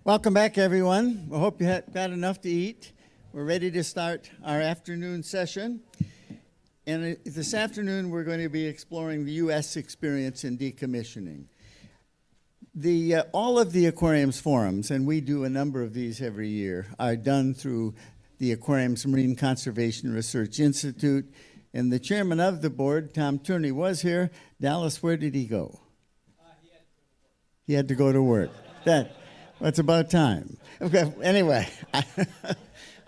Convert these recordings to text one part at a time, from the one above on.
Welcome back, everyone. We hope you got enough to eat. We're ready to start our afternoon session. And this afternoon, we're going to be exploring the U.S. experience in decommissioning. All of the Aquarium's forums, and we do a number of these every year, are done through the Aquarium's Marine Conservation Research Institute. And the chairman of the board, Tom Turney, was here. Dallas, where did he go? He had to go to work. It's about time. Okay, anyway,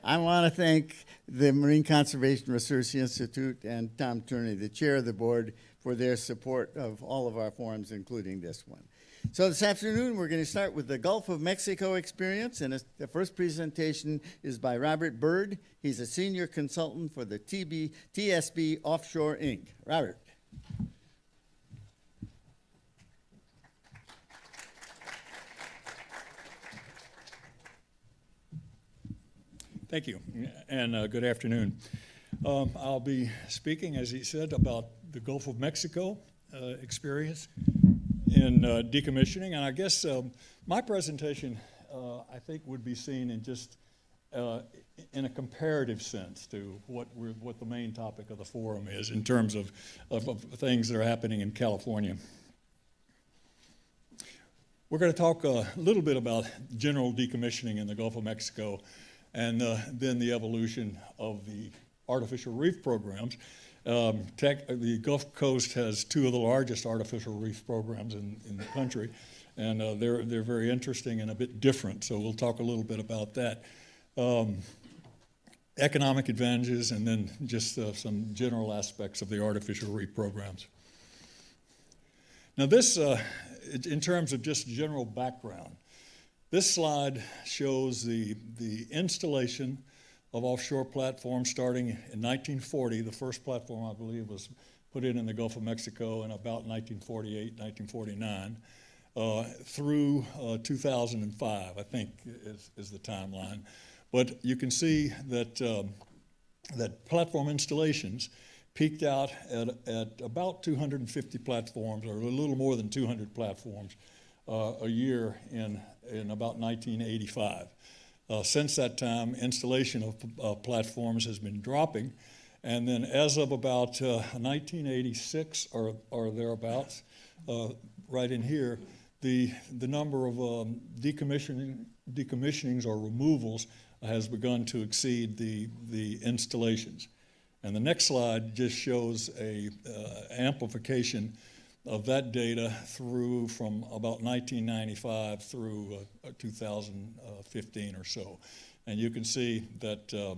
I want to thank the Marine Conservation Research Institute and Tom Turney, the chair of the board, for their support of all of our forums, including this one. So this afternoon, we're going to start with the Gulf of Mexico experience, and the first presentation is by Robert Byrd. He's a senior consultant for the TSB Offshore, Inc. Robert. Thank you, and good afternoon. I'll be speaking, as he said, about the Gulf of Mexico experience in decommissioning, and I guess my presentation, I think, would be seen in just in a comparative sense to what the main topic of the forum is in terms of things that are happening in California. We're going to talk a little bit about general decommissioning in the Gulf of Mexico, and then the evolution of the artificial reef programs. The Gulf Coast has two of the largest artificial reef programs in the country, and they're very interesting and a bit different, so we'll talk a little bit about that. Economic advantages, and then just some general aspects of the artificial reef programs. Now this, in terms of just general background, this slide shows the installation of offshore platforms starting in 1940. The first platform, I believe, was put in the Gulf of Mexico in about 1948, 1949, through 2005, I think is the timeline. But you can see that, that platform installations peaked out at about 250 platforms, or a little more than 200 platforms a year in about 1985. Since that time, installation of platforms has been dropping, and then as of about 1986 or thereabouts, right in here, the number of decommissionings or removals has begun to exceed the installations. And the next slide just shows a amplification of that data through from about 1995 through 2015 or so. And you can see that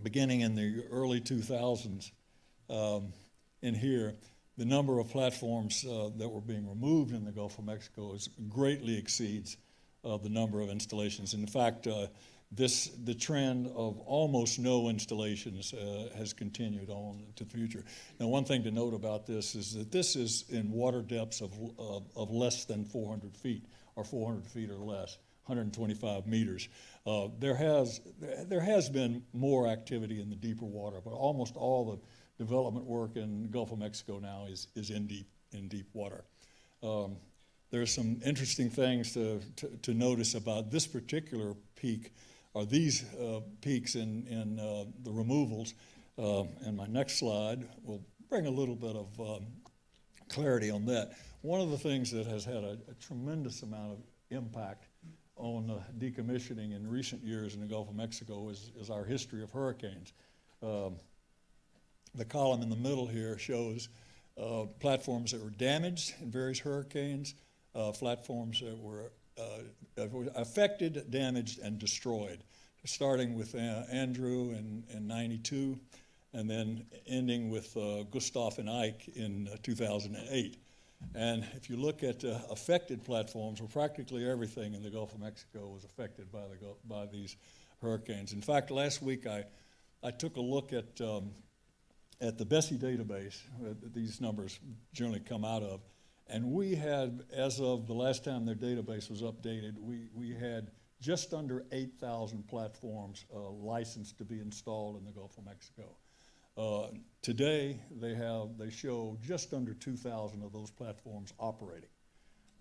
beginning in the early 2000s in here, the number of platforms that were being removed in the Gulf of Mexico greatly exceeds the number of installations. In fact, the trend of almost no installations has continued on to the future. Now, one thing to note about this is that this is in water depths of less than 400 feet, or 400 feet or less, 125 meters. There has been more activity in the deeper water, but almost all the development work in the Gulf of Mexico now is in deep water. There are some interesting things to notice about this particular peak, are these peaks in the removals. And my next slide will bring a little bit of clarity on that. One of the things that has had a tremendous amount of impact on decommissioning in recent years in the Gulf of Mexico is our history of hurricanes. The column in the middle here shows platforms that were damaged in various hurricanes, platforms that were affected, damaged, and destroyed, starting with Andrew in 92, and then ending with Gustav and Ike in 2008. And if you look at affected platforms, well, practically everything in the Gulf of Mexico was affected by these hurricanes. In fact, last week I took a look at the Bessie database that these numbers generally come out of, and we had, as of the last time their database was updated, we had just under 8,000 platforms licensed to be installed in the Gulf of Mexico. Today, they show just under 2,000 of those platforms operating.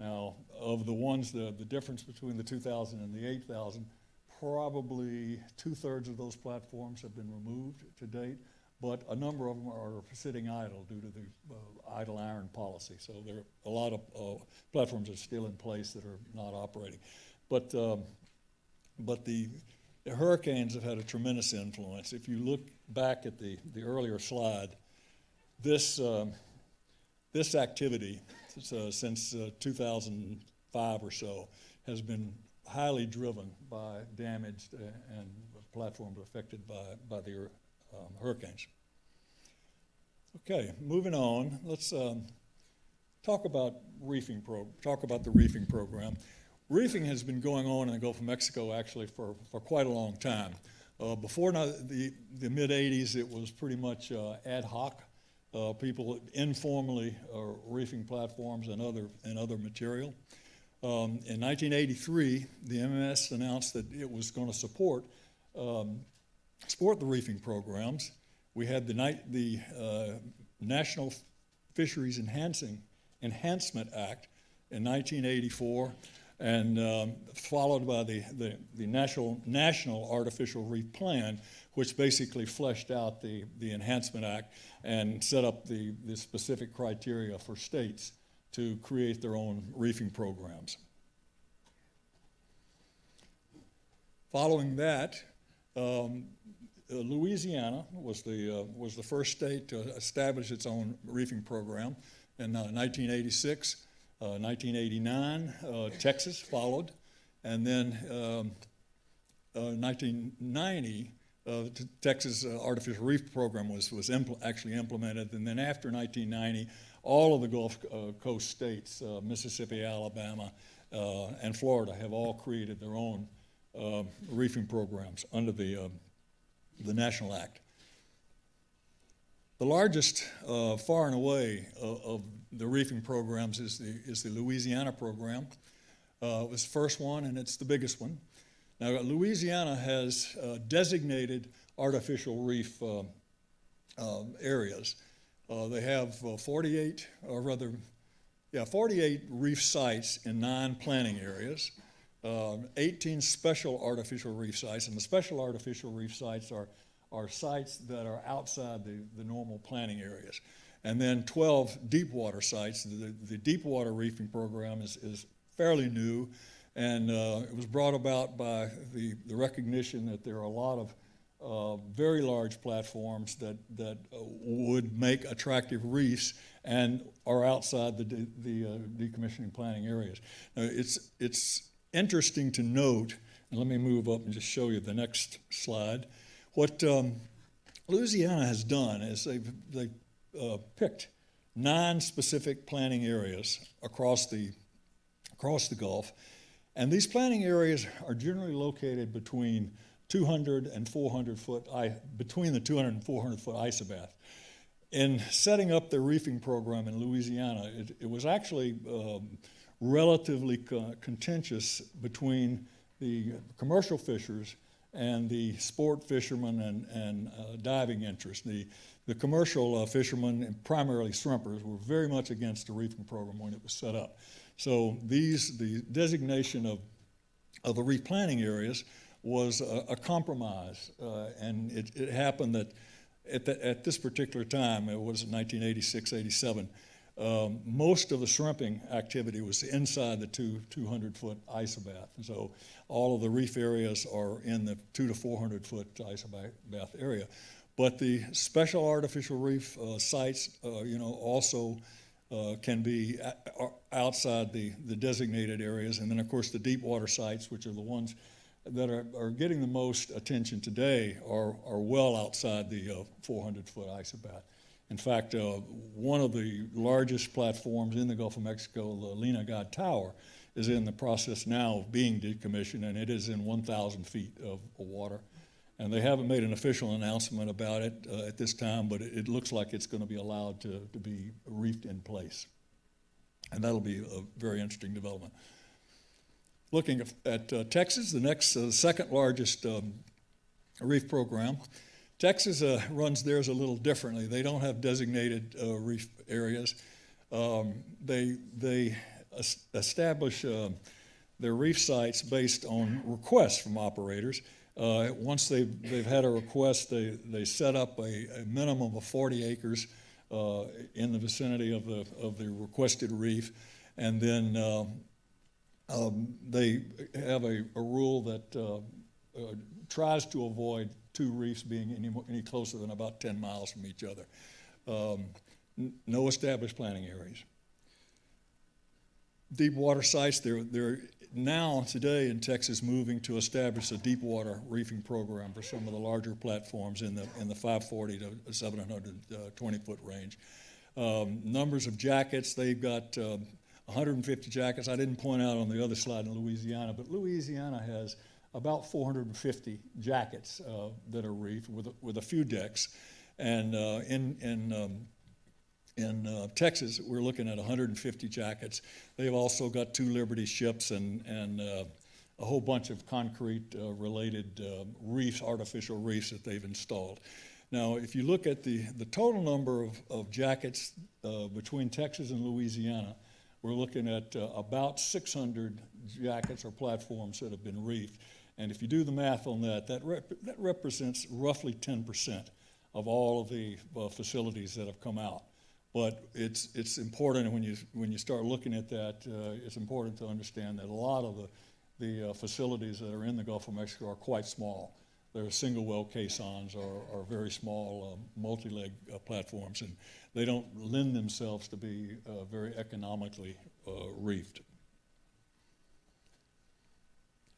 Now, of the ones, the difference between the 2,000 and the 8,000, probably 2/3 of those platforms have been removed to date, but a number of them are sitting idle due to the idle iron policy. So there are a lot of platforms that are still in place that are not operating. But the hurricanes have had a tremendous influence. If you look back at the earlier slide, this activity since 2005 or so has been highly driven by damaged and platforms affected by the hurricanes. Okay, moving on. Let's talk about the reefing program. Reefing has been going on in the Gulf of Mexico actually for quite a long time. Before the mid-'80s, it was pretty much ad hoc. People informally reefing platforms and other material. In 1983, the MMS announced that it was going to support the reefing programs. We had the National Fisheries Enhancement Act in 1984, and followed by the National Artificial Reef Plan, which basically fleshed out the Enhancement Act and set up the specific criteria for states to create their own reefing programs. Following that, Louisiana was the first state to establish its own reefing program in 1986. 1989, Texas followed, and then 1990, the Texas Artificial Reef Program was actually implemented, and then after 1990, all of the Gulf Coast states, Mississippi, Alabama, and Florida, have all created their own reefing programs under the National Act. The largest, far and away, of the reefing programs is the Louisiana program. It was the first one, and it's the biggest one. Now, Louisiana has designated artificial reef areas. They have 48 reef sites in 9 planning areas, 18 special artificial reef sites, and the special artificial reef sites are sites that are outside the normal planning areas. And then 12 deep water sites. The deep water reefing program is fairly new, and it was brought about by the recognition that there are a lot of very large platforms that would make attractive reefs and are outside the decommissioning planning areas. Now, it's interesting to note, and let me move up and just show you the next slide. What Louisiana has done is they've picked 9 specific planning areas across the Gulf, and these planning areas are generally located between 200 and 400 foot, between the 200 and 400 foot isobath. In setting up the reefing program in Louisiana, it was actually relatively contentious between the commercial fishers and the sport fishermen and diving interests. The commercial fishermen, and primarily shrimpers, were very much against the reefing program when it was set up. So the designation of the reef planning areas was a compromise, and it happened that at this particular time, it was 1986, 87, most of the shrimping activity was inside the 200-foot isobath. And so all of the reef areas are in the 200 to 400 foot isobath area. But the special artificial reef sites, also can be outside the designated areas. And then, of course, the deep water sites, which are the ones that are getting the most attention today, are well outside the 400-foot isobath. In fact, one of the largest platforms in the Gulf of Mexico, the Lena God Tower, is in the process now of being decommissioned, and it is in 1,000 feet of water. And they haven't made an official announcement about it at this time, but it looks like it's going to be allowed to be reefed in place. And that'll be a very interesting development. Looking at Texas, the second largest reef program. Texas runs theirs a little differently. They don't have designated reef areas. They establish their reef sites based on requests from operators. Once they've had a request, they set up a minimum of 40 acres in the vicinity of the requested reef, and then they have a rule that tries to avoid two reefs being any closer than about 10 miles from each other. No established planting areas. Deep water sites, they're now today in Texas moving to establish a deep water reefing program for some of the larger platforms in the 540 to 720 foot range. Numbers of jackets, they've got 150 jackets. I didn't point out on the other slide in Louisiana, but Louisiana has about 450 jackets that are reefed with a few decks. And in Texas, we're looking at 150 jackets. They've also got 2 Liberty ships and a whole bunch of concrete-related reefs, artificial reefs that they've installed. Now, if you look at the total number of jackets between Texas and Louisiana, we're looking at about 600 jackets or platforms that have been reefed. And if you do the math on that, that represents roughly 10% of all of the facilities that have come out. But it's important when you start looking at that, it's important to understand that a lot of the facilities that are in the Gulf of Mexico are quite small. They're single well caissons or very small multi-leg platforms, and they don't lend themselves to be very economically reefed.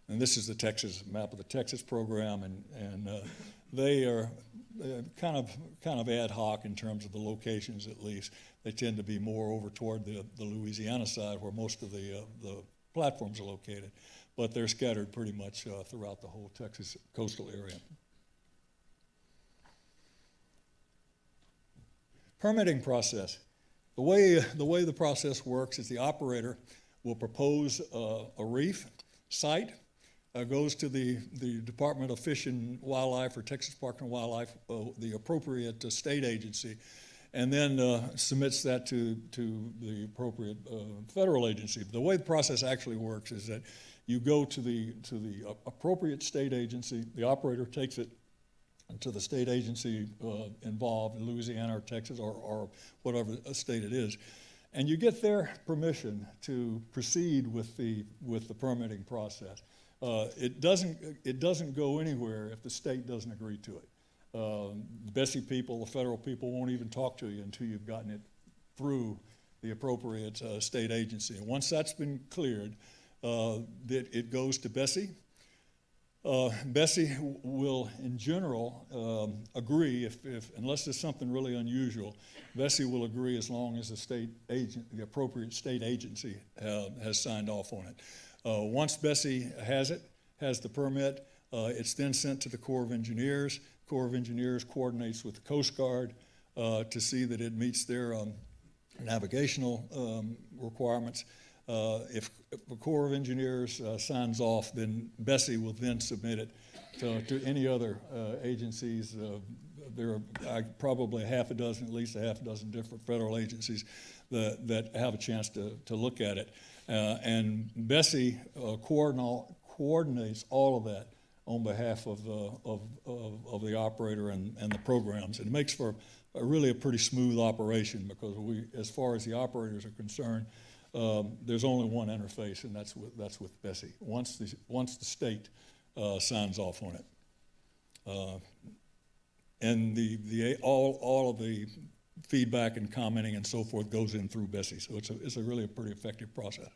And this is the Texas map of the Texas program, and they are kind of ad hoc in terms of the locations. At least they tend to be more over toward the Louisiana side, where most of the platforms are located, but they're scattered pretty much throughout the whole Texas coastal area. Permitting process. The way the process works is the operator will propose a reef site, goes to the Department of Fish and Wildlife or Texas Park and Wildlife, the appropriate state agency, and then submits that to the appropriate federal agency. The way the process actually works is that you go to the appropriate state agency, the operator takes it to the state agency involved in Louisiana or Texas or whatever state it is, and you get their permission to proceed with the permitting process. It doesn't go anywhere if the state doesn't agree to it. The Bessie people, the federal people, won't even talk to you until you've gotten it through the appropriate state agency. And once that's been cleared, it goes to Bessie. Bessie will, in general, agree if unless there's something really unusual. Bessie will agree as long as the appropriate state agency has signed off on it. Once Bessie has the permit, it's then sent to the Corps of Engineers. Corps of Engineers coordinates with the Coast Guard to see that it meets their navigational requirements. If the Corps of Engineers signs off, then Bessie will then submit it to any other agencies. There are probably at least a half a dozen different federal agencies that have a chance to look at it. And Bessie coordinates all of that on behalf of the operator and the programs. It makes for really a pretty smooth operation because as far as the operators are concerned, there's only one interface, and that's with Bessie. Once the state signs off on it, and all of the feedback and commenting and so forth goes in through Bessie. So it's a really pretty effective process.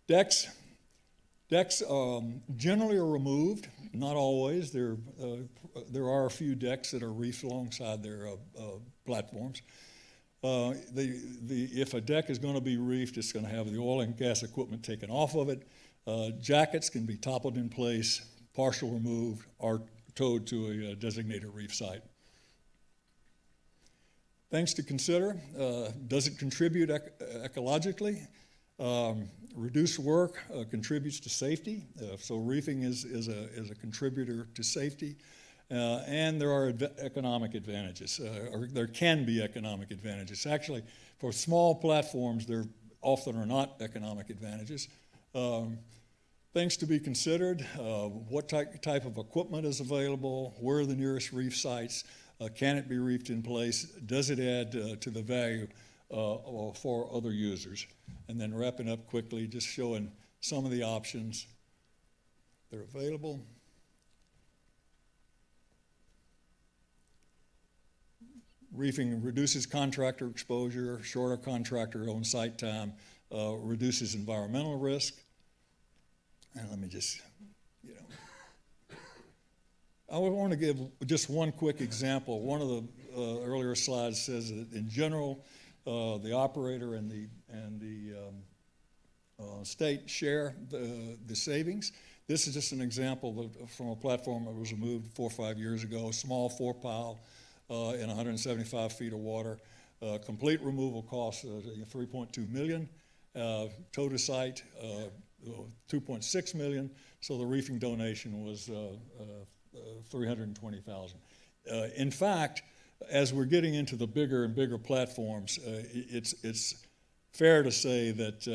Decks generally are removed, not always. There are a few decks that are reefed alongside their platforms. If a deck is going to be reefed, it's going to have the oil and gas equipment taken off of it. Jackets can be toppled in place, partial removed, or towed to a designated reef site. Things to consider: does it contribute ecologically? Reduced work contributes to safety. So reefing is a contributor to safety. and there are economic advantages, or there can be economic advantages. Actually, for small platforms, there often are not economic advantages. Things to be considered: what type of equipment is available, where are the nearest reef sites, can it be reefed in place, does it add to the value for other users? And then wrapping up quickly, just showing some of the options that are available. Reefing reduces contractor exposure, shorter contractor on-site time, reduces environmental risk. And let me just, I want to give just one quick example. One of the earlier slides says that in general, the operator and the state share the savings. This is just an example from a platform that was removed 4 or 5 years ago, small 4-pile in 175 feet of water. Complete removal cost $3.2 million. Total site 2.6 million. So the reefing donation was $320,000. In fact, as we're getting into the bigger and bigger platforms, it's fair to say that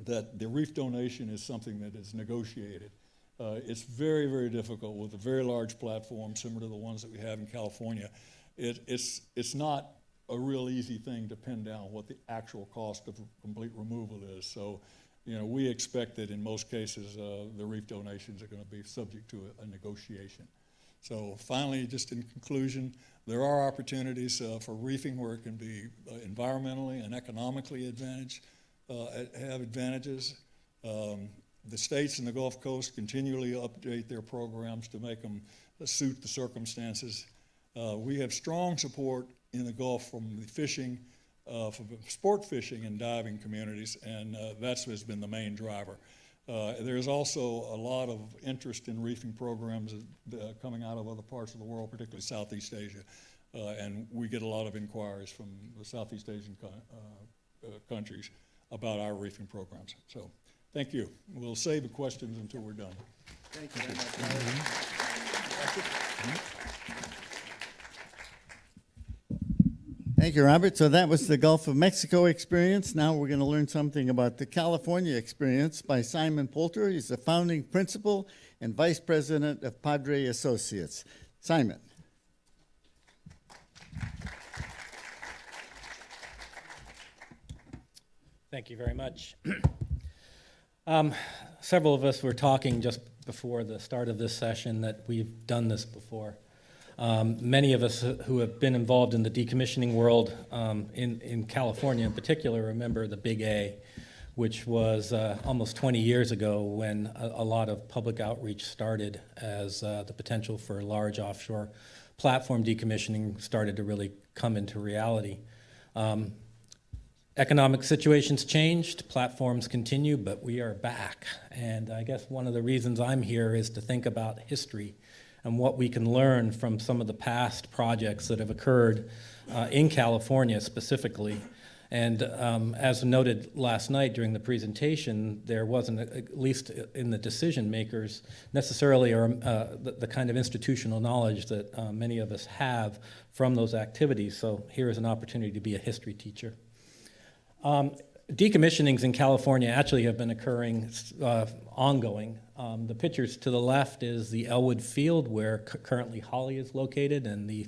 that the reef donation is something that is negotiated. It's very, very difficult with a very large platform similar to the ones that we have in California. It's not a real easy thing to pin down what the actual cost of complete removal is. So, we expect that in most cases the reef donations are going to be subject to a negotiation. So finally, just in conclusion, there are opportunities for reefing where it can be environmentally and economically have advantages. The states in the Gulf Coast continually update their programs to make them suit the circumstances. We have strong support in the Gulf from the fishing, from sport fishing and diving communities, and that has been the main driver. There's also a lot of interest in reefing programs coming out of other parts of the world, particularly Southeast Asia, and we get a lot of inquiries from the Southeast Asian countries about our reefing programs. So thank you. We'll save the questions until we're done. Thank you very much. Thank you, Robert. So that was the Gulf of Mexico experience. Now we're going to learn something about the California experience by Simon Poulter. He's the founding principal and vice president of Padre Associates. Simon. Thank you very much. Several of us were talking just before the start of this session that we've done this before. Many of us who have been involved in the decommissioning world in California in particular remember the Big A, which was almost 20 years ago when a lot of public outreach started as the potential for large offshore platform decommissioning started to really come into reality. Economic situations changed, platforms continue, but we are back. And I guess one of the reasons I'm here is to think about history and what we can learn from some of the past projects that have occurred in California specifically. And as noted last night during the presentation, there wasn't, at least in the decision makers, necessarily the kind of institutional knowledge that many of us have from those activities. So here is an opportunity to be a history teacher. Decommissionings in California actually have been occurring ongoing. The pictures to the left is the Elwood Field where currently Holly is located and the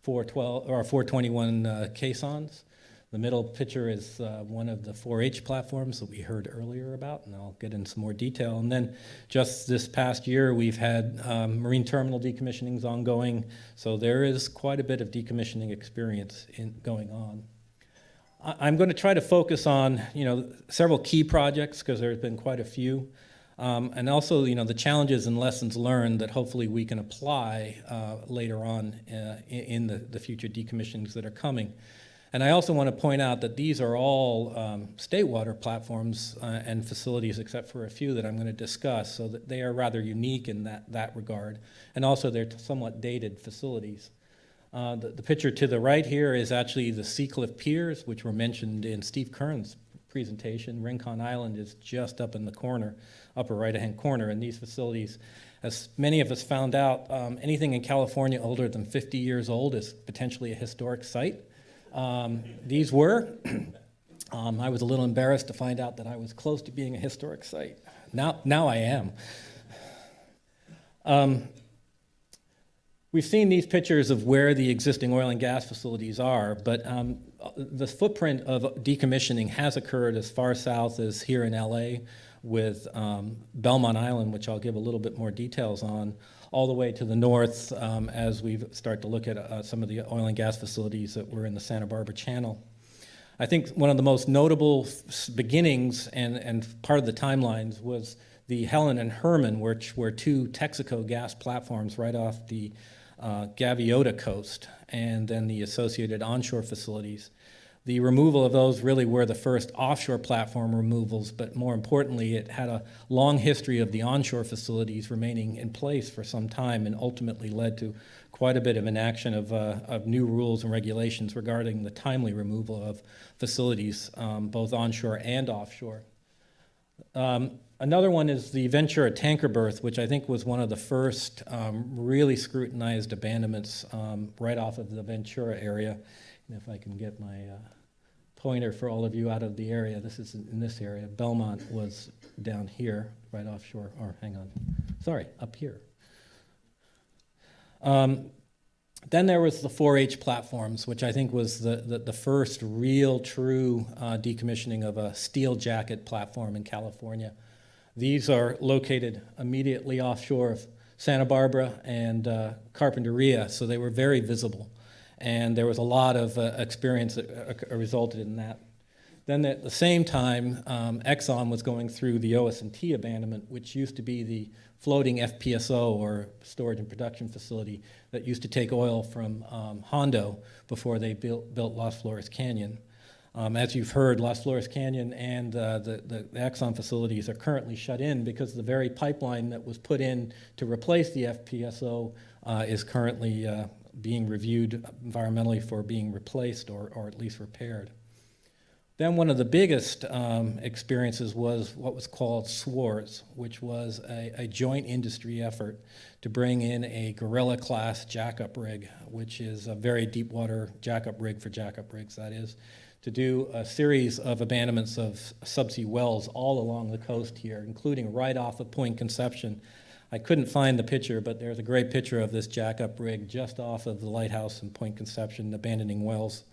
421 caissons. The middle picture is one of the 4-H platforms that we heard earlier about, and I'll get into some more detail. And then just this past year, we've had marine terminal decommissionings ongoing, so there is quite a bit of decommissioning experience going on. I'm going to try to focus on, several key projects because there's been quite a few, and also, the challenges and lessons learned that hopefully we can apply later on in the future decommissionings that are coming. And I also want to point out that these are all state water platforms and facilities, except for a few that I'm going to discuss, so that they are rather unique in that regard, and also they're somewhat dated facilities. The picture to the right here is actually the Sequa Piers, which were mentioned in Steve Kern's presentation. Rincon Island is just up in the corner, upper right-hand corner, and these facilities As many of us found out, anything in California older than 50 years old is potentially a historic site. These were. I was a little embarrassed to find out that I was close to being a historic site. Now I am. We've seen these pictures of where the existing oil and gas facilities are, but the footprint of decommissioning has occurred as far south as here in LA with Delman Island, which I'll give a little bit more details on, all the way to the north as we start to look at some of the oil and gas facilities that were in the Santa Barbara Channel. I think one of the most notable beginnings and part of the timelines was the Helen and Herman, which were two Texaco gas platforms right off the Gaviota coast, and then the associated onshore facilities. The removal of those really were the first offshore platform removals, but more importantly, it had a long history of the onshore facilities remaining in place for some time and ultimately led to quite a bit of inaction of new rules and regulations regarding the timely removal of facilities, both onshore and offshore. Another one is the Ventura tanker berth, which I think was one of the first really scrutinized abandonments right off of the Ventura area. And if I can get my pointer for all of you out of the area, this is in this area. Belmont was down here, right offshore, or hang on, sorry, up here. Then there was the 4H platforms, which I think was the first real, true decommissioning of a steel jacket platform in California. These are located immediately offshore of Santa Barbara and Carpinteria, so they were very visible. And there was a lot of experience that resulted in that. Then at the same time, Exxon was going through the OS&T abandonment, which used to be the floating FPSO, or storage and production facility, that used to take oil from Hondo before they built Las Flores Canyon. As you've heard, Las Flores Canyon and the Exxon facilities are currently shut in because the very pipeline that was put in to replace the FPSO is currently being reviewed environmentally for being replaced or at least repaired. Then one of the biggest experiences was what was called SWORS, which was a joint industry effort to bring in a Gorilla-class jackup rig, which is a very deep water jackup rig for jackup rigs, that is, to do a series of abandonments of subsea wells all along the coast here, including right off of Point Conception. I couldn't find the picture, but there's a great picture of this jackup rig just off of the lighthouse in Point Conception, abandoning wells.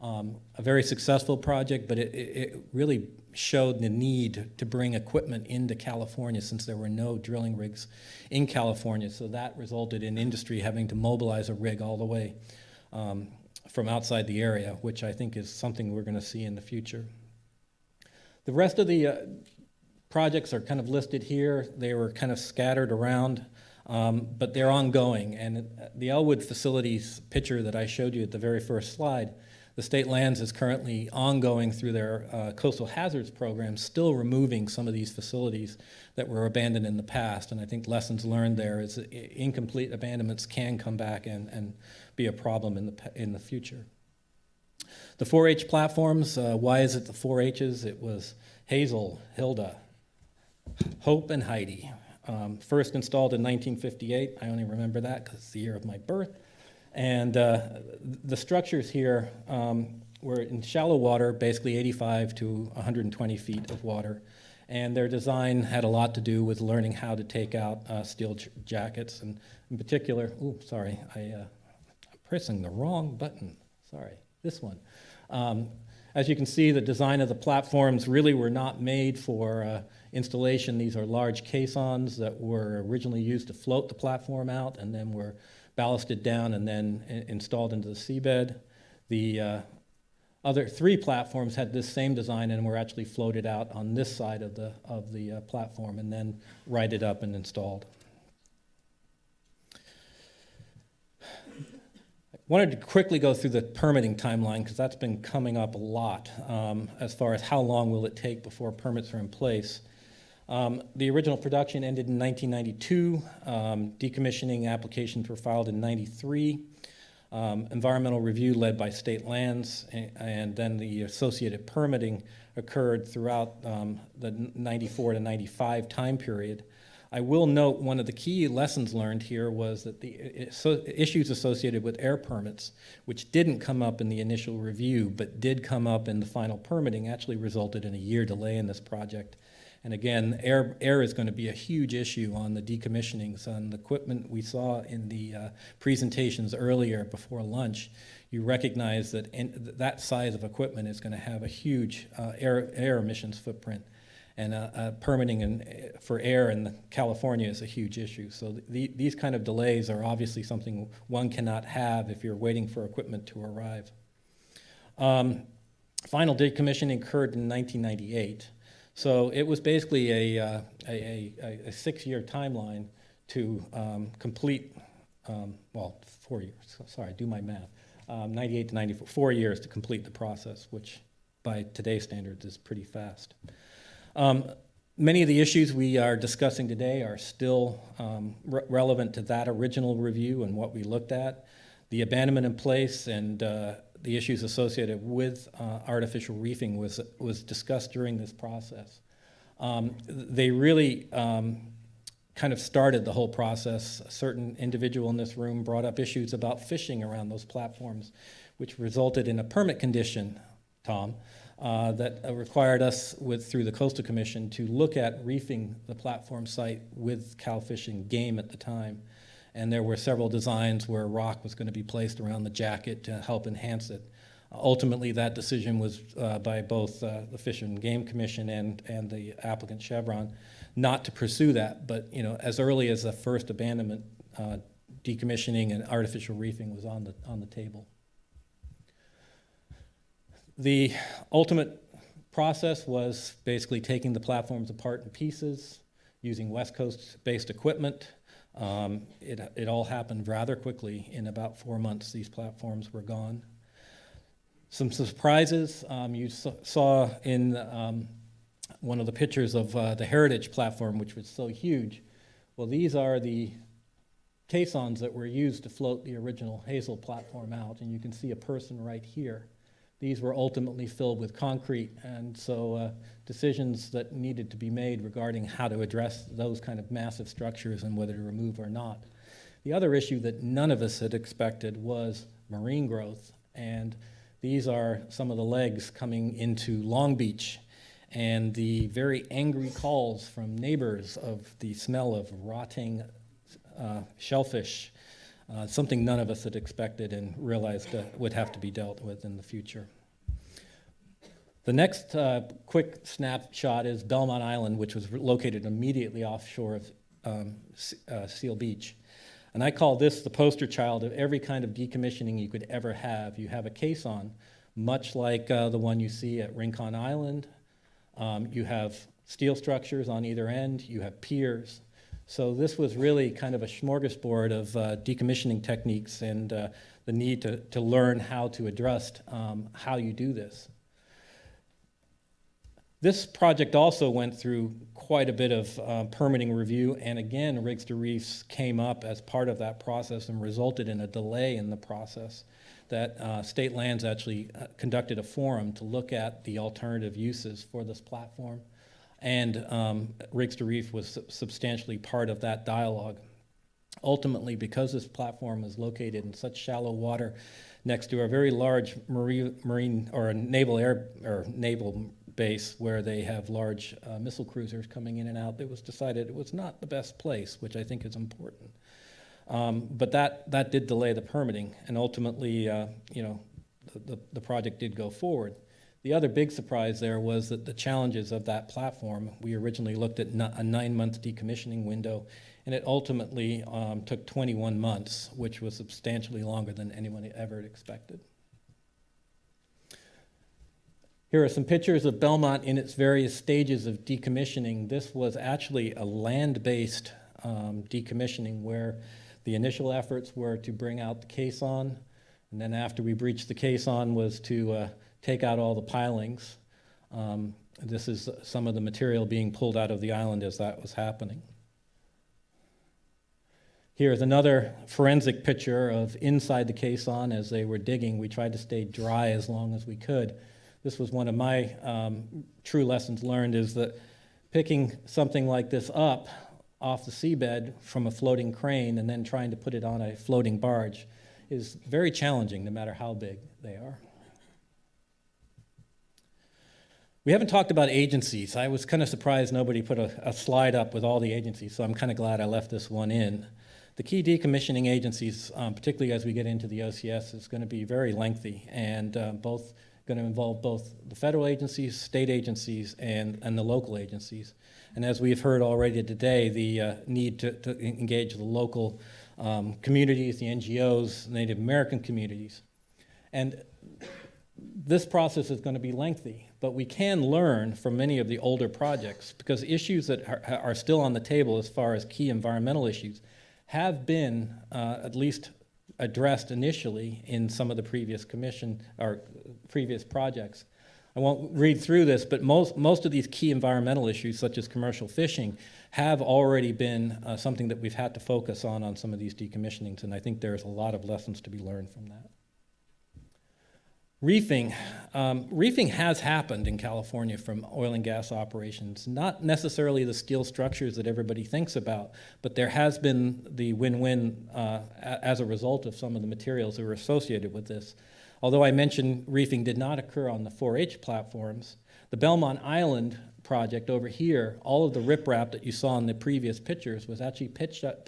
A very successful project, but it really showed the need to bring equipment into California since there were no drilling rigs in California. So that resulted in industry having to mobilize a rig all the way from outside the area, which I think is something we're going to see in the future. The rest of the projects are kind of listed here. They were kind of scattered around, but they're ongoing. And the Elwood facilities picture that I showed you at the very first slide, the state lands is currently ongoing through their coastal hazards program, still removing some of these facilities that were abandoned in the past. And I think lessons learned there is incomplete abandonments can come back and be a problem in the future. The 4H platforms, why is it the 4 H's? It was Hazel, Hilda, Hope, and Heidi. First installed in 1958. I only remember that because it's the year of my birth. And the structures here were in shallow water, basically 85 to 120 feet of water. And their design had a lot to do with learning how to take out steel jackets. And in particular, I'm pressing the wrong button. Sorry, this one. As you can see, the design of the platforms really were not made for installation. These are large caissons that were originally used to float the platform out and then were ballasted down and then installed into the seabed. The other 3 platforms had this same design and were actually floated out on this side of the platform and then righted up and installed. I wanted to quickly go through the permitting timeline because that's been coming up a lot as far as how long will it take before permits are in place. The original production ended in 1992. Decommissioning applications were filed in 93. Environmental review led by state lands, and then the associated permitting occurred throughout the 94 to 95 time period. I will note one of the key lessons learned here was that the issues associated with air permits, which didn't come up in the initial review but did come up in the final permitting, actually resulted in a year delay in this project. And again, air is going to be a huge issue on the decommissionings. On the equipment we saw in the presentations earlier before lunch, you recognize that that size of equipment is going to have a huge air emissions footprint. And permitting for air in California is a huge issue. So these kind of delays are obviously something one cannot have if you're waiting for equipment to arrive. Final decommissioning occurred in 1998. So it was basically a 6-year timeline to complete, 4 years, sorry, do my math, 98 to 94, 4 years to complete the process, which by today's standards is pretty fast. Many of the issues we are discussing today are still relevant to that original review and what we looked at. The abandonment in place and the issues associated with artificial reefing was discussed during this process. They really kind of started the whole process. A certain individual in this room brought up issues about fishing around those platforms, which resulted in a permit condition, Tom, that required us, through the Coastal Commission, to look at reefing the platform site with cow fishing game at the time. And there were several designs where rock was going to be placed around the jacket to help enhance it. Ultimately, that decision was by both the Fish and Game Commission and the applicant Chevron not to pursue that. But as early as the first abandonment, decommissioning and artificial reefing was on the table. The ultimate process was basically taking the platforms apart in pieces, using West Coast-based equipment. It all happened rather quickly. In about 4 months, these platforms were gone. Some surprises you saw in one of the pictures of the Heritage platform, which was so huge. Well, these are the caissons that were used to float the original Hazel platform out, and you can see a person right here. These were ultimately filled with concrete, and so decisions that needed to be made regarding how to address those kind of massive structures and whether to remove or not. The other issue that none of us had expected was marine growth, and these are some of the legs coming into Long Beach, and the very angry calls from neighbors of the smell of rotting shellfish. Something none of us had expected and realized would have to be dealt with in the future. The next quick snapshot is Delman Island, which was located immediately offshore of Seal Beach. And I call this the poster child of every kind of decommissioning you could ever have. You have a caisson, much like the one you see at Rincon Island. You have steel structures on either end. You have piers. So this was really kind of a smorgasbord of decommissioning techniques and the need to learn how to address how you do this. This project also went through quite a bit of permitting review, and again, Rigs to Reefs came up as part of that process and resulted in a delay in the process. That State Lands actually conducted a forum to look at the alternative uses for this platform. And Rigs to Reef was substantially part of that dialogue. Ultimately, because this platform is located in such shallow water next to a very large marine or naval base where they have large missile cruisers coming in and out, it was decided it was not the best place, which I think is important. But that did delay the permitting, and ultimately, the project did go forward. The other big surprise there was that the challenges of that platform, we originally looked at a 9-month decommissioning window, and it ultimately took 21 months, which was substantially longer than anyone ever expected. Here are some pictures of Belmont in its various stages of decommissioning. This was actually a land-based decommissioning where the initial efforts were to bring out the caisson, and then after we breached the caisson was to take out all the pilings. This is some of the material being pulled out of the island as that was happening. Here's another forensic picture of inside the caisson as they were digging. We tried to stay dry as long as we could. This was one of my true lessons learned, is that picking something like this up off the seabed from a floating crane and then trying to put it on a floating barge is very challenging, no matter how big they are. We haven't talked about agencies. I was kind of surprised nobody put a slide up with all the agencies, so I'm kind of glad I left this one in. The key decommissioning agencies, particularly as we get into the OCS, is going to be very lengthy and going to involve both the federal agencies, state agencies, and the local agencies. And as we've heard already today, the need to engage the local communities, the NGOs, Native American communities. And this process is going to be lengthy, but we can learn from many of the older projects because issues that are still on the table as far as key environmental issues have been at least addressed initially in some of the previous previous projects. I won't read through this, but most of these key environmental issues, such as commercial fishing, have already been something that we've had to focus on some of these decommissionings, and I think there's a lot of lessons to be learned from that. Reefing. Reefing has happened in California from oil and gas operations, not necessarily the steel structures that everybody thinks about, but there has been the win-win as a result of some of the materials that were associated with this. Although I mentioned reefing did not occur on the 4H platforms, the Delman Island project over here, all of the riprap that you saw in the previous pictures was actually picked up,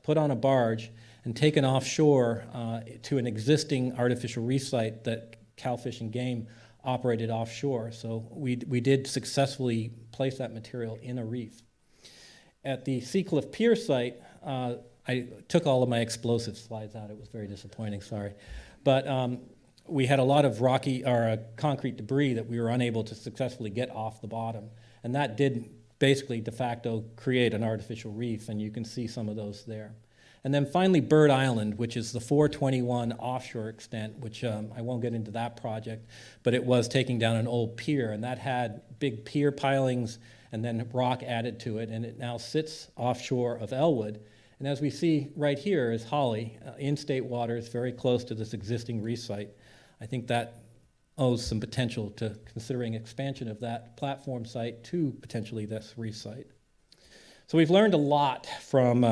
put on a barge, and taken offshore to an existing artificial reef site that Cal Fish and Game operated offshore. So we did successfully place that material in a reef. At the Sequa Piers site, I took all of my explosive slides out. It was very disappointing, sorry. But we had a lot of rocky or concrete debris that we were unable to successfully get off the bottom. And that did basically de facto create an artificial reef, and you can see some of those there. And then finally, Byrd Island, which is the 421 offshore extent, which I won't get into that project, but it was taking down an old pier, and that had big pier pilings and then rock added to it, and it now sits offshore of Elwood. And as we see right here is Holly, in state waters, very close to this existing reef site. I think that owes some potential to considering expansion of that platform site to potentially this reef site. So we've learned a lot from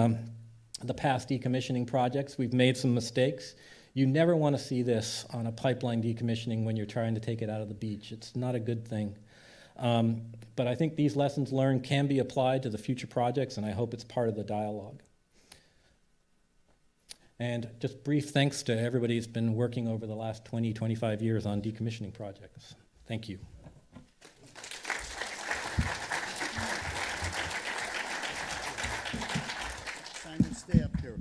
the past decommissioning projects. We've made some mistakes. You never want to see this on a pipeline decommissioning when you're trying to take it out of the beach. It's not a good thing. But I think these lessons learned can be applied to the future projects, and I hope it's part of the dialogue. And just brief thanks to everybody who's been working over the last 20, 25 years on decommissioning projects. Thank you. Simon, stay up here.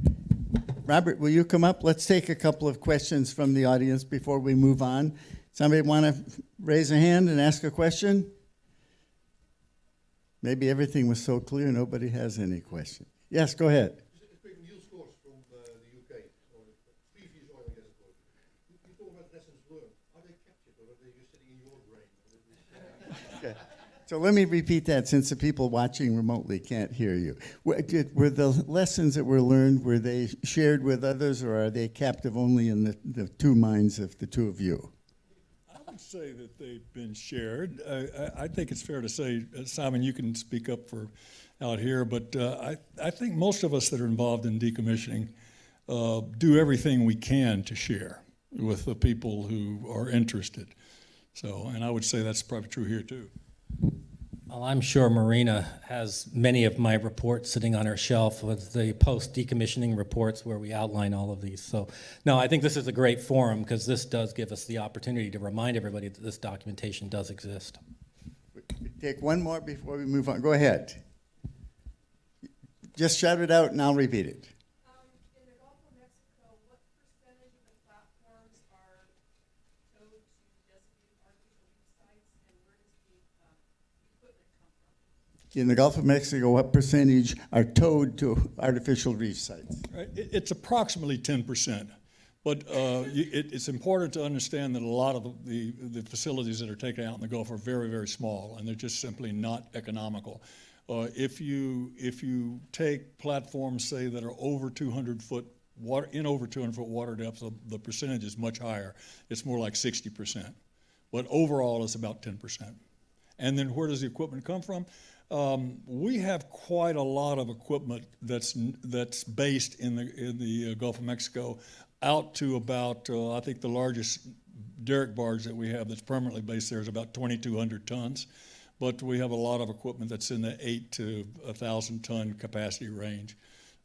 Robert, will you come up? Let's take a couple of questions from the audience before we move on. Somebody want to raise a hand and ask a question? Maybe everything was so clear nobody has any question. Yes, go ahead. So let me repeat that since the people watching remotely can't hear you. Were the lessons that were learned, were they shared with others, or are they captive only in the two minds of the two of you? I would say that they've been shared. I think it's fair to say, Simon, you can speak up for out here, but I think most of us that are involved in decommissioning do everything we can to share with the people who are interested. So, and I would say that's probably true here too. Well, I'm sure Marina has many of my reports sitting on her shelf with the post-decommissioning reports where we outline all of these. So, no, I think this is a great forum because this does give us the opportunity to remind everybody that this documentation does exist. Take one more before we move on. Go ahead. Just shout it out and I'll repeat it. In the Gulf of Mexico, what percentage of the platforms are towed to designated artificial reef sites, and where does the equipment come from? In the Gulf of Mexico, what percentage are towed to artificial reef sites? Right. It's approximately 10%. But it's important to understand that a lot of the facilities that are taken out in the Gulf are very, very small, and they're just simply not economical. If you take platforms, say, that are over 200-foot water, in over 200-foot water depth, the percentage is much higher. It's more like 60%. But overall, it's about 10%. And then where does the equipment come from? We have quite a lot of equipment that's based in the Gulf of Mexico, out to about I think the largest derrick barge that we have that's permanently based there is about 2,200 tons. But we have a lot of equipment that's in the 8 to 1,000 ton capacity range.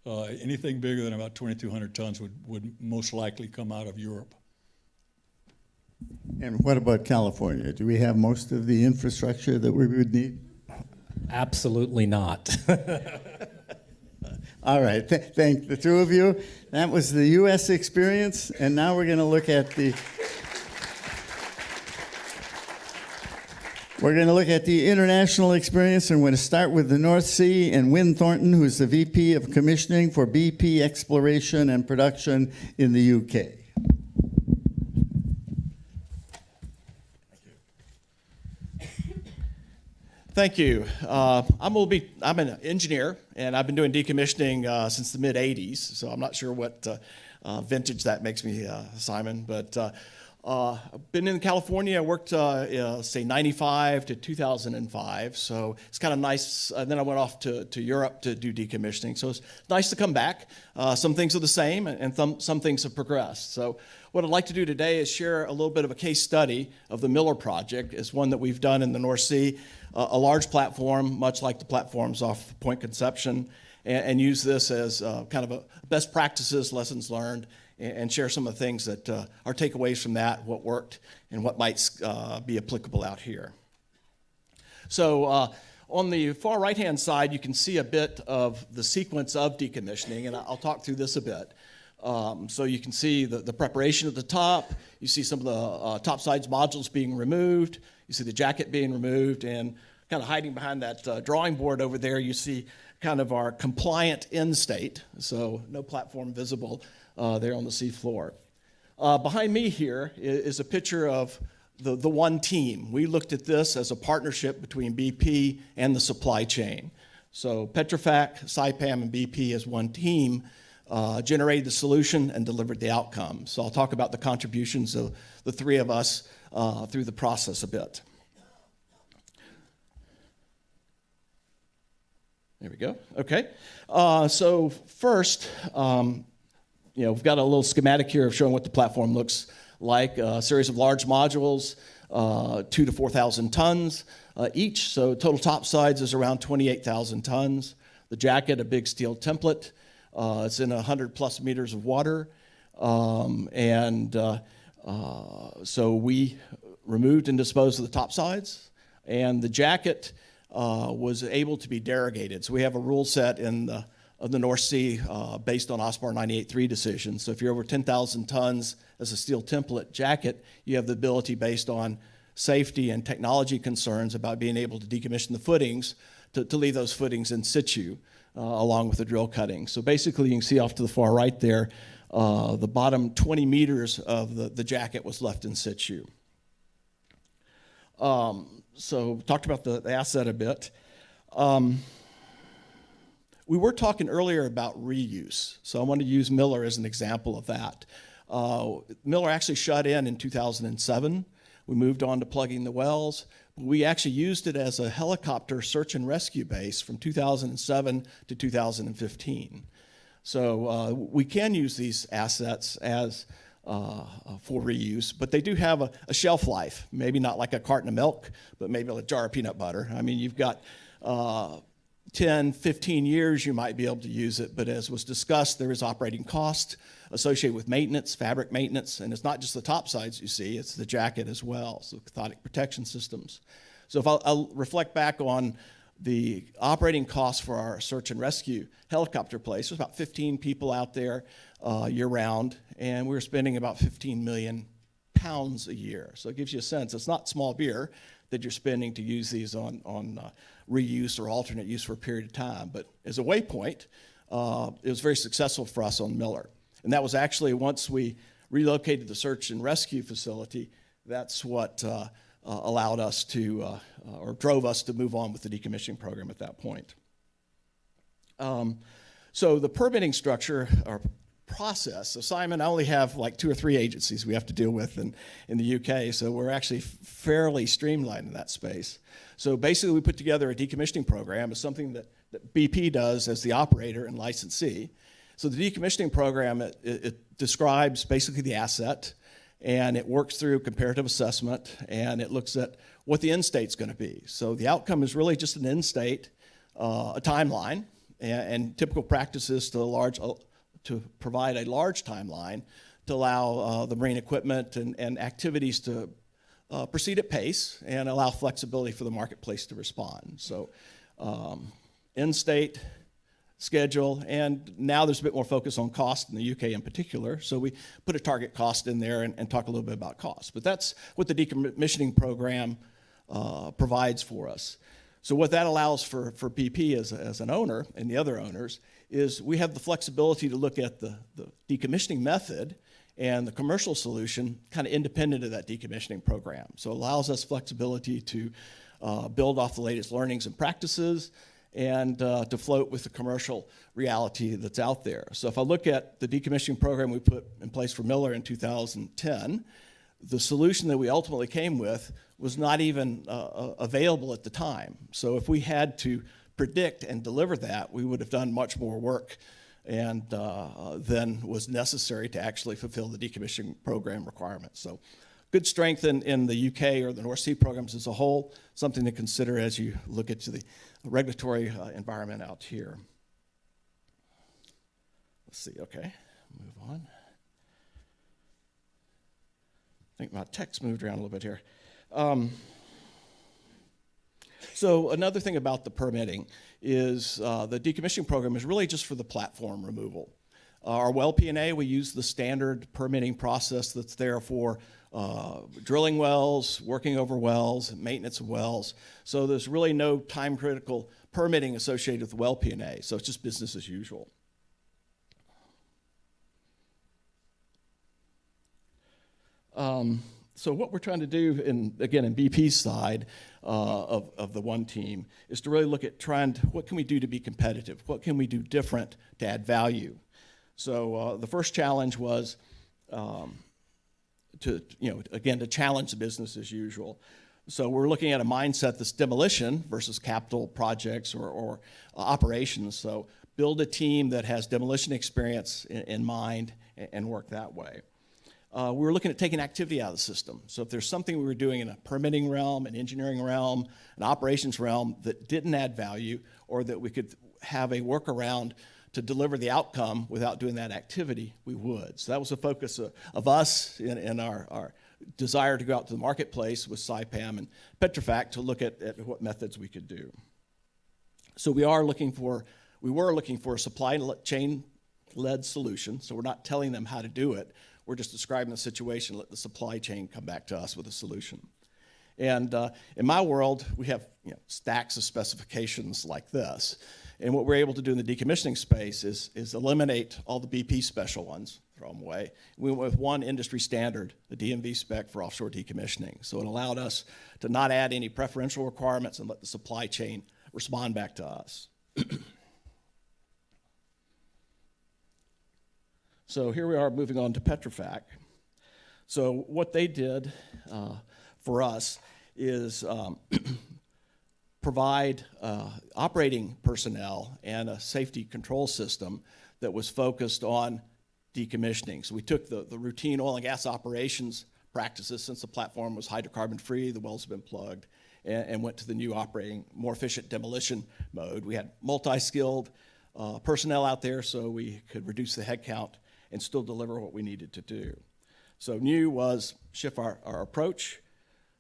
Anything bigger than about 2,200 tons would most likely come out of Europe. And what about California? Do we have most of the infrastructure that we would need? Absolutely not. All right, thank the two of you. That was the U.S. experience, and now we're going to look at the international experience, and we're going to start with the North Sea and Wynne Thornton, who's the VP of Commissioning for BP Exploration and Production in the UK. Thank you. I'm an engineer, and I've been doing decommissioning since the mid-'80s, so I'm not sure what vintage that makes me, Simon, but I've been in California. I worked, say, 95 to 2005, so it's kind of nice. Then I went off to Europe to do decommissioning, so it's nice to come back. Some things are the same, and some things have progressed. So what I'd like to do today is share a little bit of a case study of the Miller project. It's one that we've done in the North Sea, a large platform, much like the platforms off Point Conception, and use this as kind of a best practices, lessons learned, and share some of the things that are takeaways from that, what worked, and what might be applicable out here. So on the far right-hand side, you can see a bit of the sequence of decommissioning, and I'll talk through this a bit. So you can see the preparation at the top. You see some of the topsides modules being removed. You see the jacket being removed, and kind of hiding behind that drawing board over there, you see kind of our compliant end state. So no platform visible there on the sea floor. Behind me here is a picture of the one team. We looked at this as a partnership between BP and the supply chain. So Petrofac, Saipem, and BP as one team generated the solution and delivered the outcome. So I'll talk about the contributions of the three of us through the process a bit. There we go. Okay. So first, we've got a little schematic here of showing what the platform looks like. A series of large modules, 2,000 to 4,000 tons each. So total topsides is around 28,000 tons. The jacket, a big steel template. It's in 100 plus meters of water. So we removed and disposed of the topsides. And the jacket was able to be derogated. So we have a rule set in the North Sea based on OSPAR 98.3 decisions. So if you're over 10,000 tons as a steel template jacket, you have the ability based on safety and technology concerns about being able to decommission the footings to leave those footings in situ along with the drill cutting. So basically you can see off to the far right there, the bottom 20 meters of the jacket was left in situ. So talked about the asset a bit. We were talking earlier about reuse, so I want to use Miller as an example of that. Miller actually shut in 2007. We moved on to plugging the wells. We actually used it as a helicopter search and rescue base from 2007 to 2015. So we can use these assets as for reuse, but they do have a shelf life, maybe not like a carton of milk, but maybe like a jar of peanut butter. I mean, you've got 10, 15 years you might be able to use it, but as was discussed, there is operating cost associated with maintenance, fabric maintenance, and it's not just the topsides you see, it's the jacket as well, so cathodic protection systems. So if I'll reflect back on the operating costs for our search and rescue helicopter place, there's about 15 people out there year-round, and we're spending about 15 million pounds a year. So it gives you a sense. It's not small beer that you're spending to use these on reuse or alternate use for a period of time. But as a waypoint, it was very successful for us on Miller. And that was actually, once we relocated the search and rescue facility, that's what allowed us to, or drove us to move on with the decommissioning program at that point. So the permitting structure, or process. So Simon, I only have like 2 or 3 agencies we have to deal with in the UK, so we're actually fairly streamlined in that space. So basically we put together a decommissioning program. It's something that BP does as the operator and licensee. So the decommissioning program, it describes basically the asset, and it works through comparative assessment, and it looks at what the end state's going to be. So the outcome is really just an end state, a timeline, and typical practices to provide a large timeline to allow the marine equipment and activities to proceed at pace and allow flexibility for the marketplace to respond. So end state, schedule, and now there's a bit more focus on cost in the UK in particular, so we put a target cost in there and talk a little bit about cost. But that's what the decommissioning program provides for us. So what that allows for BP as an owner and the other owners is we have the flexibility to look at the decommissioning method and the commercial solution kind of independent of that decommissioning program. So it allows us flexibility to build off the latest learnings and practices and to float with the commercial reality that's out there. So if I look at the decommissioning program we put in place for Miller in 2010, the solution that we ultimately came with was not even available at the time. So if we had to predict and deliver that, we would have done much more work and than was necessary to actually fulfill the decommissioning program requirements. So good strength in the UK or the North Sea programs as a whole, something to consider as you look into the regulatory environment out here. Let's see, okay, move on. I think my text moved around a little bit here. So another thing about the permitting is the decommissioning program is really just for the platform removal. Our well P&A, we use the standard permitting process that's there for drilling wells, working over wells, maintenance of wells. So there's really no time-critical permitting associated with well P&A, so it's just business as usual. So what we're trying to do, in BP's side of the one team, is to really look at what can we do to be competitive? What can we do different to add value? So the first challenge was to challenge the business as usual. So we're looking at a mindset that's demolition versus capital projects or operations. So build a team that has demolition experience in mind and work that way. We were looking at taking activity out of the system. So if there's something we were doing in a permitting realm, an engineering realm, an operations realm that didn't add value, or that we could have a workaround to deliver the outcome without doing that activity, we would. So that was the focus of us in our desire to go out to the marketplace with SIPAM and Petrofac to look at what methods we could do. So we were looking for a supply chain-led solution, so we're not telling them how to do it. We're just describing the situation, let the supply chain come back to us with a solution. And in my world, we have stacks of specifications like this. And what we're able to do in the decommissioning space is eliminate all the BP special ones, throw them away. We went with one industry standard, the DMV spec for offshore decommissioning. So it allowed us to not add any preferential requirements and let the supply chain respond back to us. So here we are moving on to Petrofac. So what they did for us is provide operating personnel and a safety control system that was focused on decommissioning. So we took the routine oil and gas operations practices, since the platform was hydrocarbon free, the wells have been plugged, and went to the new operating, more efficient demolition mode. We had multi-skilled personnel out there so we could reduce the headcount and still deliver what we needed to do. So new was shift our approach.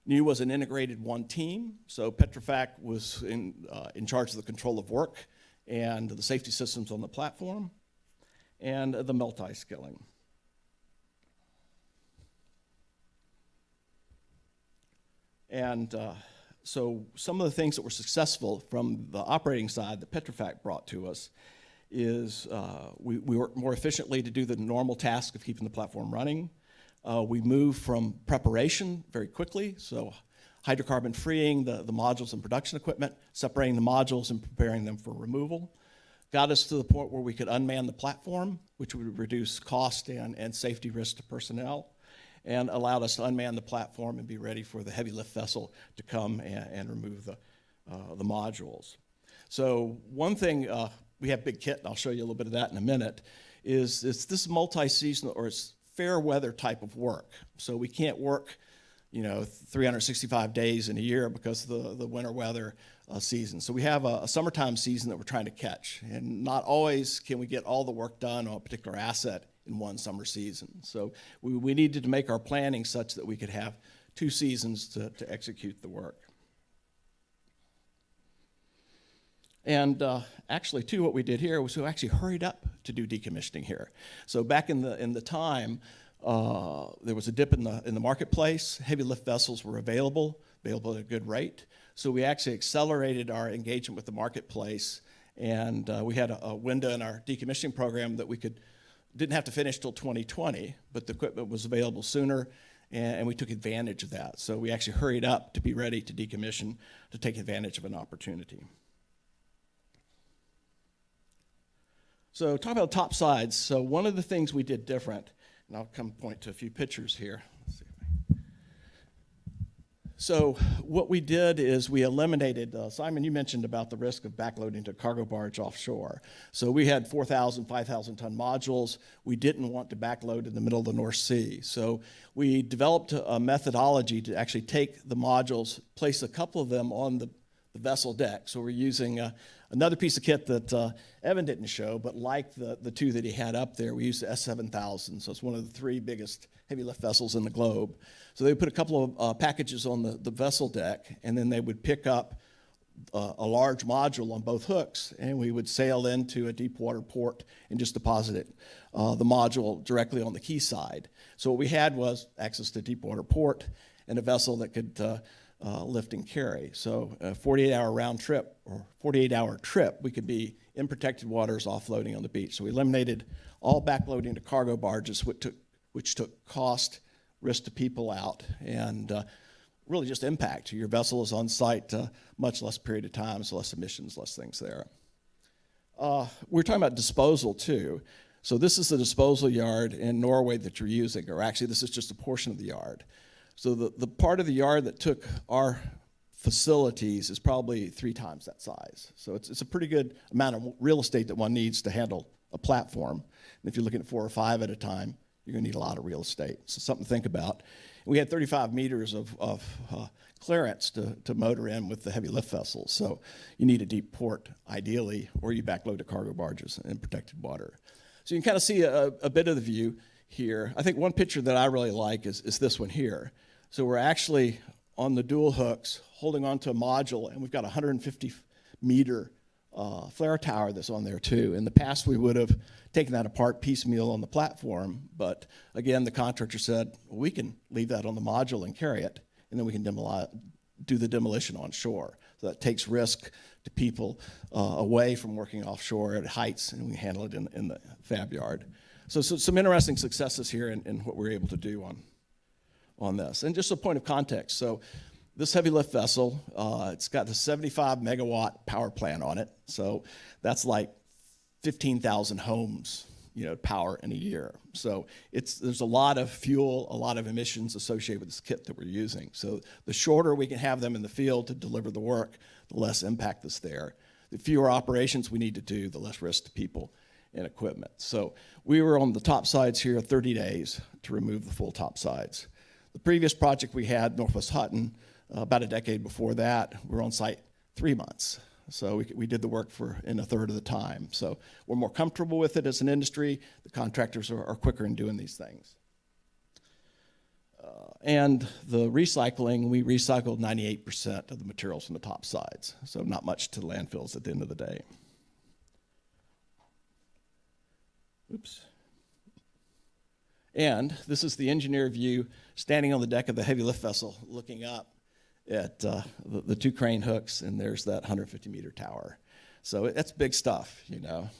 New was an integrated one team. So Petrofac was in charge of the control of work and the safety systems on the platform and the multi-skilling. And so some of the things that were successful from the operating side that Petrofac brought to us is we work more efficiently to do the normal task of keeping the platform running. We move from preparation very quickly, so hydrocarbon freeing the modules and production equipment, separating the modules and preparing them for removal, got us to the point where we could unman the platform, which would reduce cost and safety risk to personnel, and allowed us to unman the platform and be ready for the heavy lift vessel to come and remove the modules. So one thing, we have big kit, and I'll show you a little bit of that in a minute, is this multi-seasonal, or it's fair weather type of work. So we can't work, 365 days in a year because of the winter weather season. So we have a summertime season that we're trying to catch, and not always can we get all the work done on a particular asset in one summer season. So we needed to make our planning such that we could have 2 seasons to execute the work. And actually, too, what we did here was we actually hurried up to do decommissioning here. So back in the time, there was a dip in the marketplace. Heavy lift vessels were available at a good rate. So we actually accelerated our engagement with the marketplace, and we had a window in our decommissioning program that we didn't have to finish till 2020, but the equipment was available sooner, and we took advantage of that. So we actually hurried up to be ready to decommission to take advantage of an opportunity. So talk about topsides. So one of the things we did different, and I'll come point to a few pictures here. Let's see. So what we did is we eliminated, Simon, you mentioned about the risk of backloading to cargo barge offshore. So we had 4,000, 5,000 ton modules. We didn't want to backload in the middle of the North Sea. So we developed a methodology to actually take the modules, place a couple of them on the vessel deck. So we're using another piece of kit that Evan didn't show, but like the 2 that he had up there, we used the S7000. So it's one of the 3 biggest heavy lift vessels in the globe. So they would put a couple of packages on the vessel deck, and then they would pick up a large module on both hooks, and we would sail into a deep water port and just deposit it, the module directly on the quayside. So what we had was access to deep water port and a vessel that could lift and carry. So a 48-hour round trip or 48-hour trip, we could be in protected waters offloading on the beach. So we eliminated all backloading to cargo barges, which took cost, risk to people out, and really just impact. Your vessel is on site much less period of time, so less emissions, less things there. We're talking about disposal too. So this is the disposal yard in Norway that you're using, or actually this is just a portion of the yard. So the part of the yard that took our facilities is probably 3 times that size. So it's a pretty good amount of real estate that one needs to handle a platform. And if you're looking at 4 or 5 at a time, you're going to need a lot of real estate. So something to think about. We had 35 meters of clearance to motor in with the heavy lift vessels. So you need a deep port, ideally, or you backload to cargo barges in protected water. So you can kind of see a bit of the view here. I think one picture that I really like is this one here. So we're actually on the dual hooks holding onto a module, and we've got a 150-meter flare tower that's on there too. In the past, we would have taken that apart piecemeal on the platform, but again, the contractor said, well, we can leave that on the module and carry it, and then we can do the demolition on shore. So that takes risk to people away from working offshore at heights, and we handle it in the fab yard. So some interesting successes here in what we're able to do on this. And just a point of context, so this heavy lift vessel, it's got the 75 megawatt power plant on it. So that's like 15,000 homes, power in a year. So there's a lot of fuel, a lot of emissions associated with this kit that we're using. So the shorter we can have them in the field to deliver the work, the less impact is there. The fewer operations we need to do, the less risk to people and equipment. So we were on the topsides here 30 days to remove the full topsides. The previous project we had, Northwest Hutton, about a decade before that, we were on site 3 months. So we did the work in a third of the time. So we're more comfortable with it as an industry. The contractors are quicker in doing these things. And the recycling, we recycled 98% of the materials from the topsides. So not much to landfills at the end of the day. Oops. And this is the engineer view standing on the deck of the heavy lift vessel looking up at the 2 crane hooks, and there's that 150-meter tower. So that's big stuff,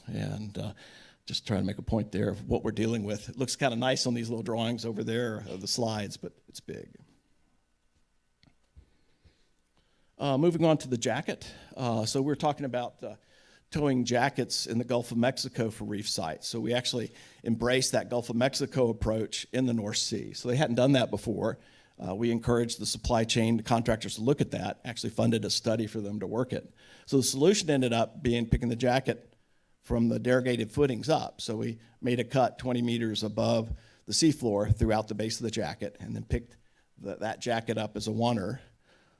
and just trying to make a point there of what we're dealing with. It looks kind of nice on these little drawings over there of the slides, but it's big. Moving on to the jacket. So we're talking about towing jackets in the Gulf of Mexico for reef sites. So we actually embraced that Gulf of Mexico approach in the North Sea. So they hadn't done that before. We encouraged the supply chain contractors to look at that, actually funded a study for them to work it. So the solution ended up being picking the jacket from the derogated footings up. So we made a cut 20 meters above the seafloor throughout the base of the jacket, and then picked that jacket up as a oneer,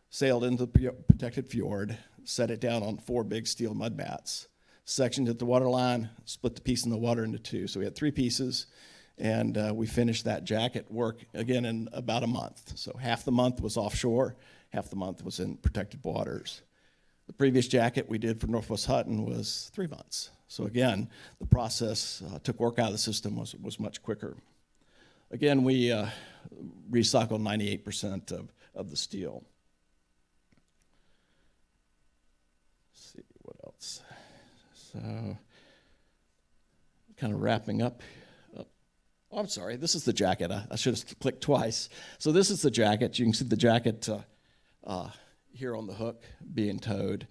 sailed into the protected fjord, set it down on 4 big steel mud mats, sectioned at the waterline, split the piece in the water into 2. So we had 3 pieces, and we finished that jacket work again in about a month. So half the month was offshore, half the month was in protected waters. The previous jacket we did for Northwest Hutton was 3 months. So again, the process took work out of the system, was much quicker. Again, we recycled 98% of the steel. Let's see, what else? So, kind of wrapping up. Oh, I'm sorry, this is the jacket. I should have clicked twice. So this is the jacket. You can see the jacket here on the hook being towed.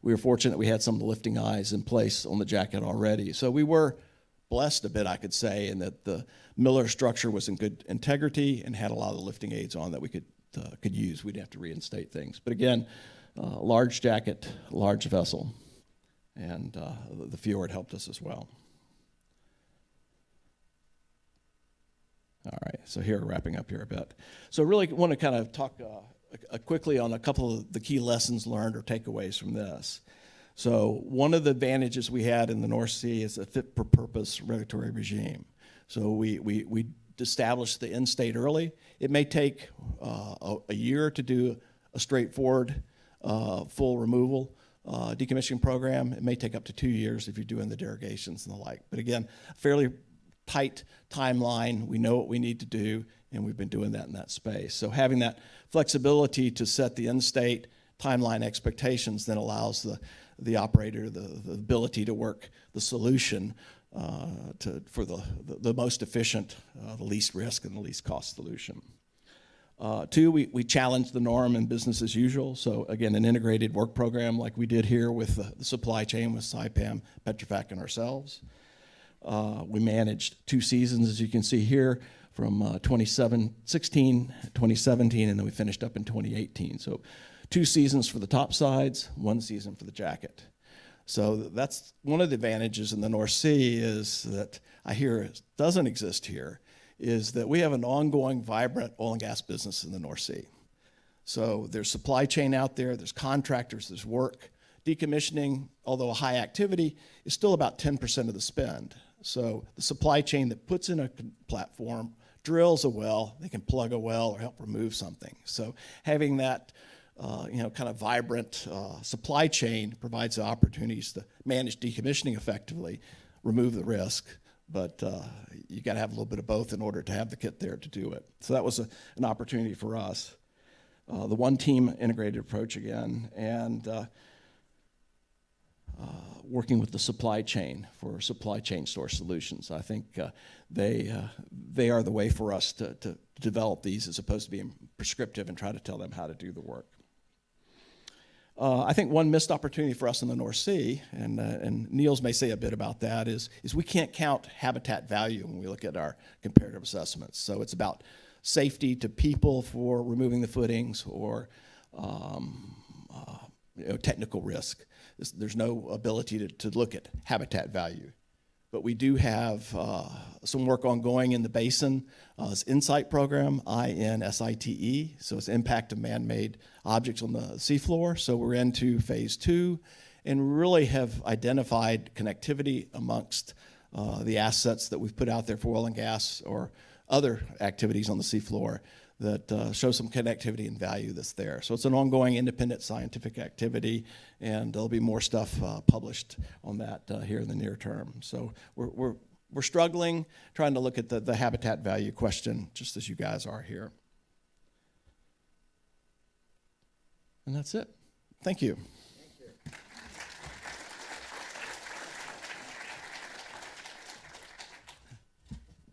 We were fortunate we had some of the lifting eyes in place on the jacket already. So we were blessed a bit, I could say, in that the Miller structure was in good integrity and had a lot of the lifting aids on that we could use. We didn't have to reinstate things. But again, large jacket, large vessel, and the fjord helped us as well. All right, so here, wrapping up here a bit. So really want to kind of talk quickly on a couple of the key lessons learned or takeaways from this. So one of the advantages we had in the North Sea is a fit-for-purpose regulatory regime. So we established the end state early. It may take a year to do a straightforward full removal decommissioning program. It may take up to 2 years if you're doing the derogations and the like. But again, fairly tight timeline. We know what we need to do, and we've been doing that in that space. So having that flexibility to set the end state timeline expectations then allows the operator the ability to work the solution for the most efficient, the least risk, and the least cost solution. 2, we challenge the norm in business as usual. So again, an integrated work program like we did here with the supply chain with Saipem, Petrofac, and ourselves. We managed 2 seasons, as you can see here, from 2016, 2017, and then we finished up in 2018. So 2 seasons for the Topsides, 1 season for the jacket. So that's one of the advantages in the North Sea is that I hear doesn't exist here, is that we have an ongoing, vibrant oil and gas business in the North Sea. So there's supply chain out there, there's contractors, there's work. Decommissioning, although a high activity, is still about 10% of the spend. So the supply chain that puts in a platform, drills a well, they can plug a well or help remove something. So having that kind of vibrant supply chain provides the opportunities to manage decommissioning effectively, remove the risk, but you got to have a little bit of both in order to have the kit there to do it. So that was an opportunity for us. The one team integrated approach again, and working with the supply chain for supply chain source solutions. I think they are the way for us to develop these as opposed to being prescriptive and try to tell them how to do the work. I think one missed opportunity for us in the North Sea, and Niels may say a bit about that, is we can't count habitat value when we look at our comparative assessments. So it's about safety to people for removing the footings or technical risk. There's no ability to look at habitat value. But we do have some work ongoing in the basin. It's InSite program, INSITE, so it's impact of man-made objects on the seafloor. So we're into phase 2 and really have identified connectivity amongst the assets that we've put out there for oil and gas or other activities on the seafloor that show some connectivity and value that's there. So it's an ongoing independent scientific activity, and there'll be more stuff published on that here in the near term. So we're struggling, trying to look at the habitat value question, just as you guys are here. And that's it. Thank you.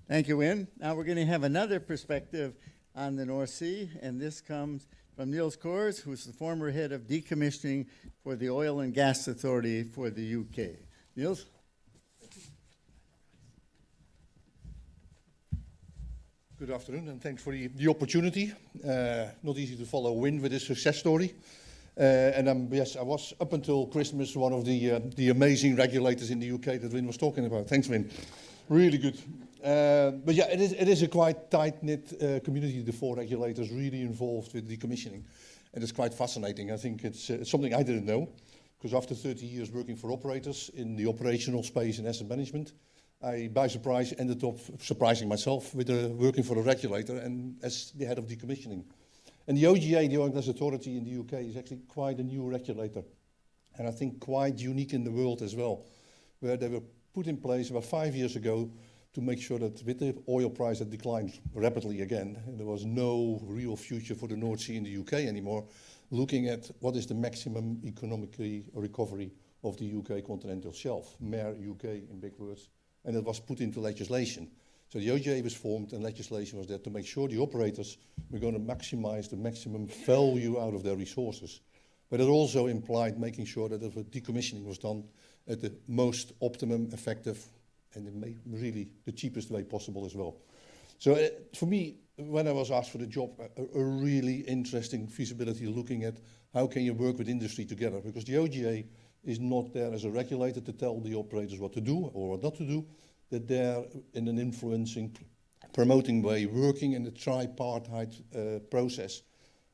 Thank you, Wynn. Now we're going to have another perspective on the North Sea, and this comes from Niels Kors, who's the former head of decommissioning for the Oil and Gas Authority for the UK. Niels? Good afternoon, and thanks for the opportunity. Not easy to follow Win with this success story. And yes, I was up until Christmas one of the amazing regulators in the UK that Win was talking about. Thanks, Win. Really good. But yeah, it is a quite tight-knit community, the 4 regulators really involved with decommissioning. And it's quite fascinating. I think it's something I didn't know, because after 30 years working for operators in the operational space in asset management, I, by surprise, ended up surprising myself with working for a regulator and as the head of decommissioning. And the OGA, the Oil and Gas Authority in the UK, is actually quite a new regulator. And I think quite unique in the world as well, where they were put in place about 5 years ago to make sure that with the oil price that declined rapidly again, and there was no real future for the North Sea in the UK anymore, looking at what is the maximum economically recovery of the UK continental shelf, MER UK in big words. And it was put into legislation. So the OGA was formed and legislation was there to make sure the operators were going to maximize the maximum value out of their resources. But it also implied making sure that the decommissioning was done at the most optimum, effective, and really the cheapest way possible as well. So for me, when I was asked for the job, a really interesting feasibility looking at how can you work with industry together, because the OGA is not there as a regulator to tell the operators what to do or what not to do, that they're in an influencing, promoting way, working in a tripartite process,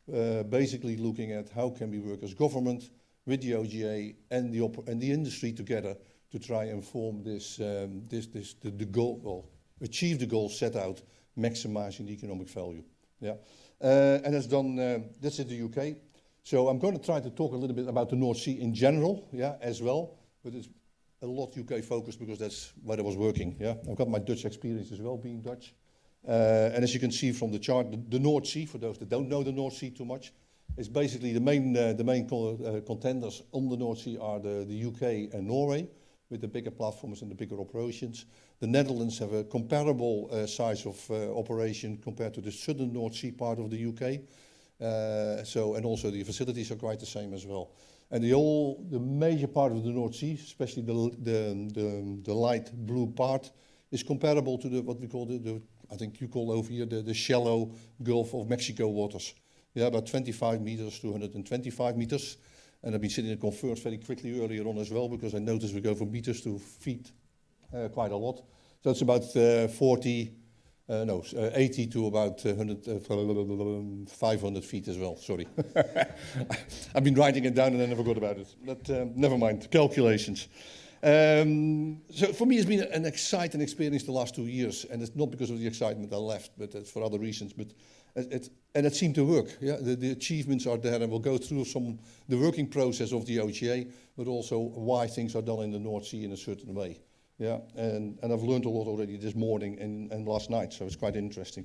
basically looking at how can we work as government with the OGA and the industry together to try and form the goal, well, achieve the goal set out, maximizing the economic value. Yeah, and that's done. That's in the UK. So I'm going to try to talk a little bit about the North Sea in general, yeah, as well. But it's a lot UK focused because that's where I was working. Yeah, I've got my Dutch experience as well, being Dutch. And as you can see from the chart, the North Sea, for those that don't know the North Sea too much, is basically the main contenders on the North Sea are the UK and Norway, with the bigger platforms and the bigger operations. The Netherlands have a comparable size of operation compared to the southern North Sea part of the UK. And also the facilities are quite the same as well. And the major part of the North Sea, especially the light blue part, is comparable to what we call I think you call over here the shallow Gulf of Mexico waters. Yeah, about 25 meters to 125 meters. And I've been sitting and conferred very quickly earlier on as well, because I noticed we go from meters to feet quite a lot. So it's about 80 to about 500 feet as well, sorry. I've been writing it down and I never forgot about it. But never mind, calculations. So for me, it's been an exciting experience the last 2 years. And it's not because of the excitement I left, but it's for other reasons. But it seemed to work. Yeah? The achievements are there, and we'll go through the working process of the OGA, but also why things are done in the North Sea in a certain way. Yeah, and I've learned a lot already this morning and last night, so it's quite interesting.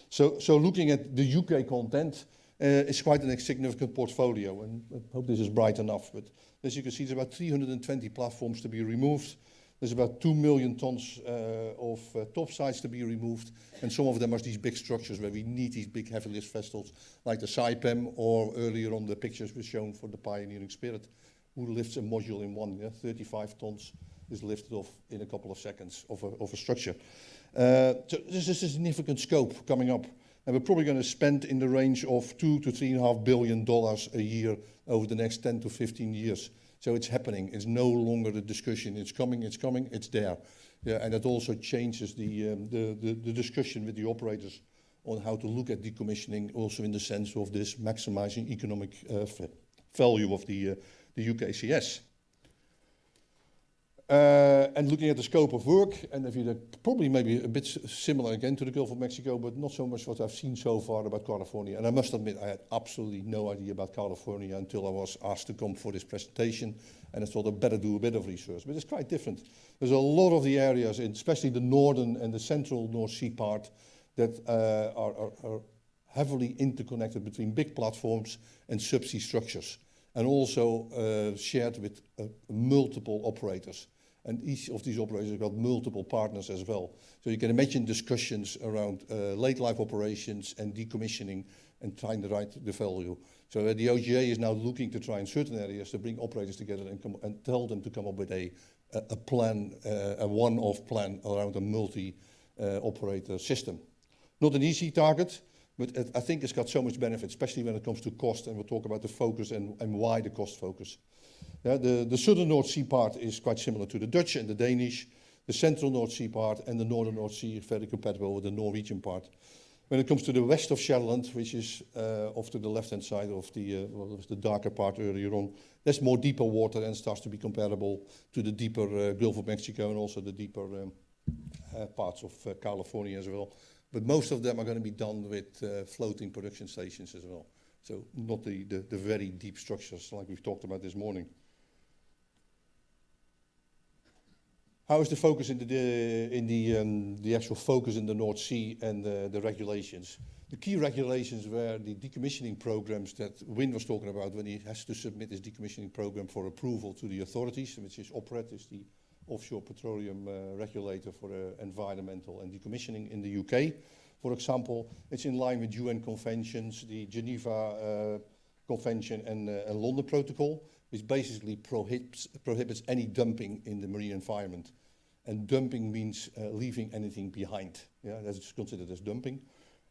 So looking at the UK content, it's quite a significant portfolio, and I hope this is bright enough. But as you can see, there's about 320 platforms to be removed. There's about 2 million tons of topsides to be removed, and some of them are these big structures where we need these big heavy lift vessels, like the Saipem, or earlier on the pictures were shown for the Pioneering Spirit, who lifts a module in one, 35 tons. Is lifted off in a couple of seconds of a structure. So there's a significant scope coming up. And we're probably going to spend in the range of $2 to $3.5 billion a year over the next 10 to 15 years. So it's happening. It's no longer a discussion. It's coming, it's there. Yeah, and it also changes the discussion with the operators on how to look at decommissioning, also in the sense of this maximizing economic value of the UKCS. And looking at the scope of work, and if you probably maybe a bit similar again to the Gulf of Mexico, but not so much what I've seen so far about California. And I must admit, I had absolutely no idea about California until I was asked to come for this presentation, and I thought I'd better do a bit of research. But it's quite different. There's a lot of the areas, especially the northern and the central North Sea part, that are heavily interconnected between big platforms and subsea structures, and also shared with multiple operators. And each of these operators have got multiple partners as well. So you can imagine discussions around late life operations and decommissioning and trying to write the value. So the OGA is now looking to try in certain areas to bring operators together and tell them to come up with a plan, a one-off plan around a multi-operator system. Not an easy target, but I think it's got so much benefit, especially when it comes to cost, and we'll talk about the focus and why the cost focus. The southern North Sea part is quite similar to the Dutch and the Danish. The central North Sea part and the northern North Sea are very compatible with the Norwegian part. When it comes to the west of Shetland, which is off to the left-hand side of the, the darker part earlier on, there's more deeper water and starts to be comparable to the deeper Gulf of Mexico and also the deeper parts of California as well. But most of them are going to be done with floating production stations as well. So not the very deep structures like we've talked about this morning. How is the focus in the actual focus in the North Sea and the regulations? The key regulations were the decommissioning programs that Win was talking about when he has to submit his decommissioning program for approval to the authorities, which is OPRED, is the Offshore Petroleum Regulator for environmental and decommissioning in the UK. For example, it's in line with UN conventions, the Geneva Convention and London Protocol, which basically prohibits any dumping in the marine environment. And dumping means leaving anything behind. Yeah, that's considered as dumping.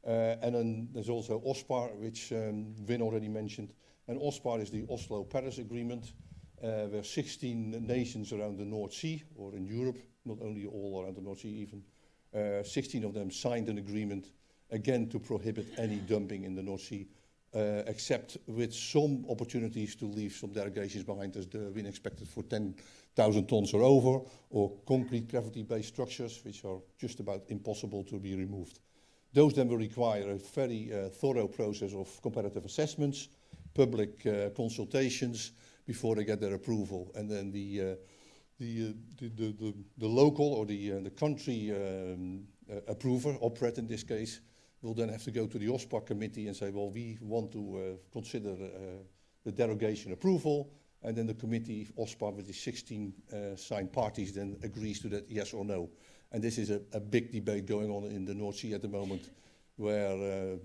And then there's also OSPAR, which Win already mentioned. And OSPAR is the Oslo-Paris Agreement, where 16 nations around the North Sea, or in Europe, not only all around the North Sea even, 16 of them signed an agreement, again, to prohibit any dumping in the North Sea, except with some opportunities to leave some derogations behind, as Win expected for 10,000 tons or over, or concrete gravity-based structures, which are just about impossible to be removed. Those then will require a very thorough process of comparative assessments, public consultations, before they get their approval. And then the local or the country approver, OPRED in this case, will then have to go to the OSPAR committee and say, well, we want to consider the derogation approval. And then the committee, OSPAR, with the 16 signed parties, then agrees to that yes or no. And this is a big debate going on in the North Sea at the moment, where,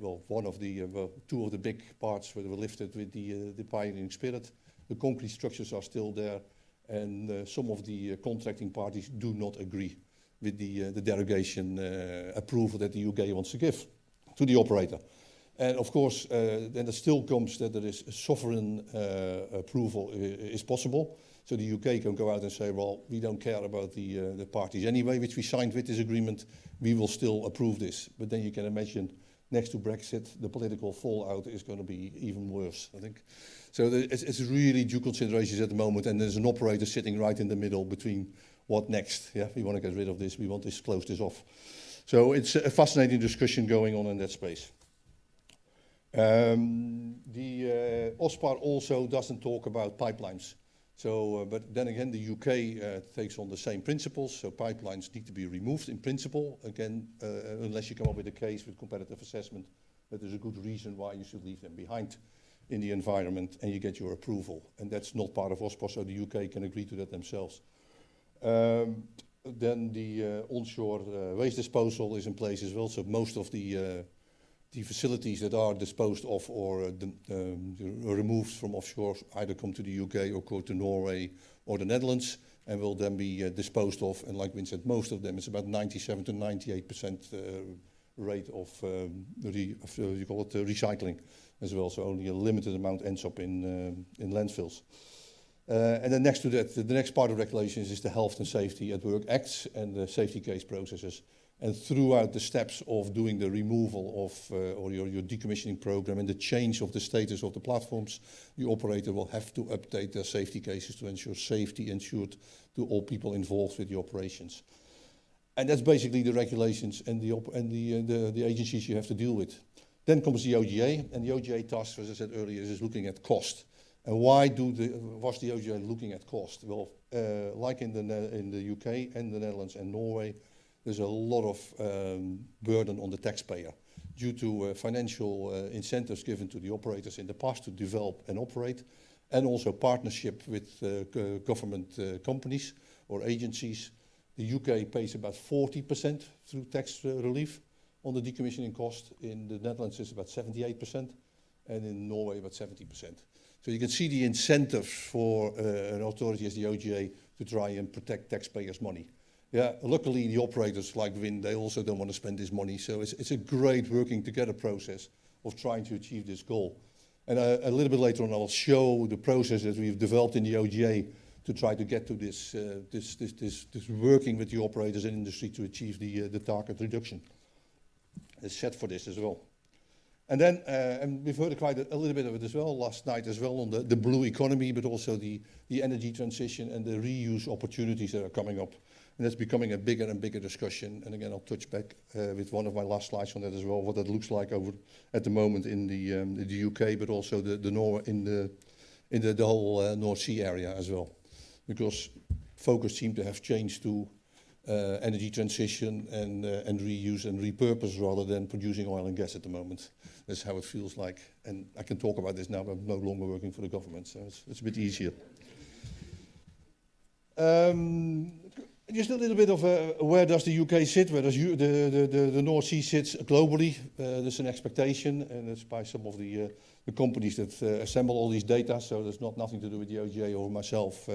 two of the big parts were lifted with the pioneering spirit. The concrete structures are still there, and some of the contracting parties do not agree with the derogation approval that the UK wants to give to the operator. And of course, then it still comes that there is a sovereign approval is possible. So the UK can go out and say, well, we don't care about the parties anyway, which we signed with this agreement. We will still approve this. But then you can imagine, next to Brexit, the political fallout is going to be even worse, I think. So it's really due considerations at the moment, and there's an operator sitting right in the middle between what next. Yeah, we want to get rid of this, we want to close this off. So it's a fascinating discussion going on in that space. The OSPAR also doesn't talk about pipelines. So, but then again, the UK takes on the same principles. So pipelines need to be removed in principle, again, unless you come up with a case with comparative assessment that there's a good reason why you should leave them behind in the environment and you get your approval. And that's not part of OSPAR, so the UK can agree to that themselves. Then the onshore waste disposal is in place as well. So most of the facilities that are disposed of or removed from offshore either come to the UK or go to Norway or the Netherlands and will then be disposed of. And like Win said, most of them, it's about 97 to 98% rate of recycling as well. So only a limited amount ends up in landfills. And then next to that, the next part of regulations is the Health and Safety at Work Acts and the safety case processes. And throughout the steps of doing the removal of or your decommissioning program and the change of the status of the platforms, the operator will have to update their safety cases to ensure safety ensured to all people involved with the operations. And that's basically the regulations and the agencies you have to deal with. Then comes the OGA, and the OGA task, as I said earlier, is looking at cost. And why was the OGA looking at cost? Well, like in the UK and the Netherlands and Norway, there's a lot of burden on the taxpayer due to financial incentives given to the operators in the past to develop and operate, and also partnership with government companies or agencies. The UK pays about 40% through tax relief on the decommissioning cost. In the Netherlands, it's about 78%, and in Norway, about 70%. So you can see the incentives for an authority as the OGA to try and protect taxpayers' money. Yeah, luckily the operators like Wind, they also don't want to spend this money, so it's a great working together process of trying to achieve this goal. And a little bit later on, I'll show the process that we've developed in the OGA to try to get to this working with the operators and industry to achieve the target reduction. It's set for this as well. And then, and we've heard quite a little bit of it as well last night as well on the blue economy, but also the energy transition and the reuse opportunities that are coming up. And that's becoming a bigger and bigger discussion. And again, I'll touch back with one of my last slides on that as well, what that looks like over at the moment in the UK, but also in the whole North Sea area as well. Because focus seems to have changed to energy transition and reuse and repurpose rather than producing oil and gas at the moment. That's how it feels like. And I can talk about this now, but I'm no longer working for the government, so it's a bit easier. Just a little bit of where does the UK sit, where does the North Sea sits globally. There's an expectation, and it's by some of the companies that assemble all these data, so there's nothing to do with the OGA or myself.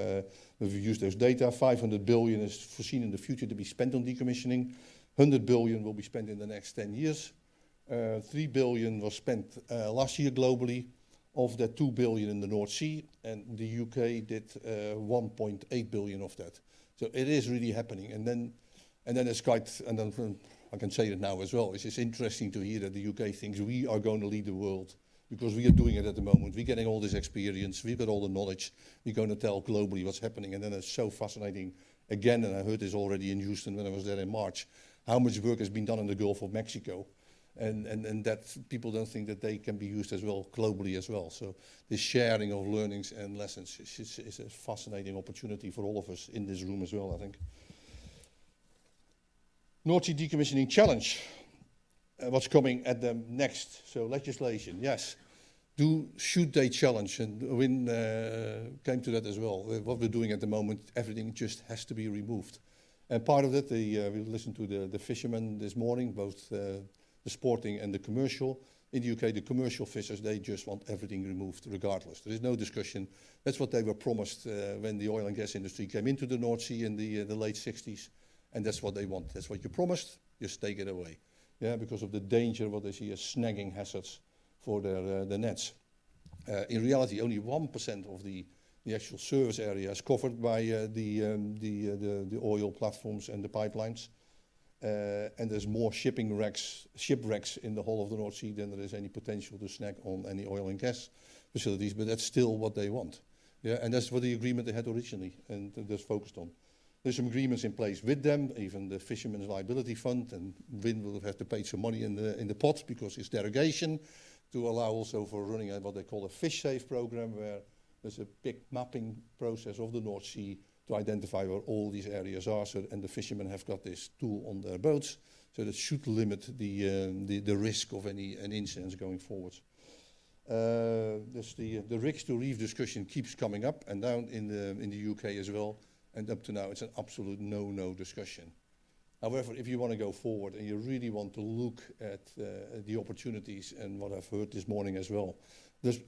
We've used those data. 500 billion is foreseen in the future to be spent on decommissioning. 100 billion will be spent in the next 10 years. 3 billion was spent last year globally. Of that, 2 billion in the North Sea, and the UK did 1.8 billion of that. So it is really happening, and then it's quite, and then I can say it now as well. It's just interesting to hear that the UK thinks we are going to lead the world because we are doing it at the moment. We're getting all this experience, we've got all the knowledge. We're going to tell globally what's happening, and then it's so fascinating. Again, and I heard this already in Houston when I was there in March, how much work has been done in the Gulf of Mexico. And that people don't think that they can be used as well globally as well. So this sharing of learnings and lessons is a fascinating opportunity for all of us in this room as well, I think. North Sea Decommissioning Challenge. What's coming at them next? So legislation, yes. Should they challenge? And Win came to that as well. What we're doing at the moment, everything just has to be removed. And part of it, we listened to the fishermen this morning, both the sporting and the commercial. In the UK, the commercial fishers, they just want everything removed regardless. There is no discussion. That's what they were promised when the oil and gas industry came into the North Sea in the late 60s. And that's what they want. That's what you promised, just take it away. Yeah, because of the danger, what they see as snagging hazards for their nets. In reality, only 1% of the actual service area is covered by the oil platforms and the pipelines. And there's more shipwrecks in the whole of the North Sea than there is any potential to snag on any oil and gas facilities, but that's still what they want. Yeah, and that's what the agreement they had originally, and that's focused on. There's some agreements in place with them, even the Fishermen's Liability Fund, and Win will have to pay some money in the pot because it's derogation to allow also for running what they call a fish safe program, where there's a big mapping process of the North Sea to identify where all these areas are, so, and the fishermen have got this tool on their boats, so that should limit the risk of any incidents going forward. The rigs to reef discussion keeps coming up and down in the UK as well, and up to now it's an absolute no discussion. However, if you want to go forward and you really want to look at the opportunities and what I've heard this morning as well,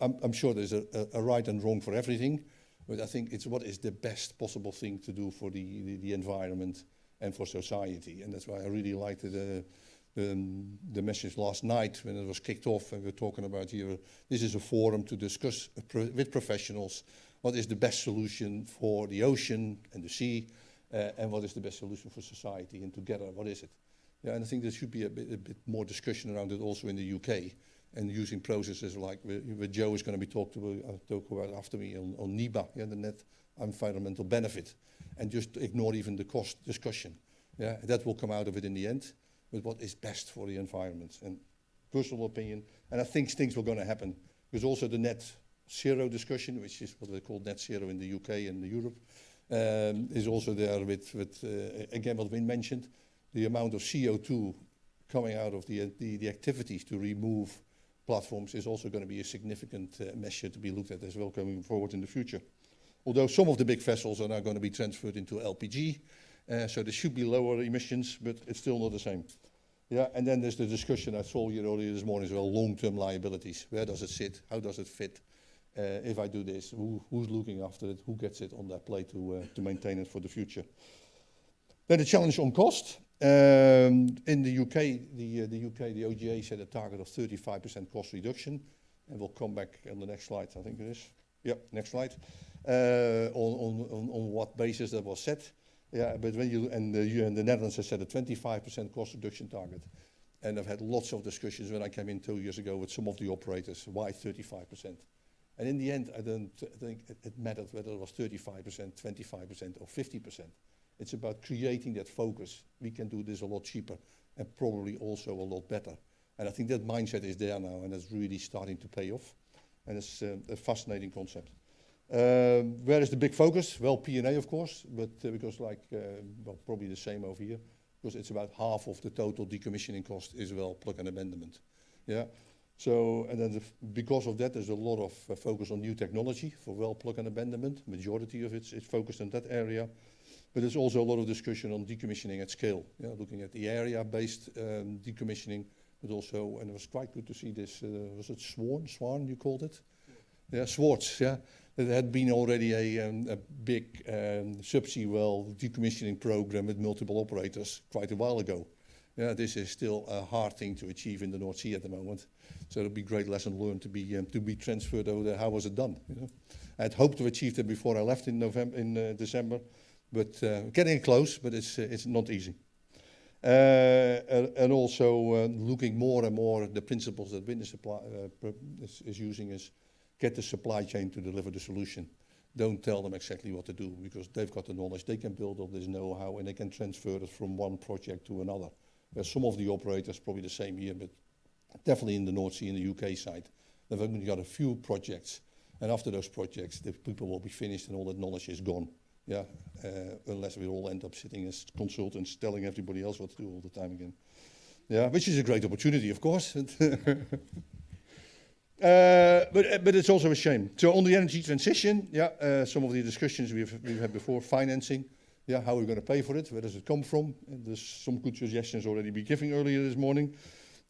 I'm sure there's a right and wrong for everything. But I think it's what is the best possible thing to do for the environment and for society. And that's why I really liked the message last night when it was kicked off and we're talking about here, this is a forum to discuss with professionals what is the best solution for the ocean and the sea and what is the best solution for society, and together, what is it? Yeah, and I think there should be a bit more discussion around it also in the UK. And using processes like what Joe is going to be talk about after me on NEBA, yeah, the net environmental benefit, and just ignore even the cost discussion. Yeah, that will come out of it in the end, with what is best for the environment. And personal opinion, and I think things are going to happen. There's also the net zero discussion, which is what they call net zero in the UK and Europe, is also there with again what Win mentioned, the amount of CO2 coming out of the activities to remove platforms is also going to be a significant measure to be looked at as well going forward in the future. Although some of the big vessels are now going to be transferred into LPG, so there should be lower emissions, but it's still not the same. Yeah, and then there's the discussion I saw here earlier this morning as well, long-term liabilities. Where does it sit? How does it fit? If I do this, who's looking after it? Who gets it on their plate to maintain it for the future? Then the challenge on cost. In the UK, the OGA set a target of 35% cost reduction, and we'll come back on the next slide, I think it is. Yep, next slide. On what basis that was set. Yeah, but when you, and the Netherlands has set a 25% cost reduction target. And I've had lots of discussions when I came in 2 years ago with some of the operators, why 35%? And in the end, I don't think it mattered whether it was 35%, 25% or 50%. It's about creating that focus. We can do this a lot cheaper and probably also a lot better. And I think that mindset is there now, and it's really starting to pay off. And it's a fascinating concept. Where is the big focus? Well, P&A, of course, but because like, well, probably the same over here, because it's about half of the total decommissioning cost is well plug and abandonment. Yeah. So, and then because of that, there's a lot of focus on new technology for well plug and abandonment. Majority of it's focused in that area. But there's also a lot of discussion on decommissioning at scale. Yeah, looking at the area-based decommissioning, but also, and it was quite good to see this, was it Swan you called it? Yeah, Swartz, yeah. There had been already a big subsea well decommissioning program with multiple operators quite a while ago. Yeah, this is still a hard thing to achieve in the North Sea at the moment. So it'll be a great lesson learned to be transferred over there. How was it done? You know? I had hoped to achieve it before I left in December, but getting close, but it's not easy. And also looking more and more at the principles that Witness Supply is using is get the supply chain to deliver the solution. Don't tell them exactly what to do, because they've got the knowledge. They can build up this know-how and they can transfer it from one project to another. There's some of the operators, probably the same here, but definitely in the North Sea and the UK side, they've only got a few projects. And after those projects, the people will be finished and all that knowledge is gone. Yeah, unless we all end up sitting as consultants telling everybody else what to do all the time again. Yeah, which is a great opportunity, of course. But it's also a shame. So on the energy transition, yeah, some of the discussions we've had before, financing, yeah, how are we going to pay for it? Where does it come from? And there's some good suggestions already been given earlier this morning.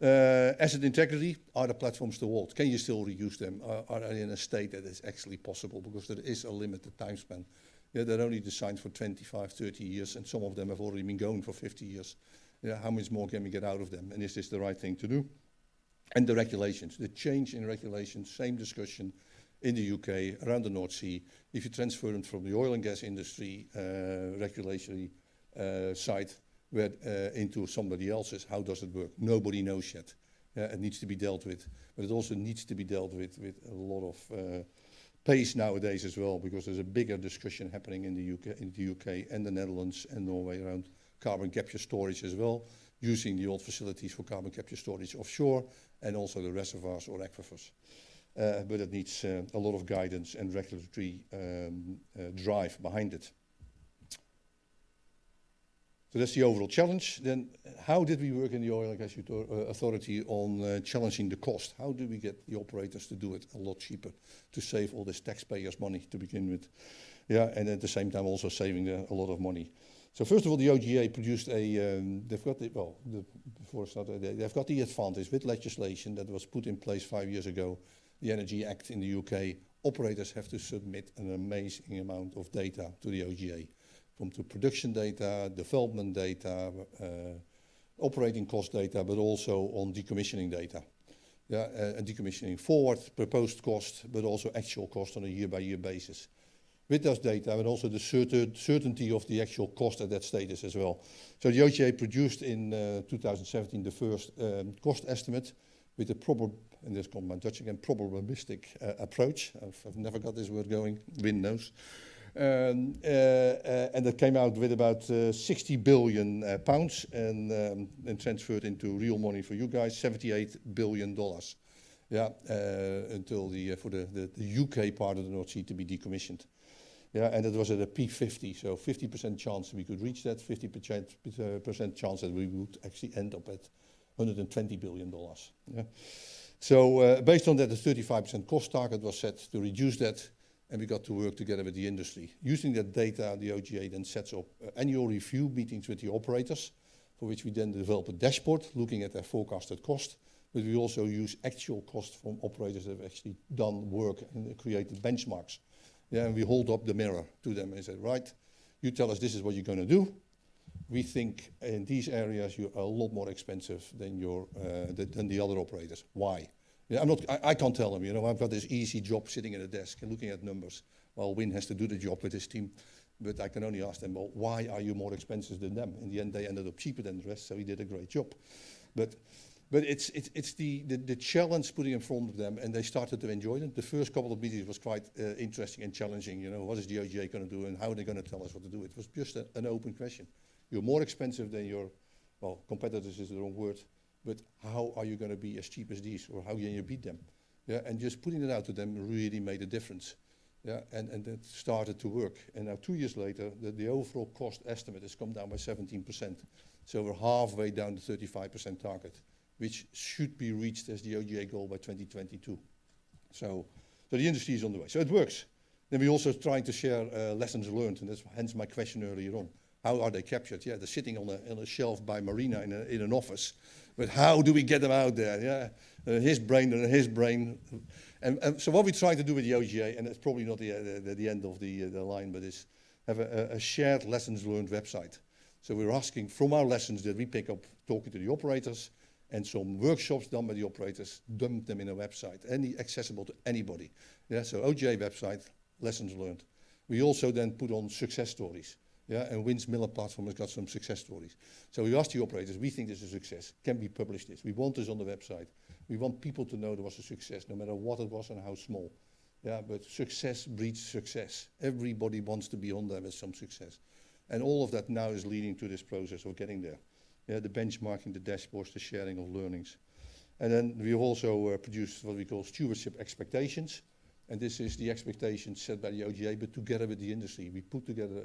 Asset integrity, are the platforms too old? Can you still reuse them? Are they in a state that is actually possible? Because there is a limited time span. Yeah, they're only designed for 25, 30 years, and some of them have already been going for 50 years. Yeah, how much more can we get out of them? And is this the right thing to do? And the regulations, the change in regulations, same discussion in the UK, around the North Sea. If you transfer them from the oil and gas industry regulatory side into somebody else's, how does it work? Nobody knows yet. It needs to be dealt with, but it also needs to be dealt with a lot of pace nowadays as well, because there's a bigger discussion happening in the UK and the Netherlands and Norway around carbon capture storage as well, using the old facilities for carbon capture storage offshore and also the reservoirs or aquifers. But it needs a lot of guidance and regulatory drive behind it. So that's the overall challenge. Then how did we work in the Oil and Gas Authority on challenging the cost? How do we get the operators to do it a lot cheaper, to save all this taxpayers' money to begin with? Yeah, and at the same time also saving a lot of money. So first of all, the OGA produced they've got the advantage with legislation that was put in place 5 years ago, the Energy Act in the UK. Operators have to submit an amazing amount of data to the OGA, from to production data, development data, operating cost data, but also on decommissioning data. Yeah, and decommissioning forward, proposed cost, but also actual cost on a year-by-year basis. With those data, and also the certainty of the actual cost at that status as well. So the OGA produced in 2017 the first cost estimate with a proper, and this is called my Dutch again, probabilistic approach. I've never got this word going, Win knows. And that came out with about 60 billion pounds and transferred into real money for you guys, $78 billion. Yeah, until for the UK part of the North Sea to be decommissioned. Yeah, and it was at a P50, so 50% chance we could reach that, 50% chance that we would actually end up at $120 billion. Yeah. So based on that, the 35% cost target was set to reduce that and we got to work together with the industry. Using that data, the OGA then sets up annual review meetings with the operators, for which we then develop a dashboard looking at their forecasted cost. But we also use actual cost from operators that have actually done work and created benchmarks. Yeah, and we hold up the mirror to them and say, right, you tell us this is what you're going to do. We think in these areas you're a lot more expensive than than the other operators. Why? Yeah, I can't tell them. You know, I've got this easy job sitting at a desk and looking at numbers, while Win has to do the job with his team. But I can only ask them, well, why are you more expensive than them? In the end, they ended up cheaper than the rest, so he did a great job. But it's the challenge putting in front of them, and they started to enjoy it. The first couple of meetings was quite interesting and challenging. You know, what is the OGA going to do, and how are they going to tell us what to do? It was just an open question. You're more expensive than your, well, competitors is the wrong word, but how are you going to be as cheap as these, or how can you beat them? Yeah, and just putting it out to them really made a difference. Yeah, and it started to work. And now 2 years later, the overall cost estimate has come down by 17%. So we're halfway down the 35% target, which should be reached as the OGA goal by 2022. So the industry is on the way. So it works. Then we're also trying to share lessons learned, and that's hence my question earlier on. How are they captured? Yeah, they're sitting on a shelf by Marina in an office. But how do we get them out there? Yeah, his brain and his brain. And so what we're trying to do with the OGA, and it's probably not the end of the line, but is have a shared lessons learned website. So we're asking from our lessons that we pick up talking to the operators, and some workshops done by the operators, dump them in a website, accessible to anybody. Yeah, so OGA website, lessons learned. We also then put on success stories. Yeah, and Win's Miller platform has got some success stories. So we asked the operators, we think this is a success. Can we publish this? We want this on the website. We want people to know there was a success, no matter what it was and how small. Yeah, but success breeds success. Everybody wants to be on there with some success. And all of that now is leading to this process of getting there. Yeah, the benchmarking, the dashboards, the sharing of learnings. And then we also produced what we call stewardship expectations. And this is the expectations set by the OGA, but together with the industry. We put together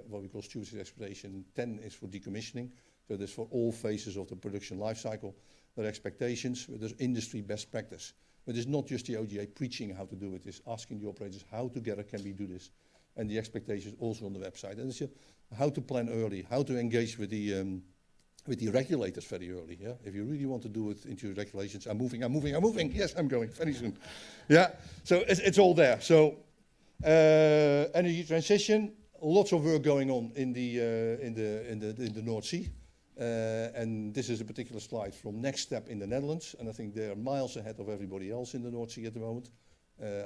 what we call stewardship expectation. 10 is for decommissioning. So that's for all phases of the production life cycle. There are expectations, but there's industry best practice. But it's not just the OGA preaching how to do it. It's asking the operators how together can we do this. And the expectations also on the website. And it's how to plan early, how to engage with the regulators very early. Yeah, if you really want to do it into regulations, I'm moving. Yes, I'm going very soon. Yeah, so it's all there. So energy transition, lots of work going on in the North Sea, and this is a particular slide from Next Step in the Netherlands, and I think they are miles ahead of everybody else in the North Sea at the moment.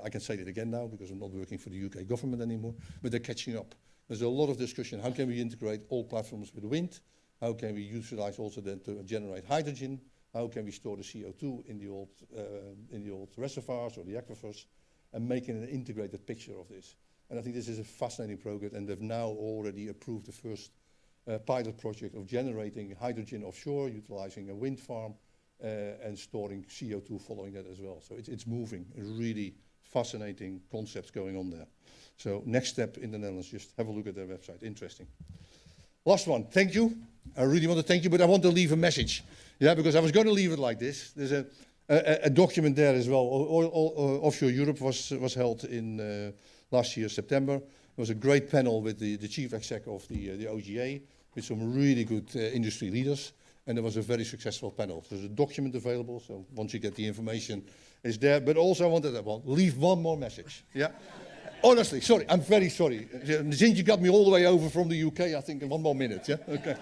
I can say that again now because I'm not working for the UK government anymore, but they're catching up. There's a lot of discussion. How can we integrate all platforms with wind? How can we utilize also then to generate hydrogen? How can we store the CO2 in the old reservoirs or the aquifers, and making an integrated picture of this? And I think this is a fascinating project, and they've now already approved the first pilot project of generating hydrogen offshore, utilizing a wind farm, and storing CO2 following that as well. So it's moving. Really fascinating concepts going on there. So Next Step in the Netherlands, just have a look at their website. Interesting. Last one, thank you. I really want to thank you, but I want to leave a message. Yeah, because I was going to leave it like this. There's a document there as well. Offshore Europe was held in last year, September. There was a great panel with the chief exec of the OGA, with some really good industry leaders. And it was a very successful panel. There's a document available, so once you get the information, it's there. But also I wanted to leave one more message. Yeah. Honestly, sorry, I'm very sorry. Since you got me all the way over from the UK, I think 1 more minute, yeah? Okay.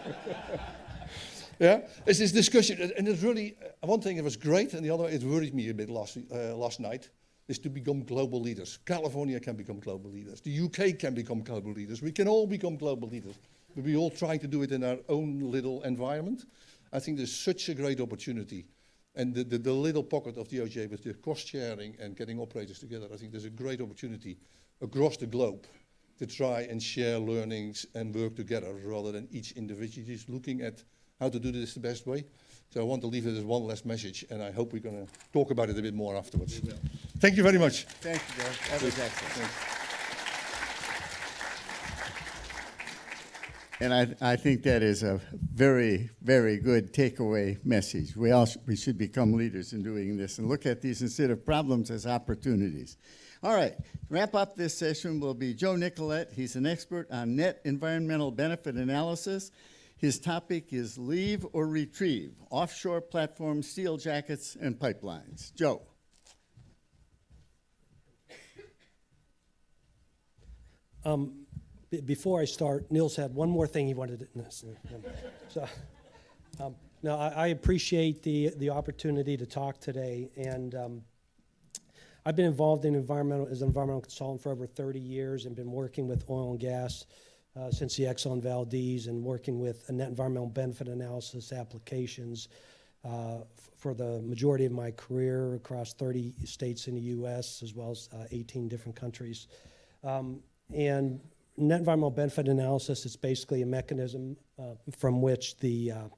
Yeah, it's this discussion, and it's really, one thing that was great, and the other, it worried me a bit last night, is to become global leaders. California can become global leaders. The UK can become global leaders. We can all become global leaders. But we're all trying to do it in our own little environment. I think there's such a great opportunity. And the little pocket of the OGA with the cost sharing and getting operators together, I think there's a great opportunity across the globe to try and share learnings and work together rather than each individual just looking at how to do this the best way. So I want to leave it as one last message, and I hope we're going to talk about it a bit more afterwards. Thank you very much. Thank you, Bill. That was excellent. Thanks. And I think that is a very, very good takeaway message. We should become leaders in doing this and look at these instead of problems as opportunities. All right, to wrap up this session will be Joe Nicolette. He's an expert on net environmental benefit analysis. His topic is leave or retrieve, offshore platforms, steel jackets, and pipelines. Joe. Before I start, Niels had one more thing he wanted to. So, no, I appreciate the opportunity to talk today, and I've been involved in as an environmental consultant for over 30 years, and been working with oil and gas since the Exxon Valdez, and working with net environmental benefit analysis applications for the majority of my career across 30 states in the U.S. as well as 18 different countries. And net environmental benefit analysis is basically a mechanism from which to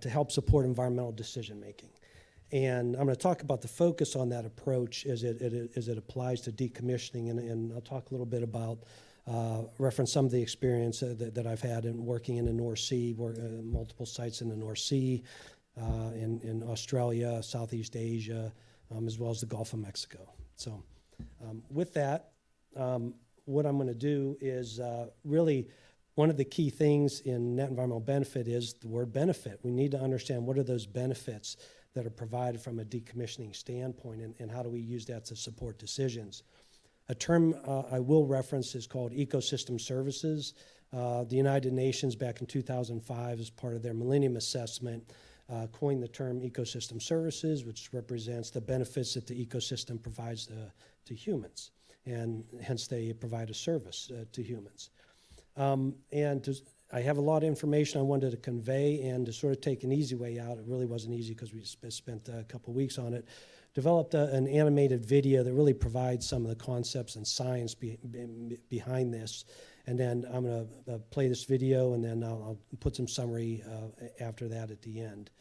help support environmental decision making. And I'm going to talk about the focus on that approach as it applies to decommissioning, and I'll talk a little bit about reference some of the experience that I've had in working in the North Sea, multiple sites in the North Sea, in Australia, Southeast Asia, as well as the Gulf of Mexico. So with that, what I'm going to do is really one of the key things in net environmental benefit is the word benefit. We need to understand what are those benefits that are provided from a decommissioning standpoint, and how do we use that to support decisions. A term I will reference is called ecosystem services. The United Nations back in 2005 as part of their Millennium Assessment coined the term ecosystem services, which represents the benefits that the ecosystem provides to humans, and hence they provide a service to humans. I have a lot of information I wanted to convey, and to sort of take an easy way out, it really wasn't easy because we spent a couple weeks on it, developed an animated video that really provides some of the concepts and science behind this. And then I'm going to play this video, and then I'll put some summary after that at the end,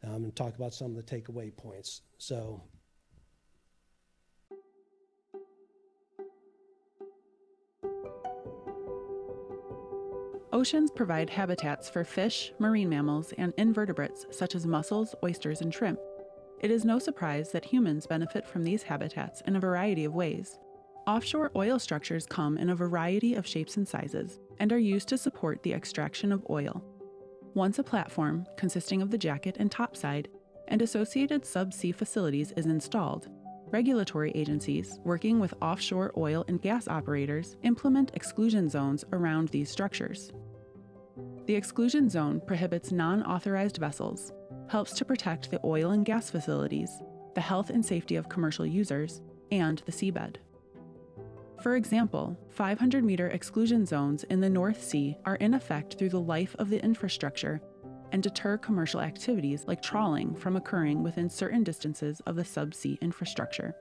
and talk about some of the takeaway points. So. Oceans provide habitats for fish, marine mammals, and invertebrates such as mussels, oysters, and shrimp. It is no surprise that humans benefit from these habitats in a variety of ways. Offshore oil structures come in a variety of shapes and sizes and are used to support the extraction of oil. Once a platform, consisting of the jacket and topside, and associated subsea facilities is installed, regulatory agencies working with offshore oil and gas operators implement exclusion zones around these structures. The exclusion zone prohibits non-authorized vessels, helps to protect the oil and gas facilities, the health and safety of commercial users, and the seabed. For example, 500-meter exclusion zones in the North Sea are in effect through the life of the infrastructure and deter commercial activities like trawling from occurring within certain distances of the subsea infrastructure.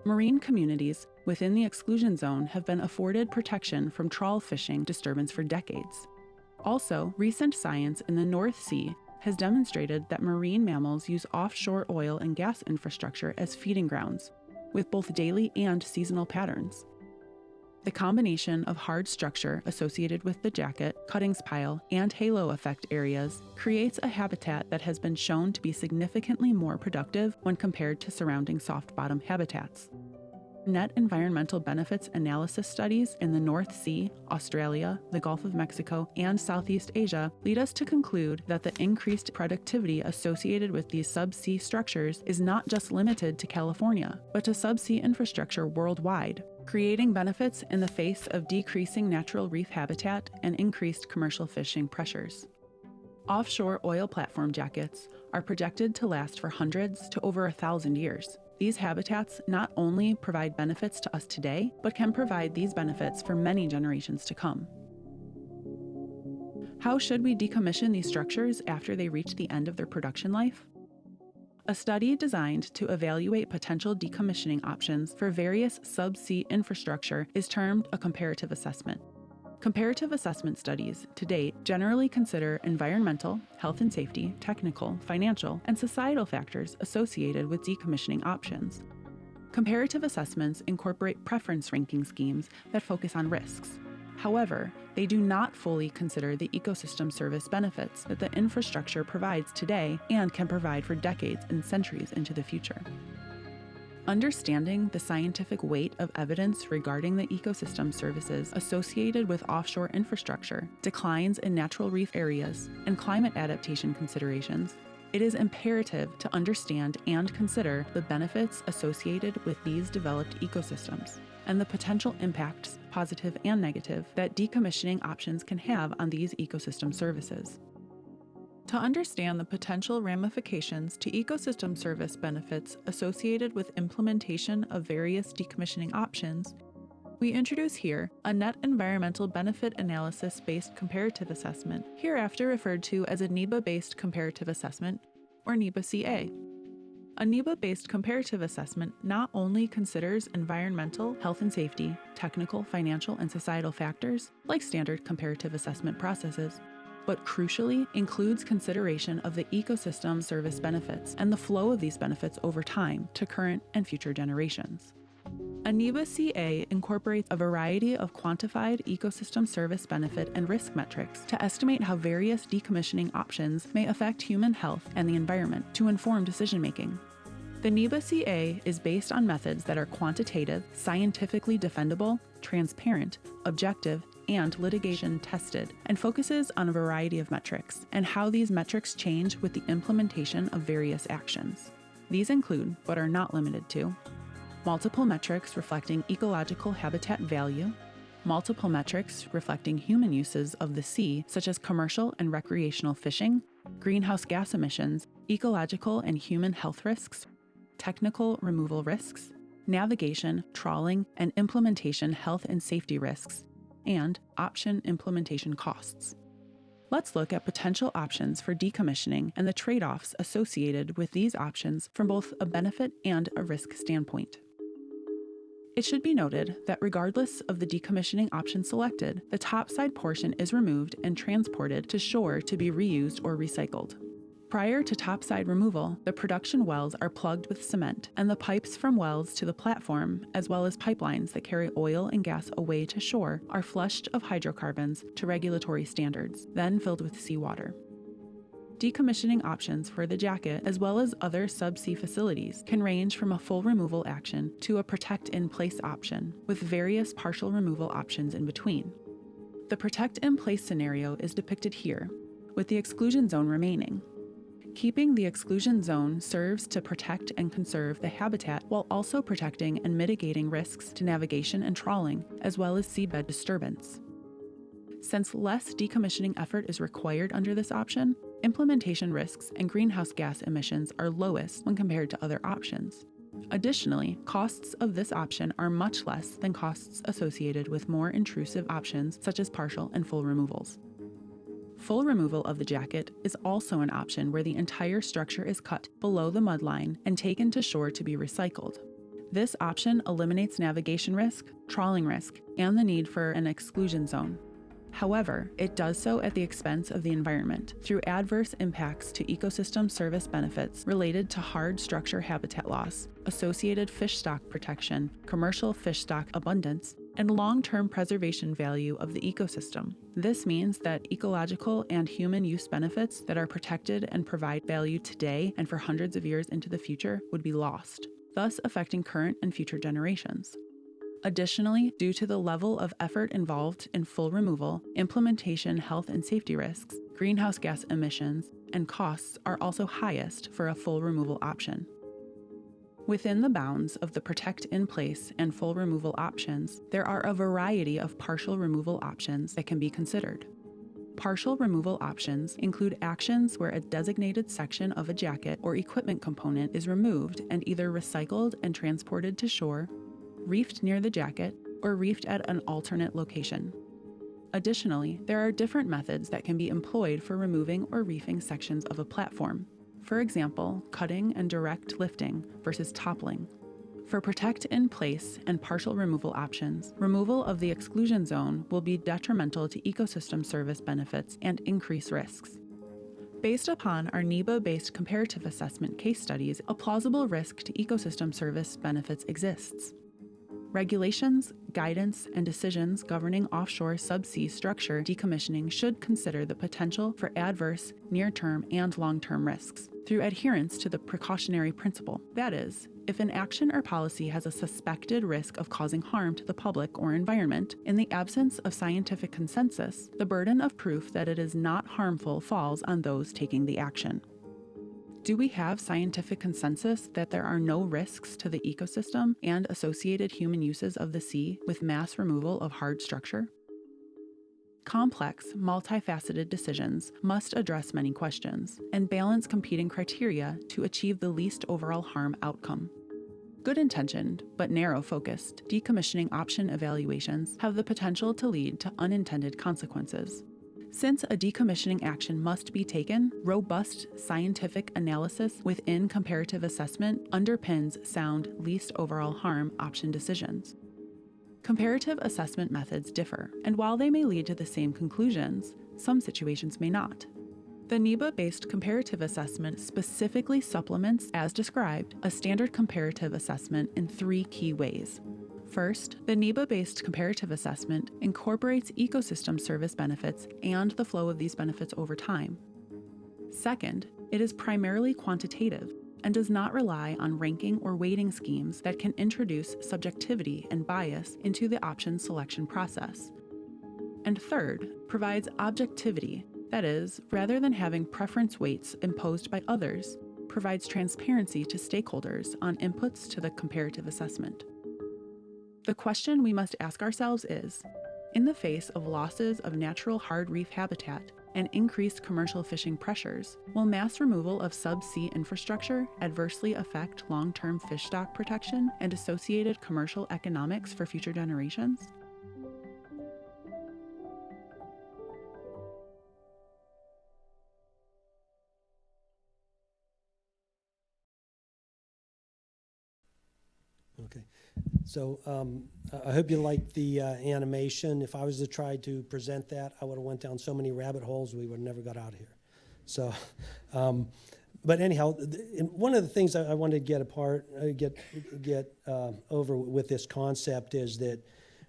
Marine communities within the exclusion zone have been afforded protection from trawl fishing disturbance for decades. Also, recent science in the North Sea has demonstrated that marine mammals use offshore oil and gas infrastructure as feeding grounds, with both daily and seasonal patterns. The combination of hard structure associated with the jacket, cuttings pile, and halo effect areas creates a habitat that has been shown to be significantly more productive when compared to surrounding soft bottom habitats. Net environmental benefits analysis studies in the North Sea, Australia, the Gulf of Mexico, and Southeast Asia lead us to conclude that the increased productivity associated with these subsea structures is not just limited to California, but to subsea infrastructure worldwide, creating benefits in the face of decreasing natural reef habitat and increased commercial fishing pressures. Offshore oil platform jackets are projected to last for hundreds to over 1,000 years. These habitats not only provide benefits to us today, but can provide these benefits for many generations to come. How should we decommission these structures after they reach the end of their production life? A study designed to evaluate potential decommissioning options for various subsea infrastructure is termed a comparative assessment. Comparative assessment studies, to date, generally consider environmental, health and safety, technical, financial, and societal factors associated with decommissioning options. Comparative assessments incorporate preference ranking schemes that focus on risks, However, they do not fully consider the ecosystem service benefits that the infrastructure provides today and can provide for decades and centuries into the future. Understanding the scientific weight of evidence regarding the ecosystem services associated with offshore infrastructure, declines in natural reef areas, and climate adaptation considerations, it is imperative to understand and consider the benefits associated with these developed ecosystems and the potential impacts, positive and negative, that decommissioning options can have on these ecosystem services. To understand the potential ramifications to ecosystem service benefits associated with implementation of various decommissioning options, we introduce here a net environmental benefit analysis-based comparative assessment, hereafter referred to as a NEBA-based comparative assessment, or NEBA-CA. A NEBA-based comparative assessment not only considers environmental, health and safety, technical, financial, and societal factors, like standard comparative assessment processes, but crucially includes consideration of the ecosystem service benefits and the flow of these benefits over time to current and future generations. A NEBA-CA incorporates a variety of quantified ecosystem service benefit and risk metrics to estimate how various decommissioning options may affect human health and the environment to inform decision-making. The NEBA-CA is based on methods that are quantitative, scientifically defendable, transparent, objective, and litigation tested, and focuses on a variety of metrics and how these metrics change with the implementation of various actions. These include, but are not limited to, multiple metrics reflecting ecological habitat value, multiple metrics reflecting human uses of the sea, such as commercial and recreational fishing, greenhouse gas emissions, ecological and human health risks, technical removal risks, navigation, trawling, and implementation health and safety risks, and option implementation costs. Let's look at potential options for decommissioning and the trade-offs associated with these options from both a benefit and a risk standpoint. It should be noted that regardless of the decommissioning option selected, the topside portion is removed and transported to shore to be reused or recycled. Prior to topside removal, the production wells are plugged with cement, and the pipes from wells to the platform, as well as pipelines that carry oil and gas away to shore, are flushed of hydrocarbons to regulatory standards, then filled with seawater. Decommissioning options for the jacket, as well as other subsea facilities, can range from a full removal action to a protect-in-place option, with various partial removal options in between. The protect-in-place scenario is depicted here, with the exclusion zone remaining. Keeping the exclusion zone serves to protect and conserve the habitat while also protecting and mitigating risks to navigation and trawling, as well as seabed disturbance. Since less decommissioning effort is required under this option, implementation risks and greenhouse gas emissions are lowest when compared to other options. Additionally, costs of this option are much less than costs associated with more intrusive options such as partial and full removals. Full removal of the jacket is also an option where the entire structure is cut below the mudline and taken to shore to be recycled. This option eliminates navigation risk, trawling risk, and the need for an exclusion zone. However, it does so at the expense of the environment through adverse impacts to ecosystem service benefits related to hard structure habitat loss, associated fish stock protection, commercial fish stock abundance, and long-term preservation value of the ecosystem. This means that ecological and human use benefits that are protected and provide value today and for hundreds of years into the future would be lost, thus affecting current and future generations. Additionally, due to the level of effort involved in full removal, implementation health and safety risks, greenhouse gas emissions, and costs are also highest for a full removal option. Within the bounds of the protect-in-place and full removal options, there are a variety of partial removal options that can be considered. Partial removal options include actions where a designated section of a jacket or equipment component is removed and either recycled and transported to shore, reefed near the jacket, or reefed at an alternate location. Additionally, there are different methods that can be employed for removing or reefing sections of a platform. For example, cutting and direct lifting versus toppling. For protect-in-place and partial removal options, removal of the exclusion zone will be detrimental to ecosystem service benefits and increase risks. Based upon our NEBA-based comparative assessment case studies, a plausible risk to ecosystem service benefits exists. Regulations, guidance, and decisions governing offshore subsea structure decommissioning should consider the potential for adverse, near-term, and long-term risks through adherence to the precautionary principle. That is, if an action or policy has a suspected risk of causing harm to the public or environment, in the absence of scientific consensus, the burden of proof that it is not harmful falls on those taking the action. Do we have scientific consensus that there are no risks to the ecosystem and associated human uses of the sea with mass removal of hard structure? Complex, multifaceted decisions must address many questions and balance competing criteria to achieve the least overall harm outcome. Good-intentioned, but narrow-focused, decommissioning option evaluations have the potential to lead to unintended consequences. Since a decommissioning action must be taken, robust scientific analysis within comparative assessment underpins sound least overall harm option decisions. Comparative assessment methods differ, and while they may lead to the same conclusions, some situations may not. The NEBA-based comparative assessment specifically supplements, as described, a standard comparative assessment in 3 key ways. First, the NEBA-based comparative assessment incorporates ecosystem service benefits and the flow of these benefits over time. Second, it is primarily quantitative and does not rely on ranking or weighting schemes that can introduce subjectivity and bias into the option selection process. And third, provides objectivity, that is, rather than having preference weights imposed by others, provides transparency to stakeholders on inputs to the comparative assessment. The question we must ask ourselves is, in the face of losses of natural hard reef habitat and increased commercial fishing pressures, will mass removal of subsea infrastructure adversely affect long-term fish stock protection and associated commercial economics for future generations? Okay, so I hope you liked the animation. If I was to try to present that, I would have went down so many rabbit holes we would have never got out of here. So, but anyhow, one of the things I wanted to get over with this concept is that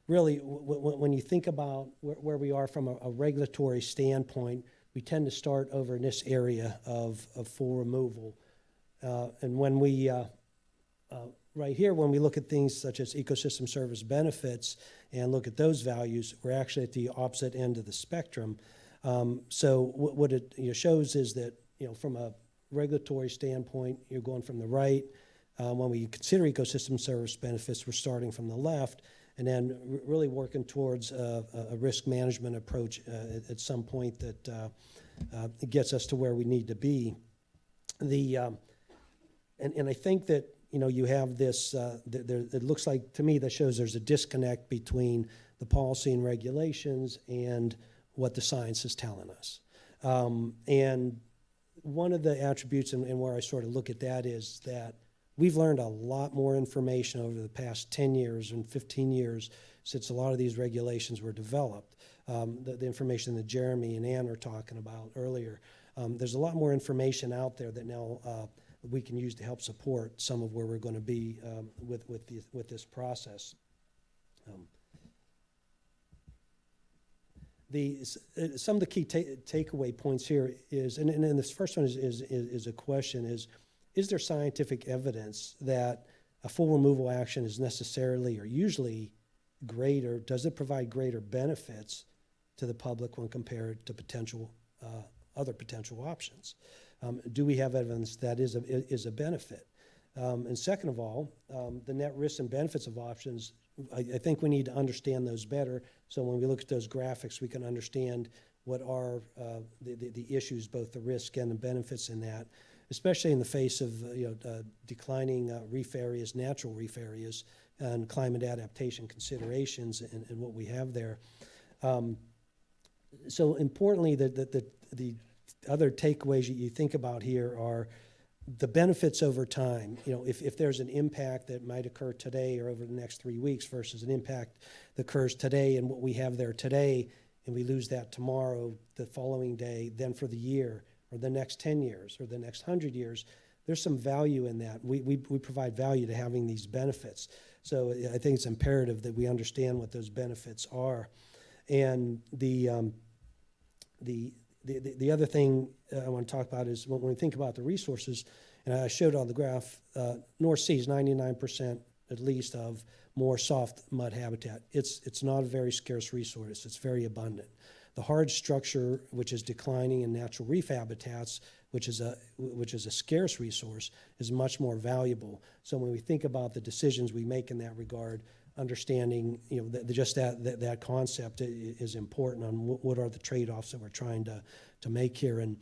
really when you think about where we are from a regulatory standpoint, we tend to start over in this area of full removal. And when we right here, when we look at things such as ecosystem service benefits and look at those values, we're actually at the opposite end of the spectrum. So what it shows is that from a regulatory standpoint, you're going from the right. When we consider ecosystem service benefits, we're starting from the left, and then really working towards a risk management approach at some point that gets us to where we need to be. And I think that you have this, it looks like to me that shows there's a disconnect between the policy and regulations and what the science is telling us. And one of the attributes and where I sort of look at that is that we've learned a lot more information over the past 10 years and 15 years since a lot of these regulations were developed. The information that Jeremy and Ann were talking about earlier. There's a lot more information out there that now we can use to help support some of where we're going to be with this process. Some of the key takeaway points here is, and this first one is a question, is there scientific evidence that a full removal action is necessarily or usually greater? Does it provide greater benefits to the public when compared to other potential options? Do we have evidence that is a benefit? And second of all, the net risks and benefits of options, I think we need to understand those better. So when we look at those graphics, we can understand what are the issues, both the risk and the benefits in that, especially in the face of declining reef areas, natural reef areas, and climate adaptation considerations and what we have there. So importantly, the other takeaways you think about here are the benefits over time. If there's an impact that might occur today or over the next 3 weeks versus an impact that occurs today and what we have there today, and we lose that tomorrow, the following day, then for the year or the next 10 years or the next 100 years, there's some value in that. We provide value to having these benefits. So I think it's imperative that we understand what those benefits are. And the other thing I want to talk about is when we think about the resources, and I showed on the graph, North Sea is 99% at least of more soft mud habitat. It's not a very scarce resource. It's very abundant. The hard structure, which is declining in natural reef habitats, which is a scarce resource, is much more valuable. So when we think about the decisions we make in that regard, understanding that concept is important on what are the trade-offs that we're trying to make here. And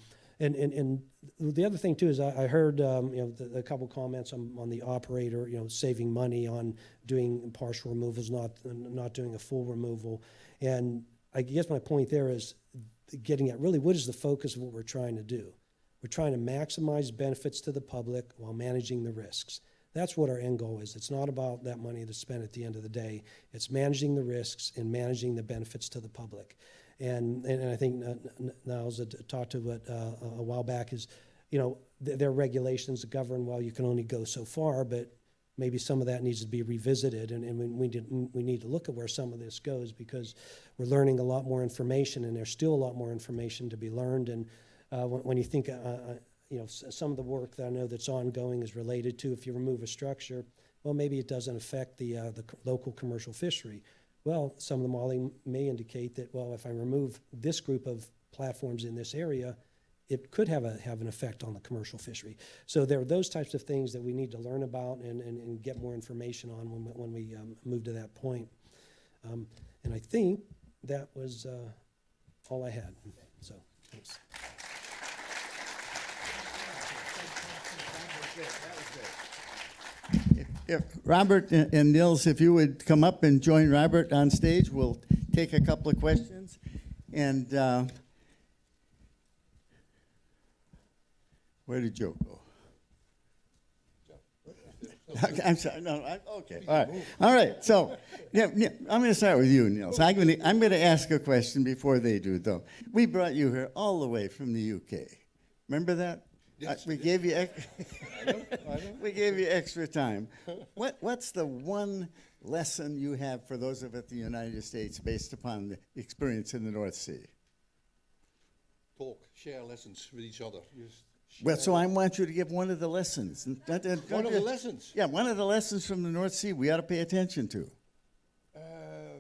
the other thing too is I heard a couple comments on the operator saving money on doing partial removals, not doing a full removal. And I guess my point there is getting at really what is the focus of what we're trying to do. We're trying to maximize benefits to the public while managing the risks. That's what our end goal is. It's not about that money that's spent at the end of the day. It's managing the risks and managing the benefits to the public. And I think Niles talked to it a while back is, there are regulations that govern, well, you can only go so far, but maybe some of that needs to be revisited, and we need to look at where some of this goes, because we're learning a lot more information, and there's still a lot more information to be learned. And when you think, some of the work that I know that's ongoing is related to if you remove a structure, well, maybe it doesn't affect the local commercial fishery. Well, some of the modeling may indicate that, well, if I remove this group of platforms in this area, it could have an effect on the commercial fishery. So there are those types of things that we need to learn about and get more information on when we move to that point. And I think that was all I had. So thanks. If Robert and Nils, if you would come up and join Robert on stage, we'll take a couple of questions. And where did Joe go? I'm sorry. No, okay. All right. All right. So, I'm going to start with you, Nils. I'm going to ask a question before they do, though. We brought you here all the way from the UK. Remember that? Yes. We gave you I know. we gave you extra time. What's the one lesson you have for those of us in the United States based upon the experience in the North Sea? Talk, share lessons with each other. Well, so I want you to give one of the lessons. One of the lessons? Yeah, one of the lessons from the North Sea we ought to pay attention to. I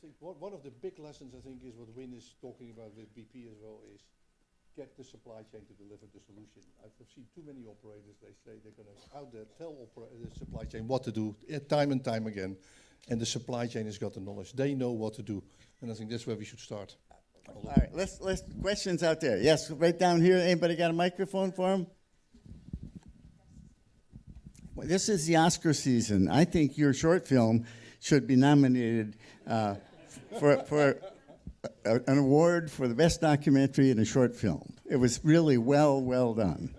think one of the big lessons, I think, is what Win is talking about with BP as well, is get the supply chain to deliver the solution. I've seen too many operators, they say they're going to out there tell the supply chain what to do time and time again, and the supply chain has got the knowledge. They know what to do, and I think that's where we should start. All right, let's questions out there. Yes, right down here. Anybody got a microphone for him? Well, this is the Oscar season. I think your short film should be nominated for an award for the best documentary in a short film. It was really well done.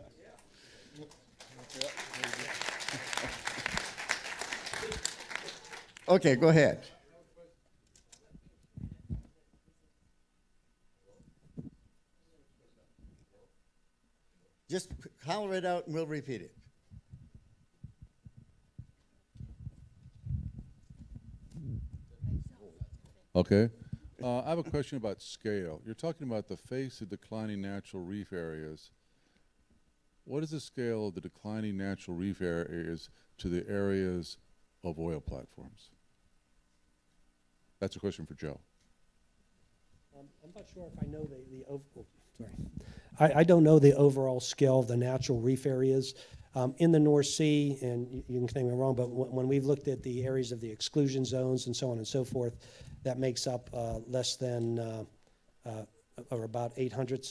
Okay, go ahead. Just holler it out and we'll repeat it. Okay. I have a question about scale. You're talking about the face of declining natural reef areas. What is the scale of the declining natural reef areas to the areas of oil platforms? That's a question for Joe. I'm not sure if I know I don't know the overall scale of the natural reef areas. In the North Sea, and you can think me wrong, but when we've looked at the areas of the exclusion zones and so on and so forth, that makes up less than, or about 0.08%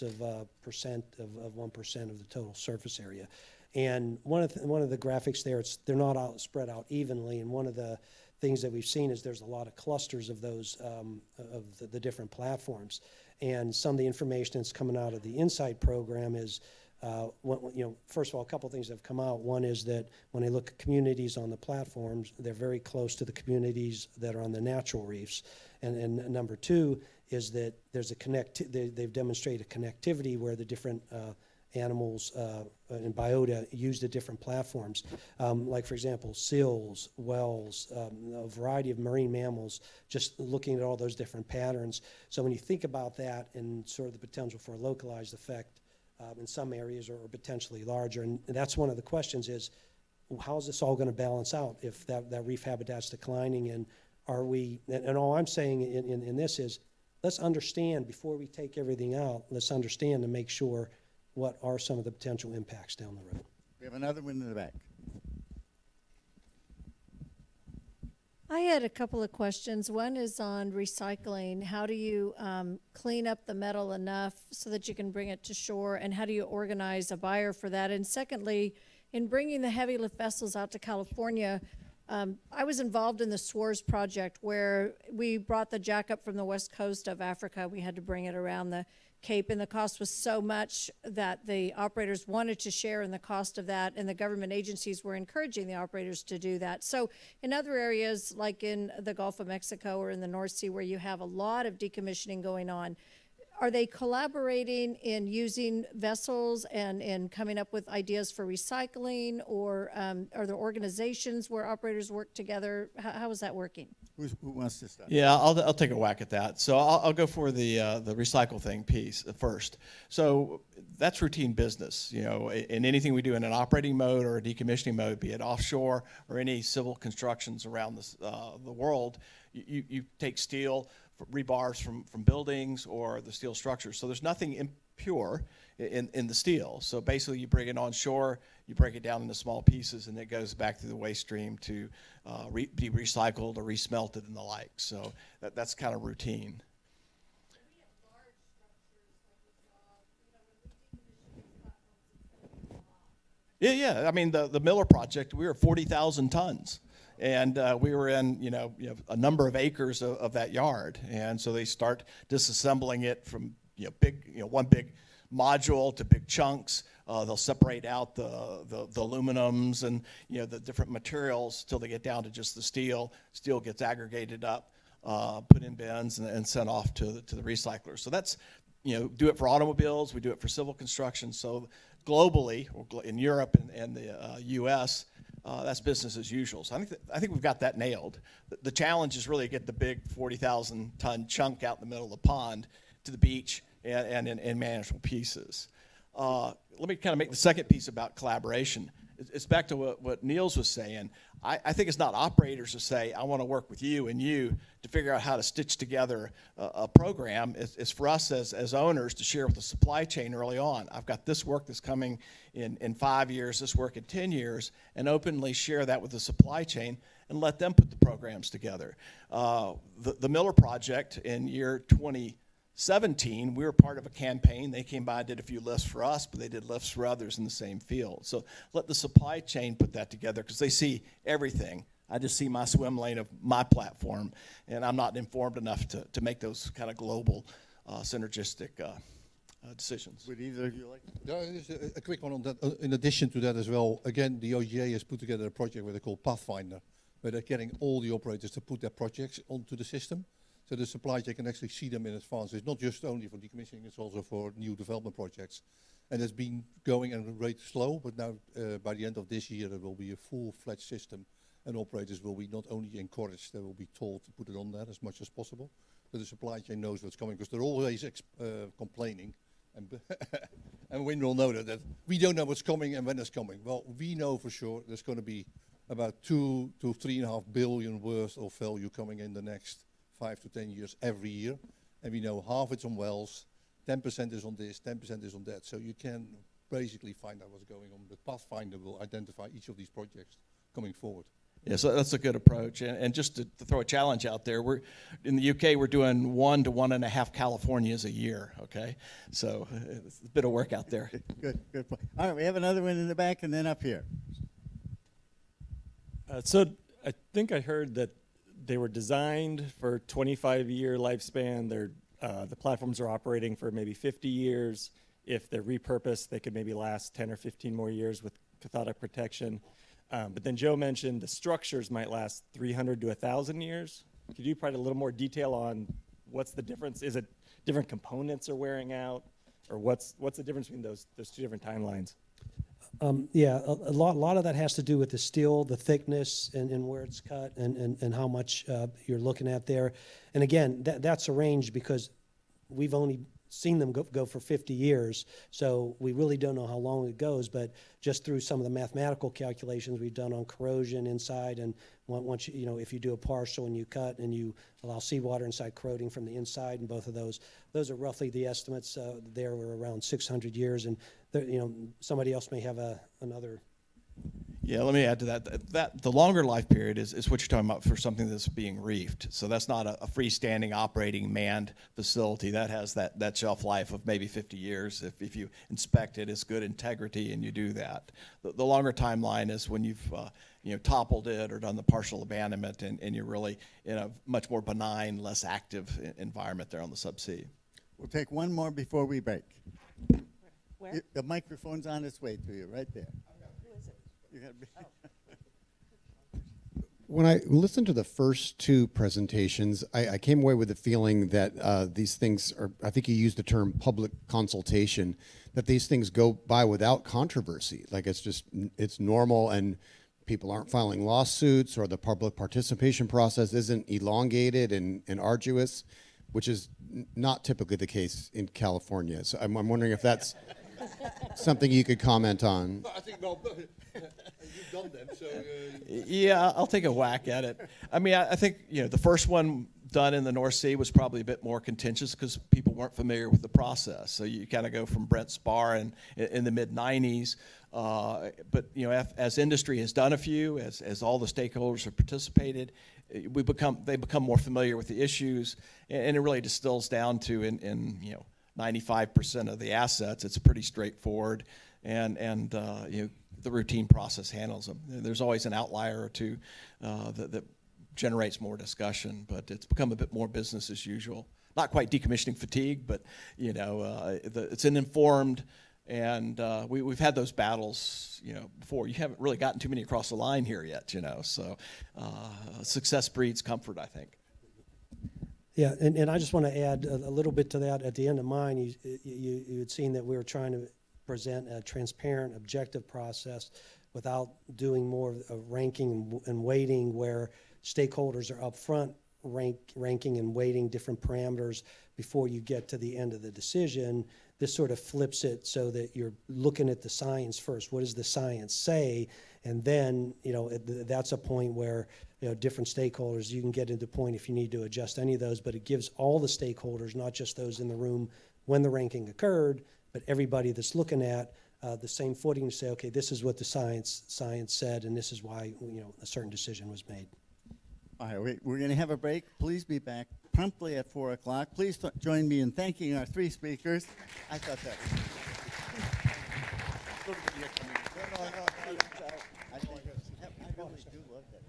of 1% of the total surface area. And one of the graphics there, they're not spread out evenly, and one of the things that we've seen is there's a lot of clusters of those, of the different platforms. And some of the information that's coming out of the Insight program is, first of all, a couple of things that have come out. One is that when they look at communities on the platforms, they're very close to the communities that are on the natural reefs. And number two is that there's they've demonstrated connectivity where the different animals and biota used at different platforms. Like, for example, seals, whales, a variety of marine mammals, just looking at all those different patterns. So when you think about that and sort of the potential for a localized effect in some areas or potentially larger, and that's one of the questions is, how is this all going to balance out if that reef habitat's declining, and are we, and all I'm saying in this is, let's understand before we take everything out, let's understand and make sure what are some of the potential impacts down the road. We have another one in the back. I had a couple of questions. One is on recycling. How do you clean up the metal enough so that you can bring it to shore, and how do you organize a buyer for that? And secondly, in bringing the heavy lift vessels out to California, I was involved in the SWORS project where we brought the jack up from the west coast of Africa. We had to bring it around the Cape, and the cost was so much that the operators wanted to share in the cost of that, and the government agencies were encouraging the operators to do that. So in other areas, like in the Gulf of Mexico or in the North Sea, where you have a lot of decommissioning going on, are they collaborating in using vessels and coming up with ideas for recycling, or are there organizations where operators work together? How is that working? Who wants to start? Yeah, I'll take a whack at that. So I'll go for the recycle thing piece first. So that's routine business, you know, in anything we do in an operating mode or a decommissioning mode, be it offshore or any civil constructions around the world. You take steel, rebars from buildings or the steel structures. So there's nothing impure in the steel. So basically you bring it on shore, you break it down into small pieces, and it goes back through the waste stream to be recycled or resmelted and the like. So that's kind of routine. Yeah. I mean, the Miller project, we were 40,000 tons. And we were in, you know, a number of acres of that yard, and so they start disassembling it from, one big module to big chunks. They'll separate out the aluminums and the different materials till they get down to just the steel. Steel gets aggregated up, put in bins, and sent off to the recyclers. So that's do it for automobiles. We do it for civil construction. So globally, in Europe and the U.S. That's business as usual. So I think we've got that nailed. The challenge is really to get the big 40,000 ton chunk out in the middle of the pond to the beach and in manageable pieces. Let me kind of make the second piece about collaboration. It's back to what Niels was saying. I think it's not operators to say, I want to work with you and you to figure out how to stitch together a program. It's for us as owners to share with the supply chain early on. I've got this work that's coming in 5 years, this work in 10 years, and openly share that with the supply chain and let them put the programs together. The Miller project in year 2017, we were part of a campaign. They came by and did a few lifts for us, but they did lifts for others in the same field. So let the supply chain put that together because they see everything. I just see my swim lane of my platform, and I'm not informed enough to make those kind of global synergistic decisions. Would either of you like to? Yeah, just a quick one on that. In addition to that as well, again, the OGA has put together a project where they call Pathfinder, where they're getting all the operators to put their projects onto the system. So the supply chain can actually see them in advance. It's not just only for decommissioning, it's also for new development projects. And it's been going at a rate slow, but now by the end of this year, there will be a full-fledged system, and operators will be not only encouraged, they will be told to put it on there as much as possible. So the supply chain knows what's coming, because they're always complaining. And Win will know that we don't know what's coming and when it's coming. Well, we know for sure there's going to be about 2 to 3.5 billion worth of value coming in the next 5 to 10 years every year, and we know half it's on wells, 10% is on this, 10% is on that. So you can basically find out what's going on. But Pathfinder will identify each of these projects coming forward. Yeah, so that's a good approach. And just to throw a challenge out there, we're in the UK, we're doing 1 to 1.5 Californias a year, okay? So it's a bit of work out there. Good point. All right, we have another one in the back and then up here. So I think I heard that they were designed for 25-year lifespan. The platforms are operating for maybe 50 years. If they're repurposed, they could maybe last 10 or 15 more years with cathodic protection. But then Joe mentioned the structures might last 300 to 1,000 years. Could you provide a little more detail on what's the difference? Is it different components are wearing out? Or what's the difference between those two different timelines? Yeah, a lot of that has to do with the steel, the thickness, and where it's cut, and how much you're looking at there. And again, that's arranged because we've only seen them go for 50 years, so we really don't know how long it goes, but just through some of the mathematical calculations we've done on corrosion inside, and once if you do a partial and you cut and you allow seawater inside corroding from the inside, and both of those are roughly the estimates. There were around 600 years, and somebody else may have another. Yeah, let me add to that. The longer life period is what you're talking about for something that's being reefed. So that's not a freestanding operating manned facility. That has that shelf life of maybe 50 years. If you inspect it, it's good integrity and you do that. The longer timeline is when you've toppled it or done the partial abandonment and you're really in a much more benign, less active environment there on the subsea. We'll take one more before we break. Where? The microphone's on its way to you, right there. Who is it? You gotta be When I listened to the first two presentations, I came away with the feeling that these things are, I think you used the term public consultation, that these things go by without controversy. Like it's normal and people aren't filing lawsuits, or the public participation process isn't elongated and arduous, which is not typically the case in California. So I'm wondering if that's something you could comment on. I think, well, you've done them, so... Yeah, I'll take a whack at it. I mean, I think, the first one done in the North Sea was probably a bit more contentious because people weren't familiar with the process. So you kind of go from Brent Spar in the mid-90s. But, as industry has done a few, as all the stakeholders have participated, they become more familiar with the issues, and it really distills down to in 95% of the assets, it's pretty straightforward, and the routine process handles them. There's always an outlier or two that generates more discussion, but it's become a bit more business as usual. Not quite decommissioning fatigue, but it's an informed, and we've had those battles before. You haven't really gotten too many across the line here yet, so success breeds comfort, I think. Yeah, and I just want to add a little bit to that. At the end of mine, you had seen that we were trying to present a transparent, objective process without doing more of ranking and weighting, where stakeholders are up front ranking and weighting different parameters before you get to the end of the decision. This sort of flips it so that you're looking at the science first. What does the science say? And then, that's a point where, different stakeholders, you can get into point if you need to adjust any of those, but it gives all the stakeholders, not just those in the room when the ranking occurred, but everybody that's looking at the same footing to say, okay, this is what the science said, and this is why, a certain decision was made. All right, we're going to have a break. Please be back promptly at 4 o'clock. Please join me in thanking our three speakers. I thought that was... I really do love that.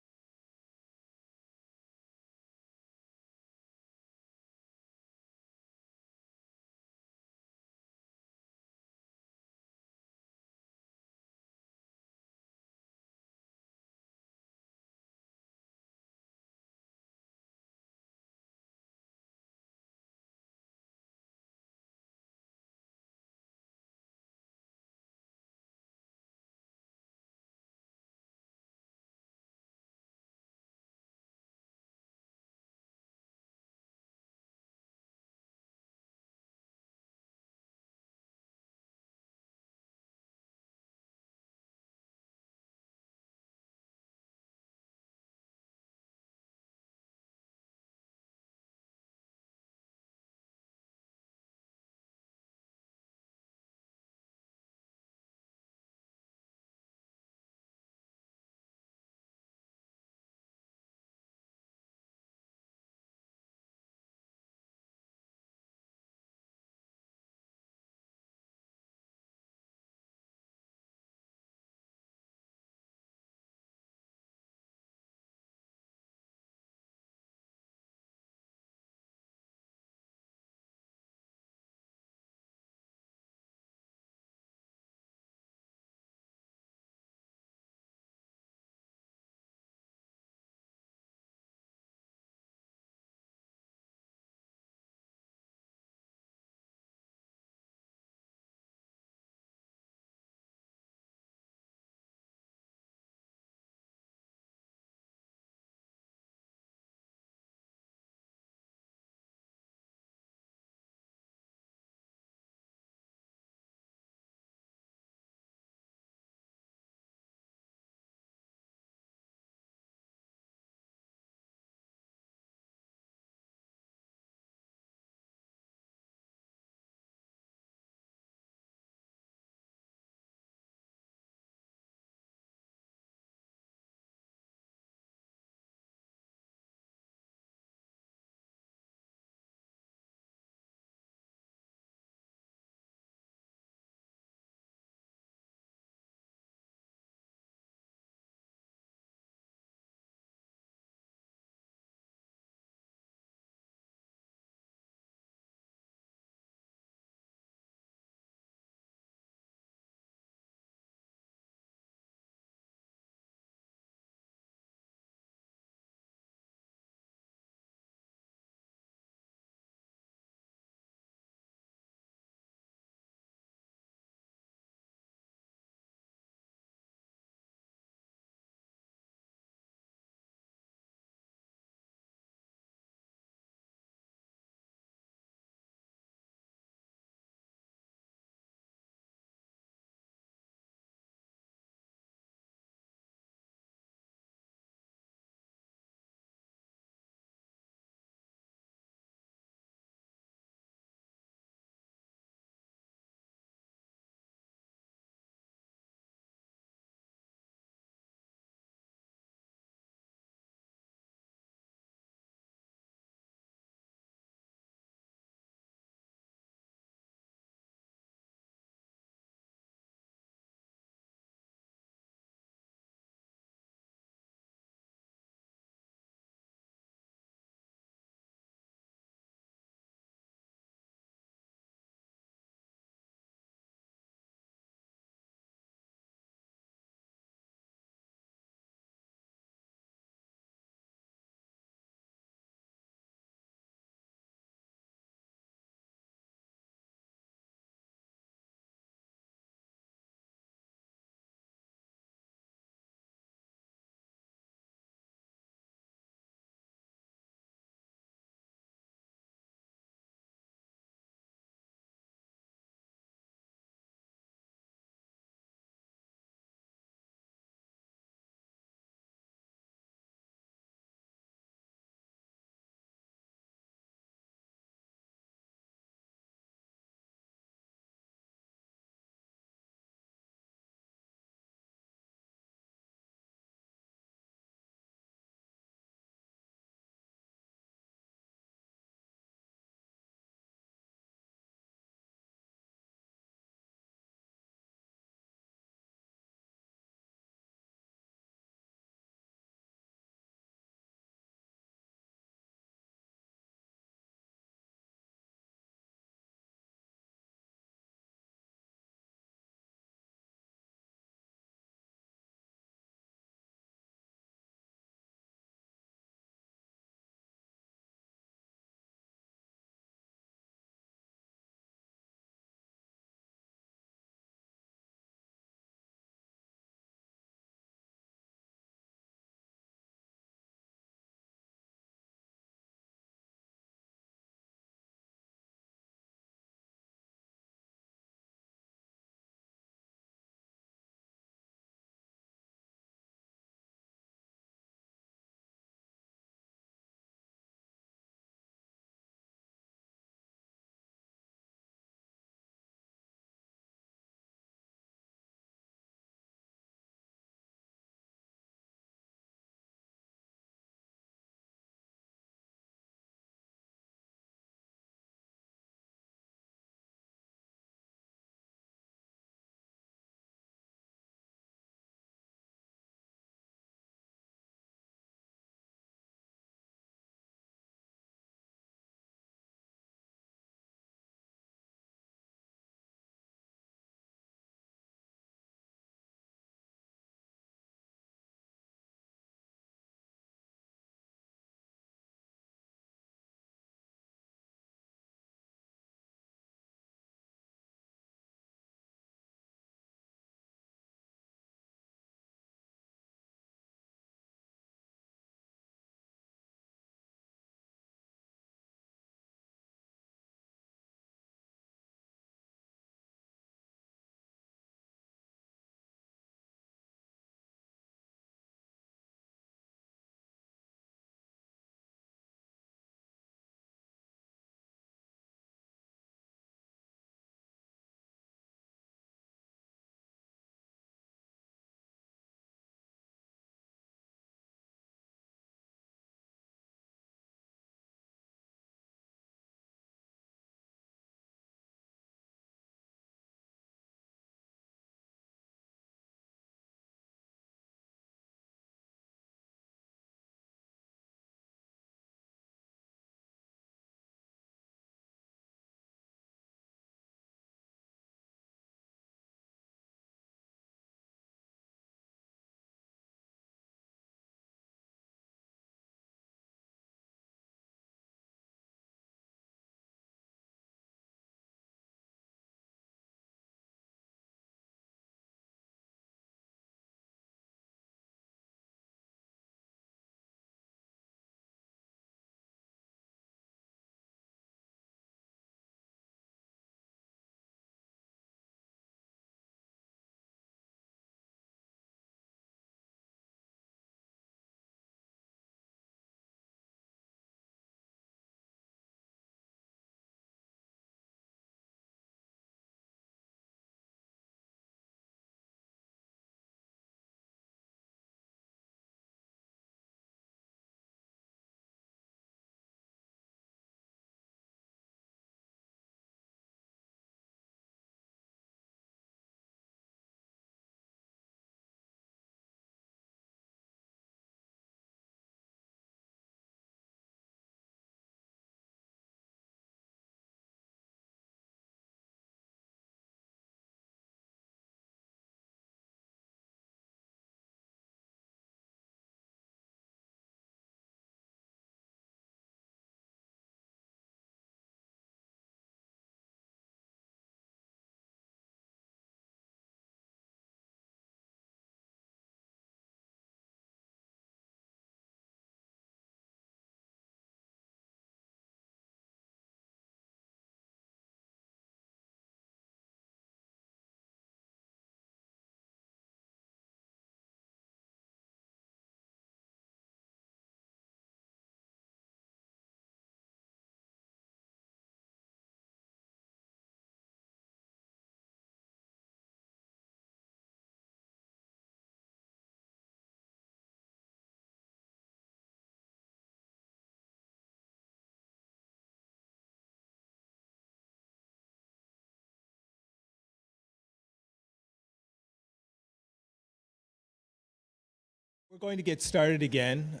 We're going to get started again.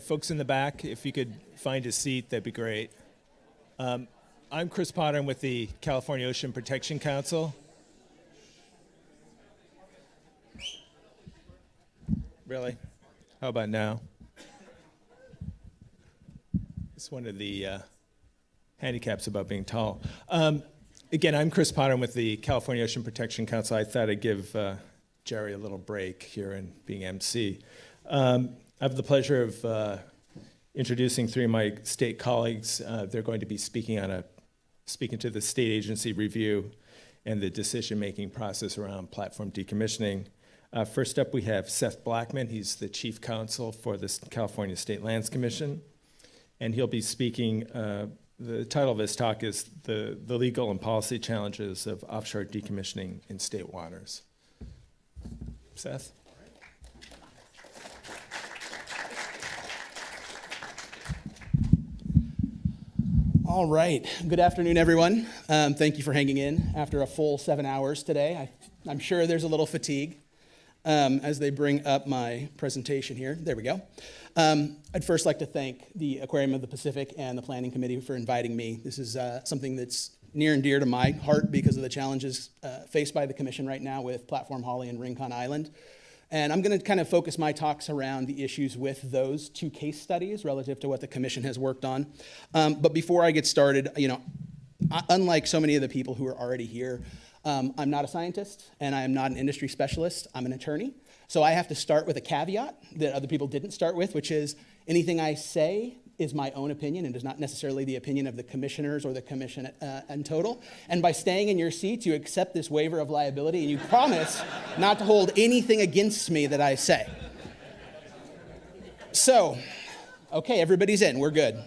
Folks in the back, if you could find a seat, that'd be great. I'm Chris Potter. I'm with the California Ocean Protection Council. Really? How about now? It's one of the handicaps about being tall. Again, I'm Chris Potter. I'm with the California Ocean Protection Council. I thought I'd give Jerry a little break here in being MC. I have the pleasure of introducing three of my state colleagues. They're going to be speaking to the state agency review and the decision-making process around platform decommissioning. First up, we have Seth Blackman. He's the chief counsel for the California State Lands Commission, and he'll be speaking. The title of his talk is the legal and policy challenges of offshore decommissioning in state waters. Seth? All right. Good afternoon, everyone. Thank you for hanging in after a full 7 hours today. I'm sure there's a little fatigue as they bring up my presentation here. There we go. I'd first like to thank the Aquarium of the Pacific and the Planning Committee for inviting me. This is something that's near and dear to my heart because of the challenges faced by the Commission right now with Platform Holly and Rincon Island. And I'm going to kind of focus my talks around the issues with those two case studies relative to what the Commission has worked on. But before I get started, unlike so many of the people who are already here, I'm not a scientist and I am not an industry specialist. I'm an attorney. So I have to start with a caveat that other people didn't start with, which is anything I say is my own opinion and is not necessarily the opinion of the commissioners or the commission in total. And by staying in your seats, you accept this waiver of liability and you promise not to hold anything against me that I say. So, okay, everybody's in, we're good.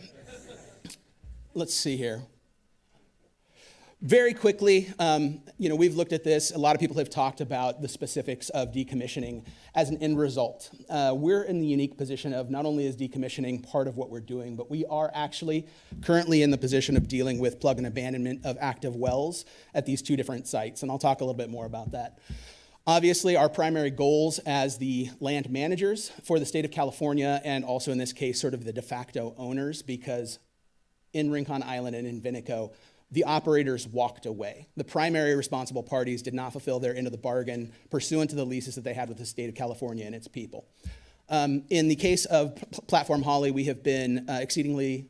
Let's see here. Very quickly, we've looked at this. A lot of people have talked about the specifics of decommissioning as an end result. We're in the unique position of not only is decommissioning part of what we're doing, but we are actually currently in the position of dealing with plug and abandonment of active wells at these two different sites, and I'll talk a little bit more about that. Obviously, our primary goals as the land managers for the state of California, and also in this case, sort of the de facto owners, because in Rincon Island and in Vinico, the operators walked away. The primary responsible parties did not fulfill their end of the bargain pursuant to the leases that they had with the state of California and its people. In the case of Platform Holly, we have been exceedingly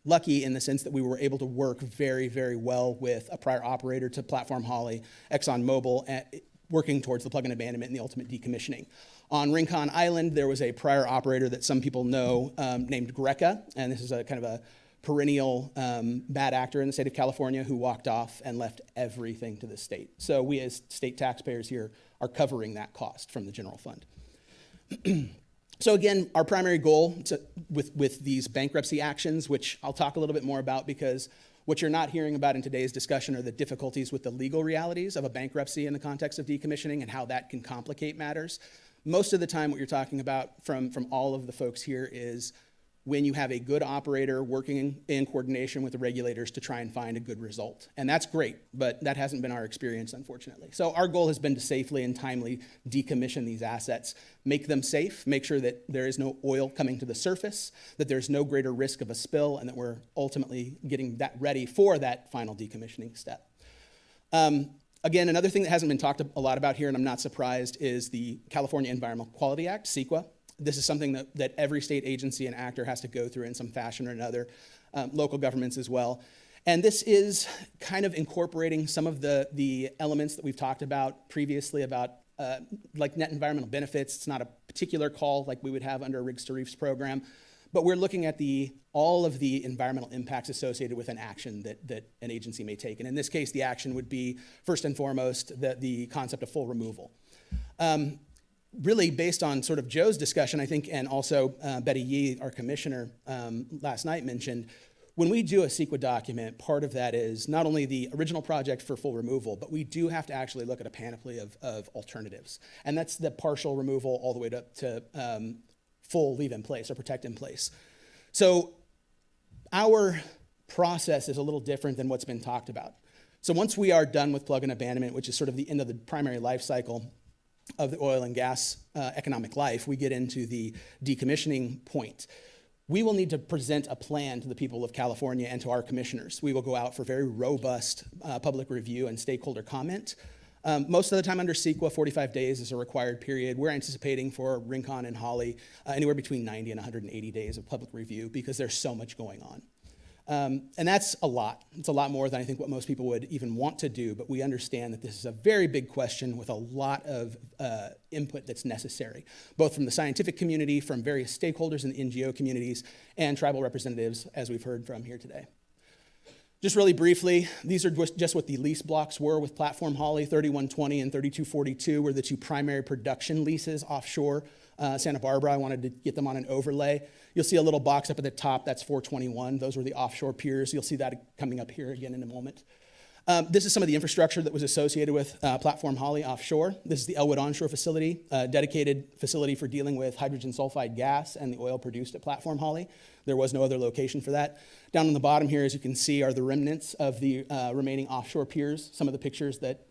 lucky in the sense that we were able to work very, very well with a prior operator to Platform Holly, ExxonMobil, working towards the plug and abandonment and the ultimate decommissioning. On Rincon Island, there was a prior operator that some people know named Greca, and this is a kind of a perennial bad actor in the state of California who walked off and left everything to the state. So we as state taxpayers here are covering that cost from the general fund. So again, our primary goal with these bankruptcy actions, which I'll talk a little bit more about because what you're not hearing about in today's discussion are the difficulties with the legal realities of a bankruptcy in the context of decommissioning and how that can complicate matters. Most of the time what you're talking about from all of the folks here is when you have a good operator working in coordination with the regulators to try and find a good result. And that's great, but that hasn't been our experience, unfortunately. So our goal has been to safely and timely decommission these assets, make them safe, make sure that there is no oil coming to the surface, that there's no greater risk of a spill, and that we're ultimately getting that ready for that final decommissioning step. Again, another thing that hasn't been talked a lot about here, and I'm not surprised, is the California Environmental Quality Act, Sequa. This is something that every state agency and actor has to go through in some fashion or another, local governments as well. And this is kind of incorporating some of the elements that we've talked about previously about like net environmental benefits. It's not a particular call like we would have under a Rigs to Reefs program, but we're looking at all of the environmental impacts associated with an action that an agency may take. And in this case, the action would be, first and foremost, the concept of full removal. Really based on sort of Joe's discussion, I think, and also Betty Yee, our commissioner, last night mentioned, when we do a Sequa document, part of that is not only the original project for full removal, but we do have to actually look at a panoply of alternatives. And that's the partial removal all the way to full leave in place or protect in place. So our process is a little different than what's been talked about. So once we are done with plug and abandonment, which is sort of the end of the primary life cycle, of the oil and gas economic life, we get into the decommissioning point. We will need to present a plan to the people of California and to our commissioners. We will go out for very robust public review and stakeholder comment. Most of the time under Sequa, 45 days is a required period. We're anticipating for Rincon and Holly anywhere between 90 and 180 days of public review because there's so much going on. And that's a lot. It's a lot more than I think what most people would even want to do, but we understand that this is a very big question with a lot of input that's necessary, both from the scientific community, from various stakeholders in the NGO communities, and tribal representatives, as we've heard from here today. Just really briefly, these are just what the lease blocks were with Platform Holly. 3120 and 3242 were the two primary production leases offshore Santa Barbara. I wanted to get them on an overlay. You'll see a little box up at the top, that's 421. Those were the offshore piers. You'll see that coming up here again in a moment. This is some of the infrastructure that was associated with Platform Holly offshore. This is the Elwood onshore facility, a dedicated facility for dealing with hydrogen sulfide gas and the oil produced at Platform Holly. There was no other location for that. Down on the bottom here, as you can see, are the remnants of the remaining offshore piers. Some of the pictures that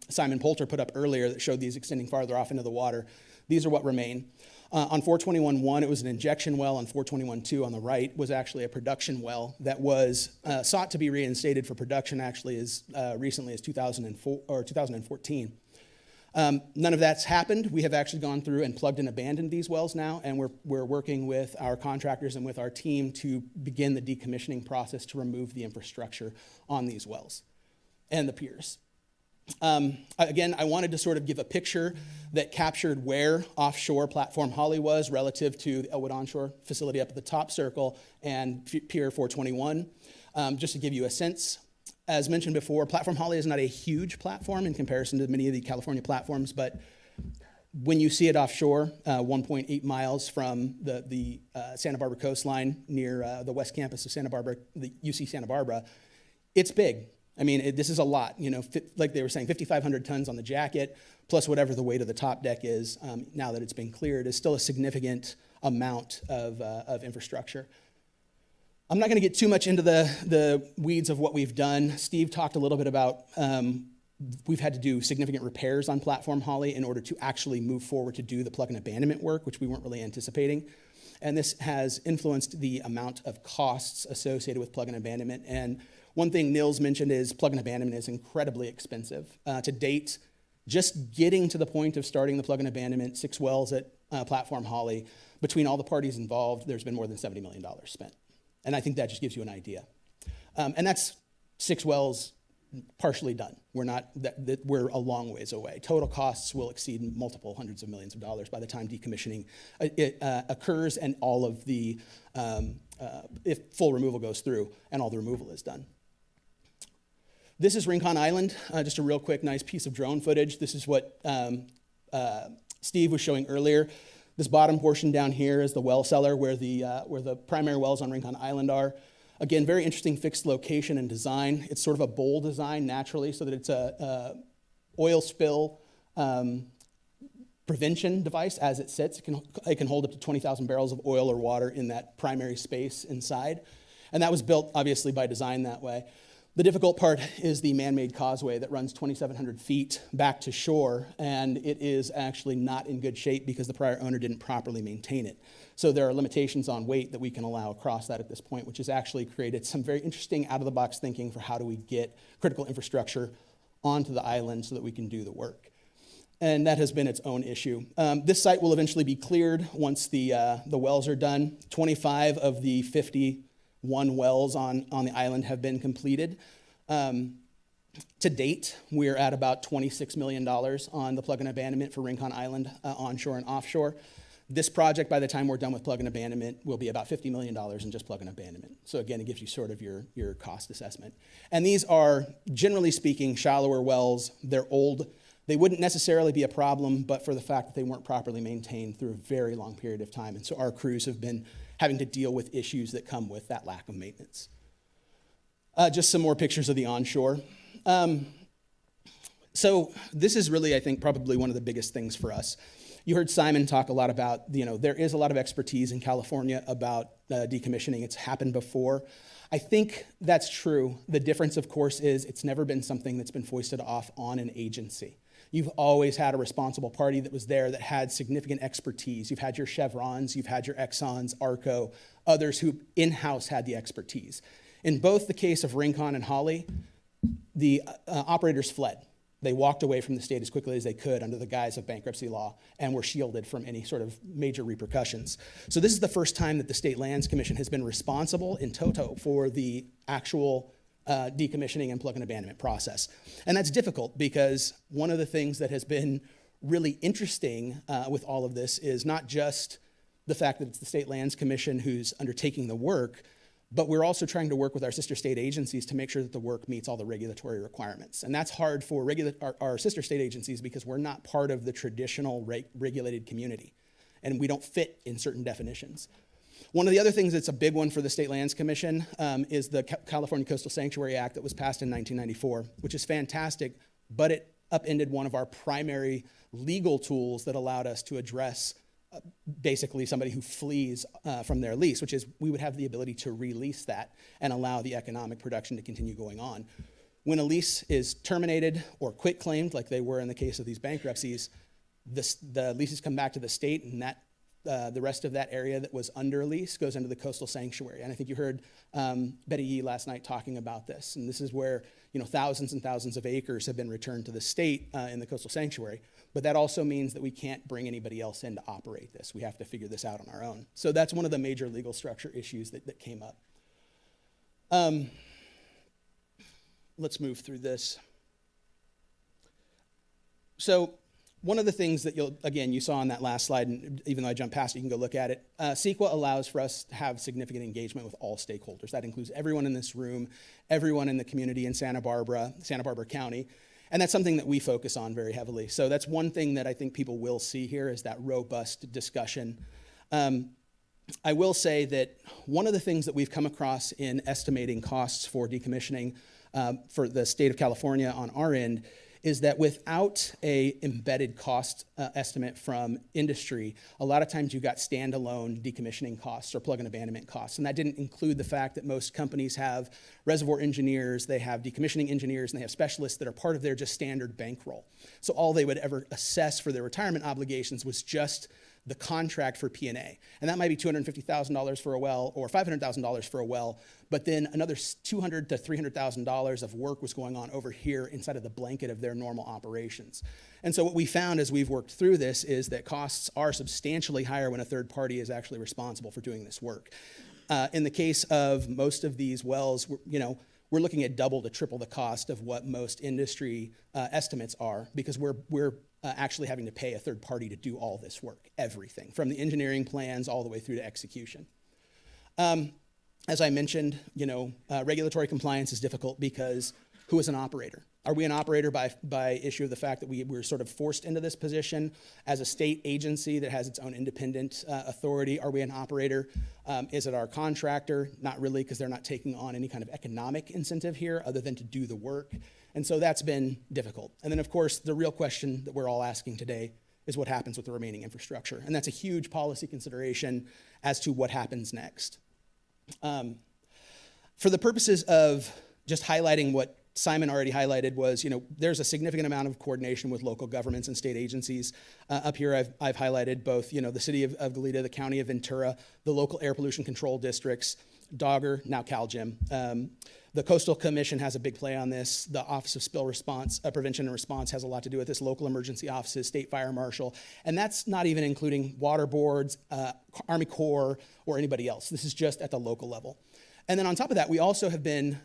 Simon Poulter put up earlier that showed these extending farther off into the water. These are what remain. On 421.1, it was an injection well. On 421.2 on the right was actually a production well that was sought to be reinstated for production actually as recently as 2004 or 2014. None of that's happened. We have actually gone through and plugged and abandoned these wells now, and we're working with our contractors and with our team to begin the decommissioning process to remove the infrastructure on these wells and the piers. Again, I wanted to sort of give a picture that captured where offshore Platform Holly was relative to the Elwood onshore facility up at the top circle and Pier 421, just to give you a sense. As mentioned before, Platform Holly is not a huge platform in comparison to many of the California platforms, but when you see it offshore, 1.8 miles from the Santa Barbara coastline near the west campus of Santa Barbara, the UC Santa Barbara, it's big. I mean, this is a lot, you know, like they were saying, 5,500 tons on the jacket, plus whatever the weight of the top deck is, now that it's been cleared, is still a significant amount of infrastructure. I'm not gonna get too much into the weeds of what we've done. Steve talked a little bit about, we've had to do significant repairs on Platform Holly in order to actually move forward to do the plug and abandonment work, which we weren't really anticipating. And this has influenced the amount of costs associated with plug and abandonment. And one thing Nils mentioned is plug and abandonment is incredibly expensive. To date, just getting to the point of starting the plug and abandonment, 6 wells at Platform Holly, between all the parties involved, there's been more than $70 million spent. And I think that just gives you an idea. And that's 6 wells partially done. We're a long ways away. Total costs will exceed multiple hundreds of millions of dollars by the time decommissioning occurs and all of the, if full removal goes through and all the removal is done. This is Rincon Island, just a real quick, nice piece of drone footage. This is what Steve was showing earlier. This bottom portion down here is the well cellar where the primary wells on Rincon Island are. Again, very interesting fixed location and design. It's sort of a bowl design naturally so that it's a oil spill prevention device as it sits. It can hold up to 20,000 barrels of oil or water in that primary space inside. And that was built obviously by design that way. The difficult part is the man-made causeway that runs 2,700 feet back to shore, and it is actually not in good shape because the prior owner didn't properly maintain it. So there are limitations on weight that we can allow across that at this point, which has actually created some very interesting out-of-the-box thinking for how do we get critical infrastructure onto the island so that we can do the work. And that has been its own issue. This site will eventually be cleared once the wells are done. 25 of the 51 wells on the island have been completed. To date, we're at about $26 million on the plug and abandonment for Rincon Island onshore and offshore. This project, by the time we're done with plug and abandonment, will be about $50 million in just plug and abandonment. So again, it gives you sort of your cost assessment. And these are, generally speaking, shallower wells. They're old. They wouldn't necessarily be a problem, but for the fact that they weren't properly maintained through a very long period of time. And so our crews have been having to deal with issues that come with that lack of maintenance. Just some more pictures of the onshore. So this is really, I think, probably one of the biggest things for us. You heard Simon talk a lot about, there is a lot of expertise in California about decommissioning. It's happened before. I think that's true. The difference, of course, is it's never been something that's been foisted off on an agency. you've always had a responsible party that was there that had significant expertise. You've had your Chevrons, you've had your Exxons, Arco, others who in-house had the expertise. In both the case of Rincon and Holly, the operators fled. They walked away from the state as quickly as they could under the guise of bankruptcy law and were shielded from any sort of major repercussions. So this is the first time that the State Lands Commission has been responsible in toto for the actual decommissioning and plug and abandonment process. And that's difficult because one of the things that has been really interesting with all of this is not just the fact that it's the State Lands Commission who's undertaking the work, but we're also trying to work with our sister state agencies to make sure that the work meets all the regulatory requirements. And that's hard for our sister state agencies because we're not part of the traditional regulated community, and we don't fit in certain definitions. One of the other things that's a big one for the State Lands Commission is the California Coastal Sanctuary Act that was passed in 1994, which is fantastic, but it upended one of our primary legal tools that allowed us to address basically somebody who flees from their lease, which is we would have the ability to release that and allow the economic production to continue going on. When a lease is terminated or quit-claimed, like they were in the case of these bankruptcies, the leases come back to the state, and that the rest of that area that was under lease goes into the coastal sanctuary. And I think you heard Betty Yee last night talking about this. And this is where thousands and thousands of acres have been returned to the state in the coastal sanctuary. But that also means that we can't bring anybody else in to operate this. We have to figure this out on our own. So that's one of the major legal structure issues that came up. Let's move through this. So one of the things that you saw on that last slide, and even though I jumped past it, you can go look at it. Sequa allows for us to have significant engagement with all stakeholders. That includes everyone in this room, everyone in the community in Santa Barbara County. And that's something that we focus on very heavily. So that's one thing that I think people will see here is that robust discussion. I will say that one of the things that we've come across in estimating costs for decommissioning for the state of California on our end is that without a embedded cost estimate from industry, a lot of times you've got standalone decommissioning costs or plug and abandonment costs. And that didn't include the fact that most companies have reservoir engineers, they have decommissioning engineers, and they have specialists that are part of their just standard bankroll. So all they would ever assess for their retirement obligations was just the contract for P&A. And that might be $250,000 for a well or $500,000 for a well, but then another $200,000 to $300,000 of work was going on over here inside of the blanket of their normal operations. And so what we found as we've worked through this is that costs are substantially higher when a third party is actually responsible for doing this work. In the case of most of these wells, we're looking at double to triple the cost of what most industry estimates are because we're actually having to pay a third party to do all this work, everything, from the engineering plans all the way through to execution. As I mentioned, regulatory compliance is difficult because who is an operator? Are we an operator by issue of the fact that we're sort of forced into this position as a state agency that has its own independent authority? Are we an operator? Is it our contractor? Not really, because they're not taking on any kind of economic incentive here other than to do the work. And so that's been difficult. And then, of course, the real question that we're all asking today is what happens with the remaining infrastructure. And that's a huge policy consideration as to what happens next. For the purposes of just highlighting what Simon already highlighted was, there's a significant amount of coordination with local governments and state agencies. Up here, I've highlighted both, the city of Goleta, the county of Ventura, the local air pollution control districts, Dogger, now CalGEM. The Coastal Commission has a big play on this. The Office of Spill Response, Prevention and Response has a lot to do with this, local emergency offices, state fire marshal, and that's not even including water boards, Army Corps, or anybody else. This is just at the local level. And then on top of that, we also have been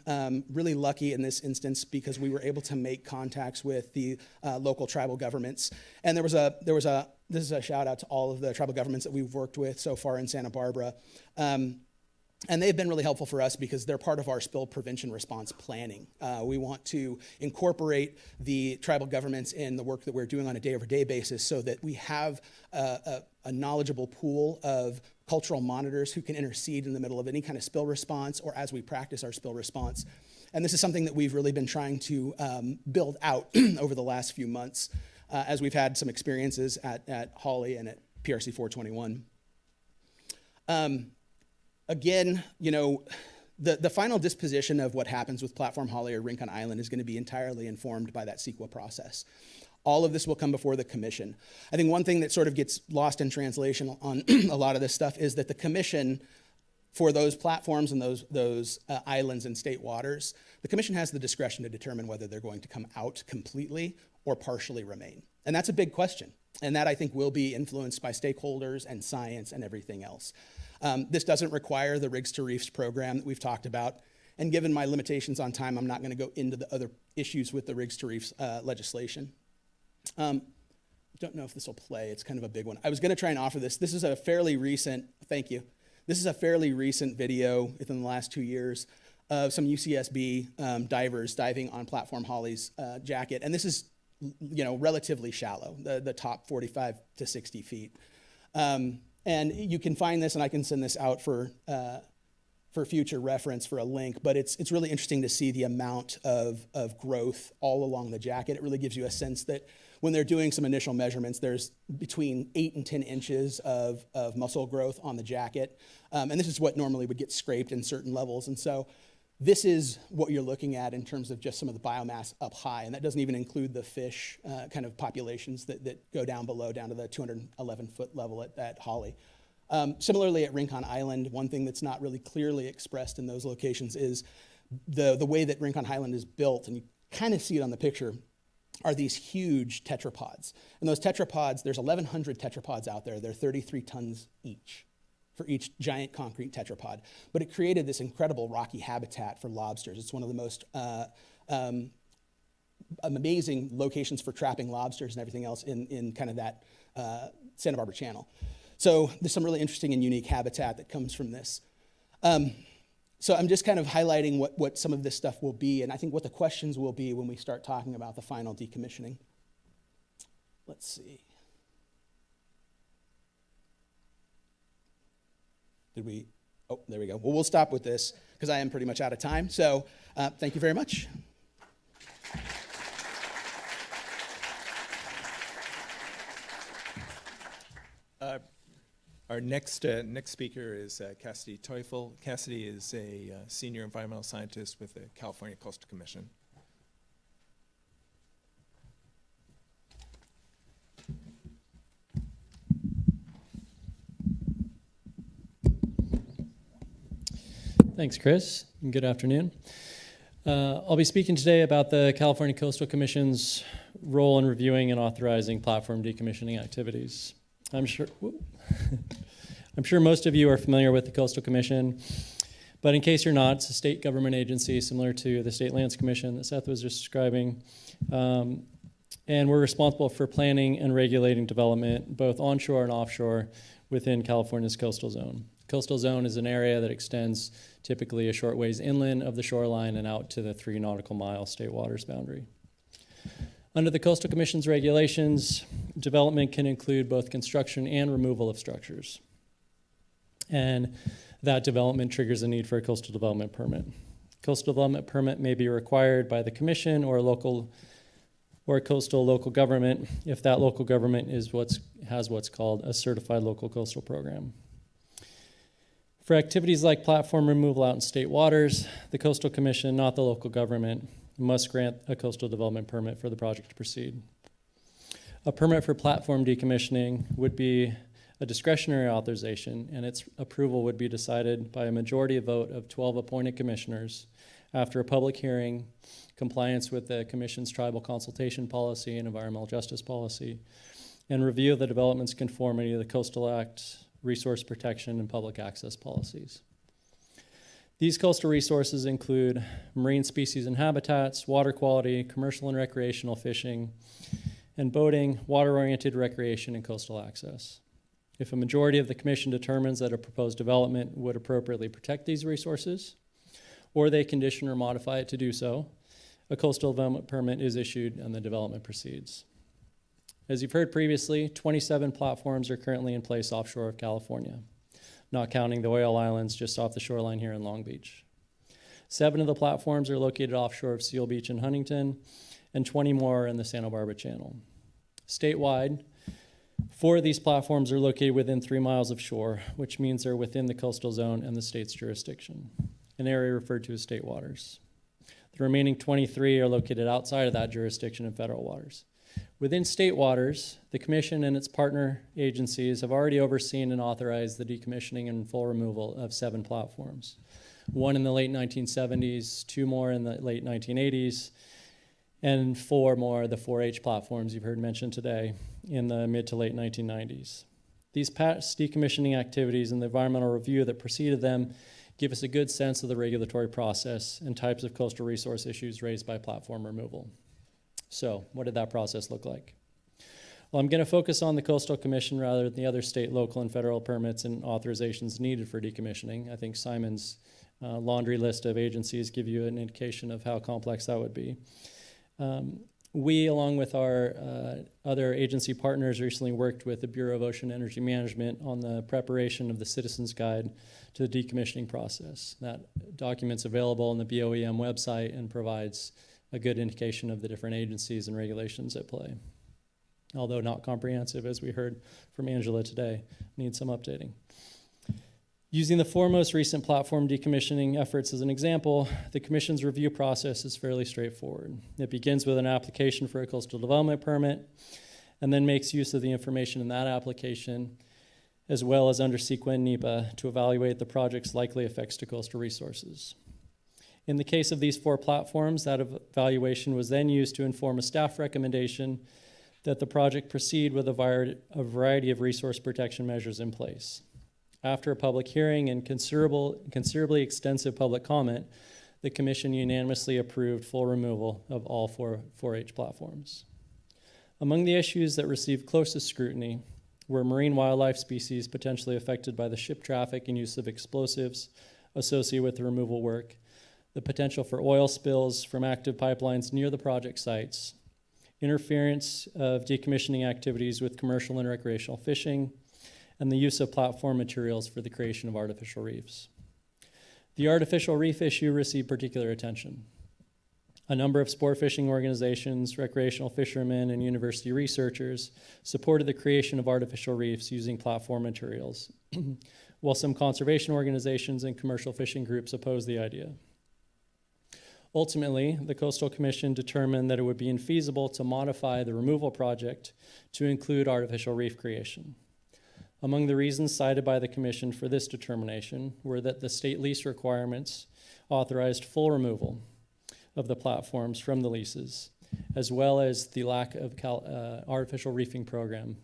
really lucky in this instance because we were able to make contacts with the local tribal governments. And this is a shout out to all of the tribal governments that we've worked with so far in Santa Barbara. And they've been really helpful for us because they're part of our spill prevention response planning. We want to incorporate the tribal governments in the work that we're doing on a day-over-day basis so that we have a knowledgeable pool of cultural monitors who can intercede in the middle of any kind of spill response or as we practice our spill response. And this is something that we've really been trying to build out over the last few months as we've had some experiences at Holly and at PRC 421. Again, the final disposition of what happens with Platform Holly or Rincon Island is going to be entirely informed by that Sequa process. All of this will come before the commission. I think one thing that sort of gets lost in translation on a lot of this stuff is that the commission, for those platforms and those islands in state waters, the commission has the discretion to determine whether they're going to come out completely or partially remain. And that's a big question. And that, I think, will be influenced by stakeholders and science and everything else. This doesn't require the Rigs to Reefs program that we've talked about. And given my limitations on time, I'm not going to go into the other issues with the Rigs to Reefs legislation. Don't know if this will play. It's kind of a big one. I was going to try and offer this. This is a fairly recent, thank you. This is a fairly recent video within the last 2 years of some UCSB divers diving on Platform Holly's jacket. And this is, relatively shallow, the top 45 to 60 feet. And you can find this, and I can send this out for future reference for a link, but it's really interesting to see the amount of growth all along the jacket. It really gives you a sense that when they're doing some initial measurements, there's between 8 and 10 inches of muscle growth on the jacket. And this is what normally would get scraped in certain levels. And so this is what you're looking at in terms of just some of the biomass up high. And that doesn't even include the fish kind of populations that go down below, down to the 211-foot level at Holly. Similarly, at Rincon Island, one thing that's not really clearly expressed in those locations is the way that Rincon Island is built, and you kind of see it on the picture, are these huge tetrapods. And those tetrapods, there's 1,100 tetrapods out there. They're 33 tons each for each giant concrete tetrapod. But it created this incredible rocky habitat for lobsters. It's one of the most amazing locations for trapping lobsters and everything else in kind of that Santa Barbara Channel. So there's some really interesting and unique habitat that comes from this. So I'm just kind of highlighting what some of this stuff will be, and I think what the questions will be when we start talking about the final decommissioning. Let's see. Oh, there we go. Well, we'll stop with this because I am pretty much out of time. So thank you very much. Our next speaker is Cassidy Teufel. Cassidy is a senior environmental scientist with the California Coastal Commission. Thanks, Chris, and good afternoon. I'll be speaking today about the California Coastal Commission's role in reviewing and authorizing platform decommissioning activities. I'm sure most of you are familiar with the Coastal Commission, but in case you're not, it's a state government agency similar to the State Lands Commission that Seth was just describing. And we're responsible for planning and regulating development, both onshore and offshore, within California's coastal zone. Coastal zone is an area that extends typically a short ways inland of the shoreline and out to the 3 nautical mile state waters boundary. Under the Coastal Commission's regulations, development can include both construction and removal of structures. And that development triggers a need for a coastal development permit. Coastal development permit may be required by the commission or a coastal local government if that local government has what's called a certified local coastal program. For activities like platform removal out in state waters, the Coastal Commission, not the local government, must grant a coastal development permit for the project to proceed. A permit for platform decommissioning would be a discretionary authorization, and its approval would be decided by a majority vote of 12 appointed commissioners after a public hearing, compliance with the Commission's tribal consultation policy and environmental justice policy, and review of the development's conformity to the Coastal Act, resource protection, and public access policies. These coastal resources include marine species and habitats, water quality, commercial and recreational fishing, and boating, water-oriented recreation, and coastal access. If a majority of the commission determines that a proposed development would appropriately protect these resources, or they condition or modify it to do so, a coastal development permit is issued and the development proceeds. As you've heard previously, 27 platforms are currently in place offshore of California, not counting the oil islands just off the shoreline here in Long Beach. 7 of the platforms are located offshore of Seal Beach and Huntington, and 20 more are in the Santa Barbara Channel. Statewide, 4 of these platforms are located within 3 miles of shore, which means they're within the coastal zone and the state's jurisdiction, an area referred to as state waters. The remaining 23 are located outside of that jurisdiction in federal waters, Within state waters, the Commission and its partner agencies have already overseen and authorized the decommissioning and full removal of 7 platforms. 1 in the late 1970s, 2 more in the late 1980s, and 4 more, the 4H platforms you've heard mentioned today, in the mid to late 1990s. These past decommissioning activities and the environmental review that preceded them give us a good sense of the regulatory process and types of coastal resource issues raised by platform removal. So, what did that process look like? Well, I'm going to focus on the Coastal Commission rather than the other state, local, and federal permits and authorizations needed for decommissioning. I think Simon's laundry list of agencies give you an indication of how complex that would be. We, along with our other agency partners, recently worked with the Bureau of Ocean Energy Management on the preparation of the Citizens Guide to the decommissioning process. That document's available on the BOEM website and provides a good indication of the different agencies and regulations at play. Although not comprehensive, as we heard from Angela today, needs some updating. Using the 4 most recent platform decommissioning efforts as an example, the Commission's review process is fairly straightforward. It begins with an application for a coastal development permit, and then makes use of the information in that application, as well as under Sequa and NEPA, to evaluate the project's likely effects to coastal resources. In the case of these 4 platforms, that evaluation was then used to inform a staff recommendation that the project proceed with a variety of resource protection measures in place. After a public hearing and considerably extensive public comment, the Commission unanimously approved full removal of all 4H platforms. Among the issues that received closest scrutiny were marine wildlife species potentially affected by the ship traffic and use of explosives associated with the removal work, the potential for oil spills from active pipelines near the project sites, interference of decommissioning activities with commercial and recreational fishing, and the use of platform materials for the creation of artificial reefs. The artificial reef issue received particular attention. A number of sport fishing organizations, recreational fishermen, and university researchers supported the creation of artificial reefs using platform materials, while some conservation organizations and commercial fishing groups opposed the idea. Ultimately, the Coastal Commission determined that it would be infeasible to modify the removal project to include artificial reef creation. Among the reasons cited by the Commission for this determination were that the state lease requirements authorized full removal of the platforms from the leases, as well as the lack of artificial reefing program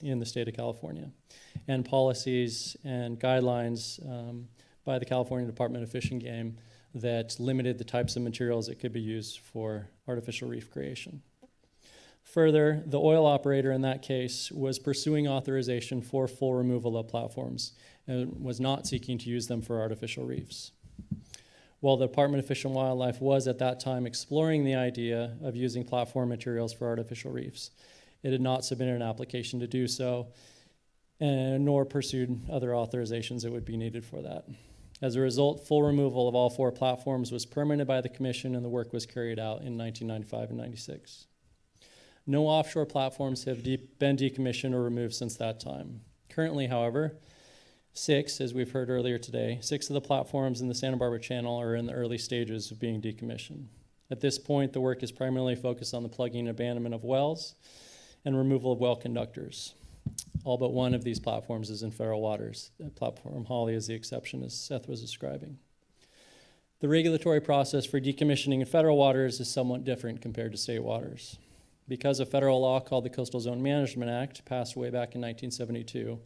in the state of California, and policies and guidelines by the California Department of Fish and Game that limited the types of materials that could be used for artificial reef creation. Further, the oil operator in that case was pursuing authorization for full removal of platforms and was not seeking to use them for artificial reefs. While the Department of Fish and Wildlife was at that time exploring the idea of using platform materials for artificial reefs, it had not submitted an application to do so, nor pursued other authorizations that would be needed for that. As a result, full removal of all 4 platforms was permitted by the Commission, and the work was carried out in 1995 and 96. No offshore platforms have been decommissioned or removed since that time. Currently, however, 6, as we've heard earlier today, 6 of the platforms in the Santa Barbara Channel are in the early stages of being decommissioned. At this point, the work is primarily focused on the plugging and abandonment of wells and removal of well conductors. All but 1 of these platforms is in federal waters. Platform Holly is the exception, as Seth was describing. The regulatory process for decommissioning in federal waters is somewhat different compared to state waters. Because a federal law called the Coastal Zone Management Act, passed way back in 1972,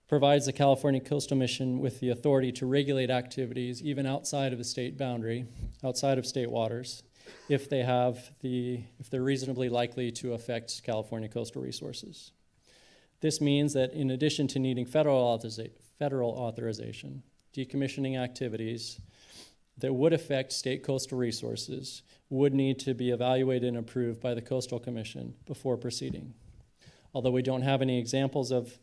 provides the California Coastal Commission with the authority to regulate activities even outside of the state boundary, outside of state waters, if they're reasonably likely to affect California coastal resources. This means that in addition to needing federal authorization, decommissioning activities that would affect state coastal resources would need to be evaluated and approved by the Coastal Commission before proceeding. Although we don't have any examples of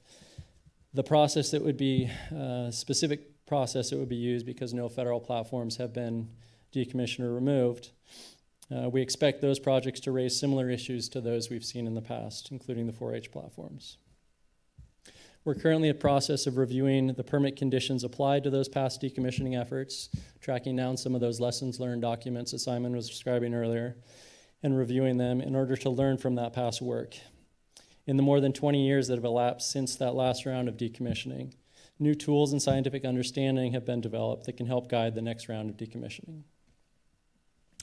the process that would be, specific process that would be used because no federal platforms have been decommissioned or removed, we expect those projects to raise similar issues to those we've seen in the past, including the 4H platforms. We're currently in the process of reviewing the permit conditions applied to those past decommissioning efforts, tracking down some of those lessons learned documents that Simon was describing earlier, and reviewing them in order to learn from that past work. In the more than 20 years that have elapsed since that last round of decommissioning, new tools and scientific understanding have been developed that can help guide the next round of decommissioning.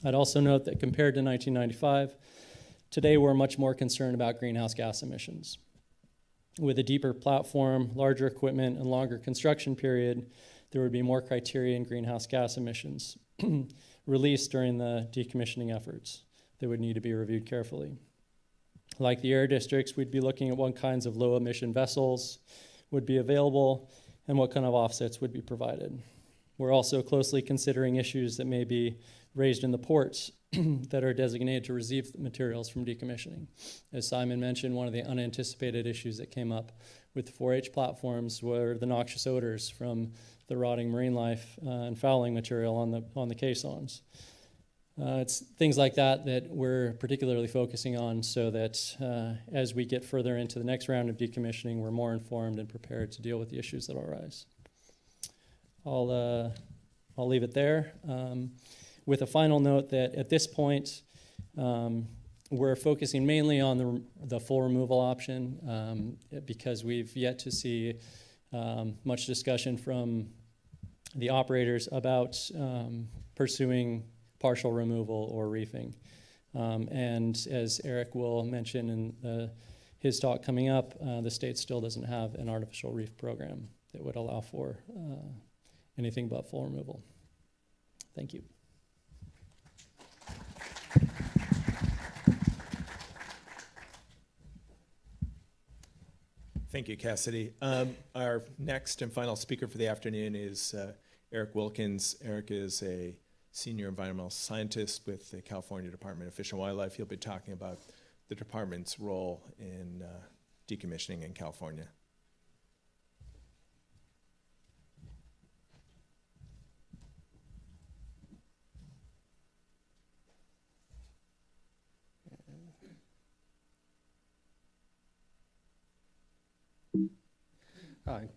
I'd also note that compared to 1995, today we're much more concerned about greenhouse gas emissions. With a deeper platform, larger equipment, and longer construction period, there would be more criteria in greenhouse gas emissions released during the decommissioning efforts that would need to be reviewed carefully. Like the air districts, we'd be looking at what kinds of low emission vessels would be available and what kind of offsets would be provided. We're also closely considering issues that may be raised in the ports that are designated to receive the materials from decommissioning. As Simon mentioned, one of the unanticipated issues that came up with the 4-H platforms were the noxious odors from the rotting marine life and fouling material on the caissons. It's things like that that we're particularly focusing on so that as we get further into the next round of decommissioning, we're more informed and prepared to deal with the issues that arise. I'll leave it there with a final note that at this point, we're focusing mainly on the full removal option because we've yet to see much discussion from the operators about pursuing partial removal or reefing. And as Eric will mention in his talk coming up, the state still doesn't have an artificial reef program that would allow for anything but full removal. Thank you. Thank you, Cassidy. Our next and final speaker for the afternoon is Eric Wilkins. Eric is a senior environmental scientist with the California Department of Fish and Wildlife. He'll be talking about the department's role in decommissioning in California.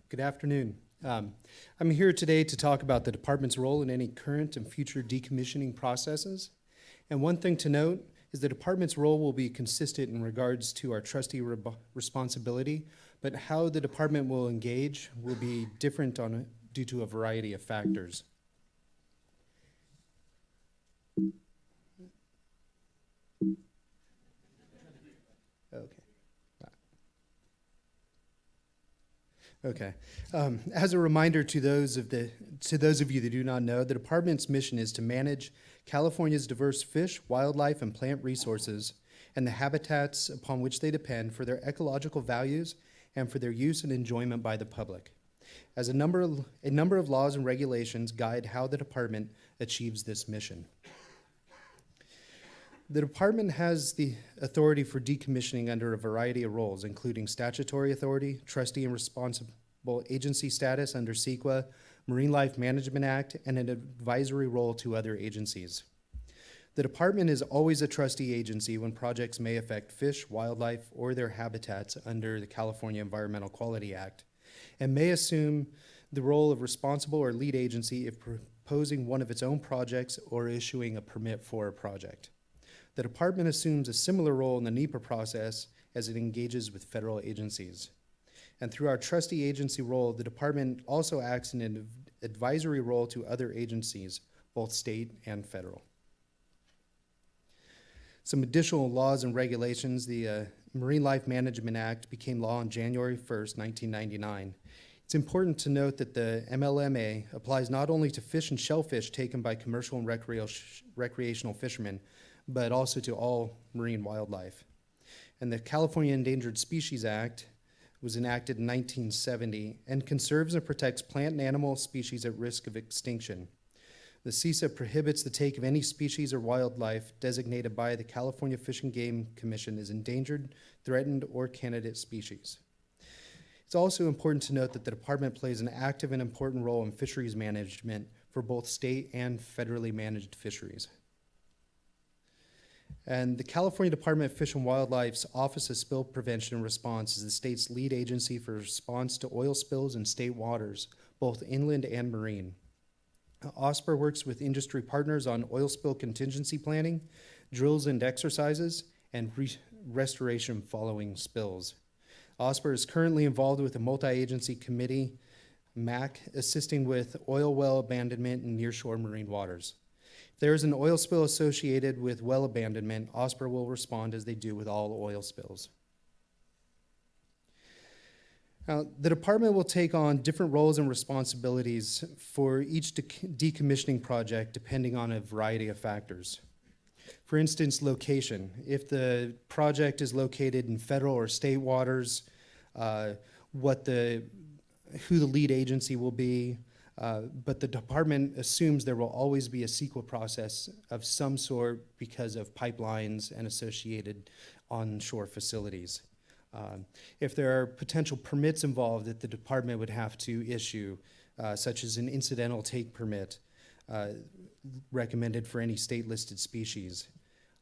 Good afternoon. I'm here today to talk about the department's role in any current and future decommissioning processes. And one thing to note is the department's role will be consistent in regards to our trustee responsibility, but how the department will engage will be different due to a variety of factors. Okay. As a reminder to those of you that do not know, the department's mission is to manage California's diverse fish, wildlife, and plant resources and the habitats upon which they depend for their ecological values and for their use and enjoyment by the public. As a number of laws and regulations guide how the department achieves this mission. The department has the authority for decommissioning under a variety of roles, including statutory authority, trustee and responsible agency status under Sequa, Marine Life Management Act, and an advisory role to other agencies. The department is always a trustee agency when projects may affect fish, wildlife, or their habitats under the California Environmental Quality Act, and may assume the role of responsible or lead agency if proposing one of its own projects or issuing a permit for a project. The department assumes a similar role in the NEPA process as it engages with federal agencies. And through our trustee agency role, the department also acts in an advisory role to other agencies, both state and federal. Some additional laws and regulations. The Marine Life Management Act became law on January 1st, 1999. It's important to note that the MLMA applies not only to fish and shellfish taken by commercial and recreational fishermen, but also to all marine wildlife. And the California Endangered Species Act was enacted in 1970 and conserves and protects plant and animal species at risk of extinction. The CISA prohibits the take of any species or wildlife designated by the California Fish and Game Commission as endangered, threatened, or candidate species. It's also important to note that the department plays an active and important role in fisheries management for both state and federally managed fisheries. And the California Department of Fish and Wildlife's Office of Spill Prevention and Response is the state's lead agency for response to oil spills in state waters, both inland and marine. OSPR works with industry partners on oil spill contingency planning, drills and exercises, and restoration following spills. OSPR is currently involved with a multi-agency committee, MAC, assisting with oil well abandonment in nearshore marine waters. If there is an oil spill associated with well abandonment, OSPR will respond as they do with all oil spills. Now, the department will take on different roles and responsibilities for each decommissioning project depending on a variety of factors. For instance, location. If the project is located in federal or state waters, who the lead agency will be, but the department assumes there will always be a Sequa process of some sort because of pipelines and associated onshore facilities. If there are potential permits involved that the department would have to issue, such as an incidental take permit recommended for any state-listed species,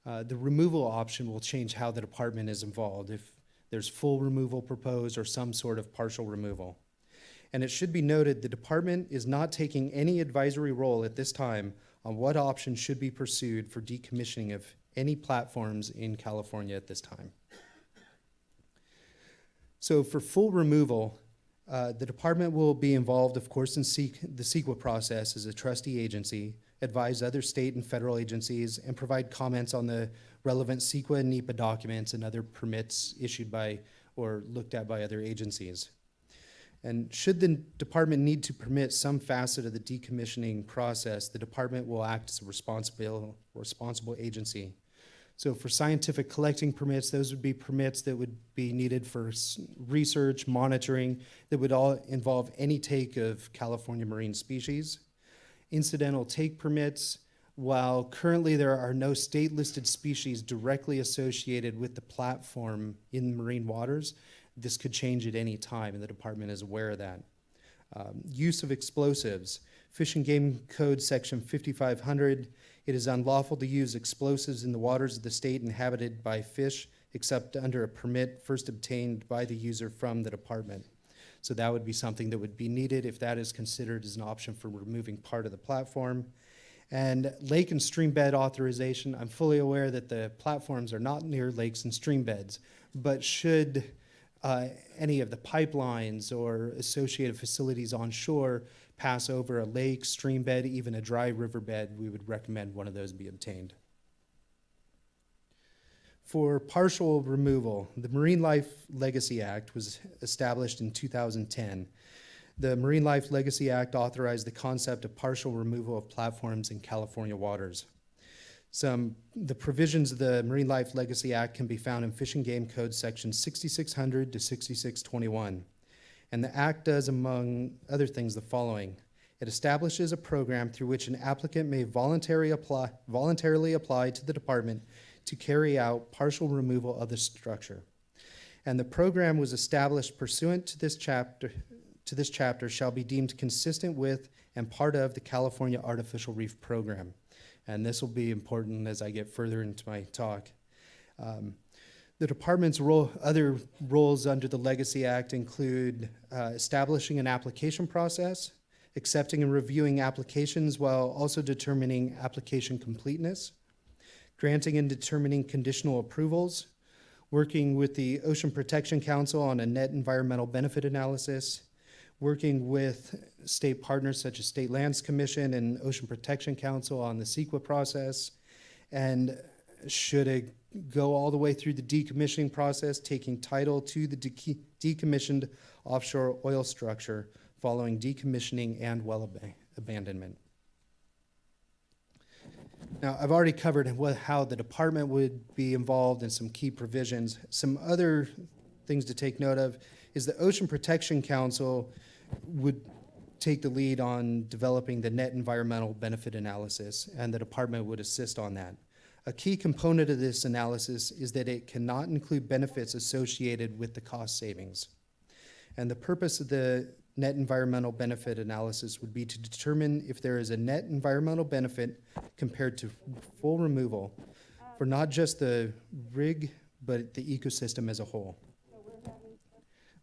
the removal option will change how the department is involved, if there's full removal proposed or some sort of partial removal. And it should be noted the department is not taking any advisory role at this time on what option should be pursued for decommissioning of any platforms in California at this time. So for full removal, the department will be involved, of course, in the Sequa process as a trustee agency, advise other state and federal agencies, and provide comments on the relevant Sequa and NEPA documents and other permits issued by or looked at by other agencies. And should the department need to permit some facet of the decommissioning process, the department will act as a responsible agency. So for scientific collecting permits, those would be permits that would be needed for research, monitoring, that would all involve any take of California marine species. Incidental take permits, while currently there are no state-listed species directly associated with the platform in marine waters, this could change at any time, and the department is aware of that. Use of explosives. Fish and Game Code Section 5500, it is unlawful to use explosives in the waters of the state inhabited by fish except under a permit first obtained by the user from the department. So that would be something that would be needed if that is considered as an option for removing part of the platform. And lake and stream bed authorization. I'm fully aware that the platforms are not near lakes and stream beds, but should any of the pipelines or associated facilities on shore pass over a lake, stream bed, even a dry riverbed, we would recommend one of those be obtained. For partial removal, the Marine Life Legacy Act was established in 2010. The Marine Life Legacy Act authorized the concept of partial removal of platforms in California waters. The provisions of the Marine Life Legacy Act can be found in Fish and Game Code Section 6600 to 6621. And the Act does, among other things, the following. It establishes a program through which an applicant may voluntarily apply to the department to carry out partial removal of the structure. And the program was established pursuant to this chapter shall be deemed consistent with and part of the California Artificial Reef Program. And this will be important as I get further into my talk. The department's other roles under the Legacy Act include establishing an application process, accepting and reviewing applications while also determining application completeness, granting and determining conditional approvals, working with the Ocean Protection Council on a net environmental benefit analysis, working with state partners such as State Lands Commission and Ocean Protection Council on the Sequa process, and should it go all the way through the decommissioning process, taking title to the decommissioned offshore oil structure following decommissioning and well abandonment. Now, I've already covered how the department would be involved in some key provisions. Some other things to take note of is the Ocean Protection Council would take the lead on developing the net environmental benefit analysis, and the department would assist on that. A key component of this analysis is that it cannot include benefits associated with the cost savings. And the purpose of the net environmental benefit analysis would be to determine if there is a net environmental benefit compared to full removal for not just the rig, but the ecosystem as a whole.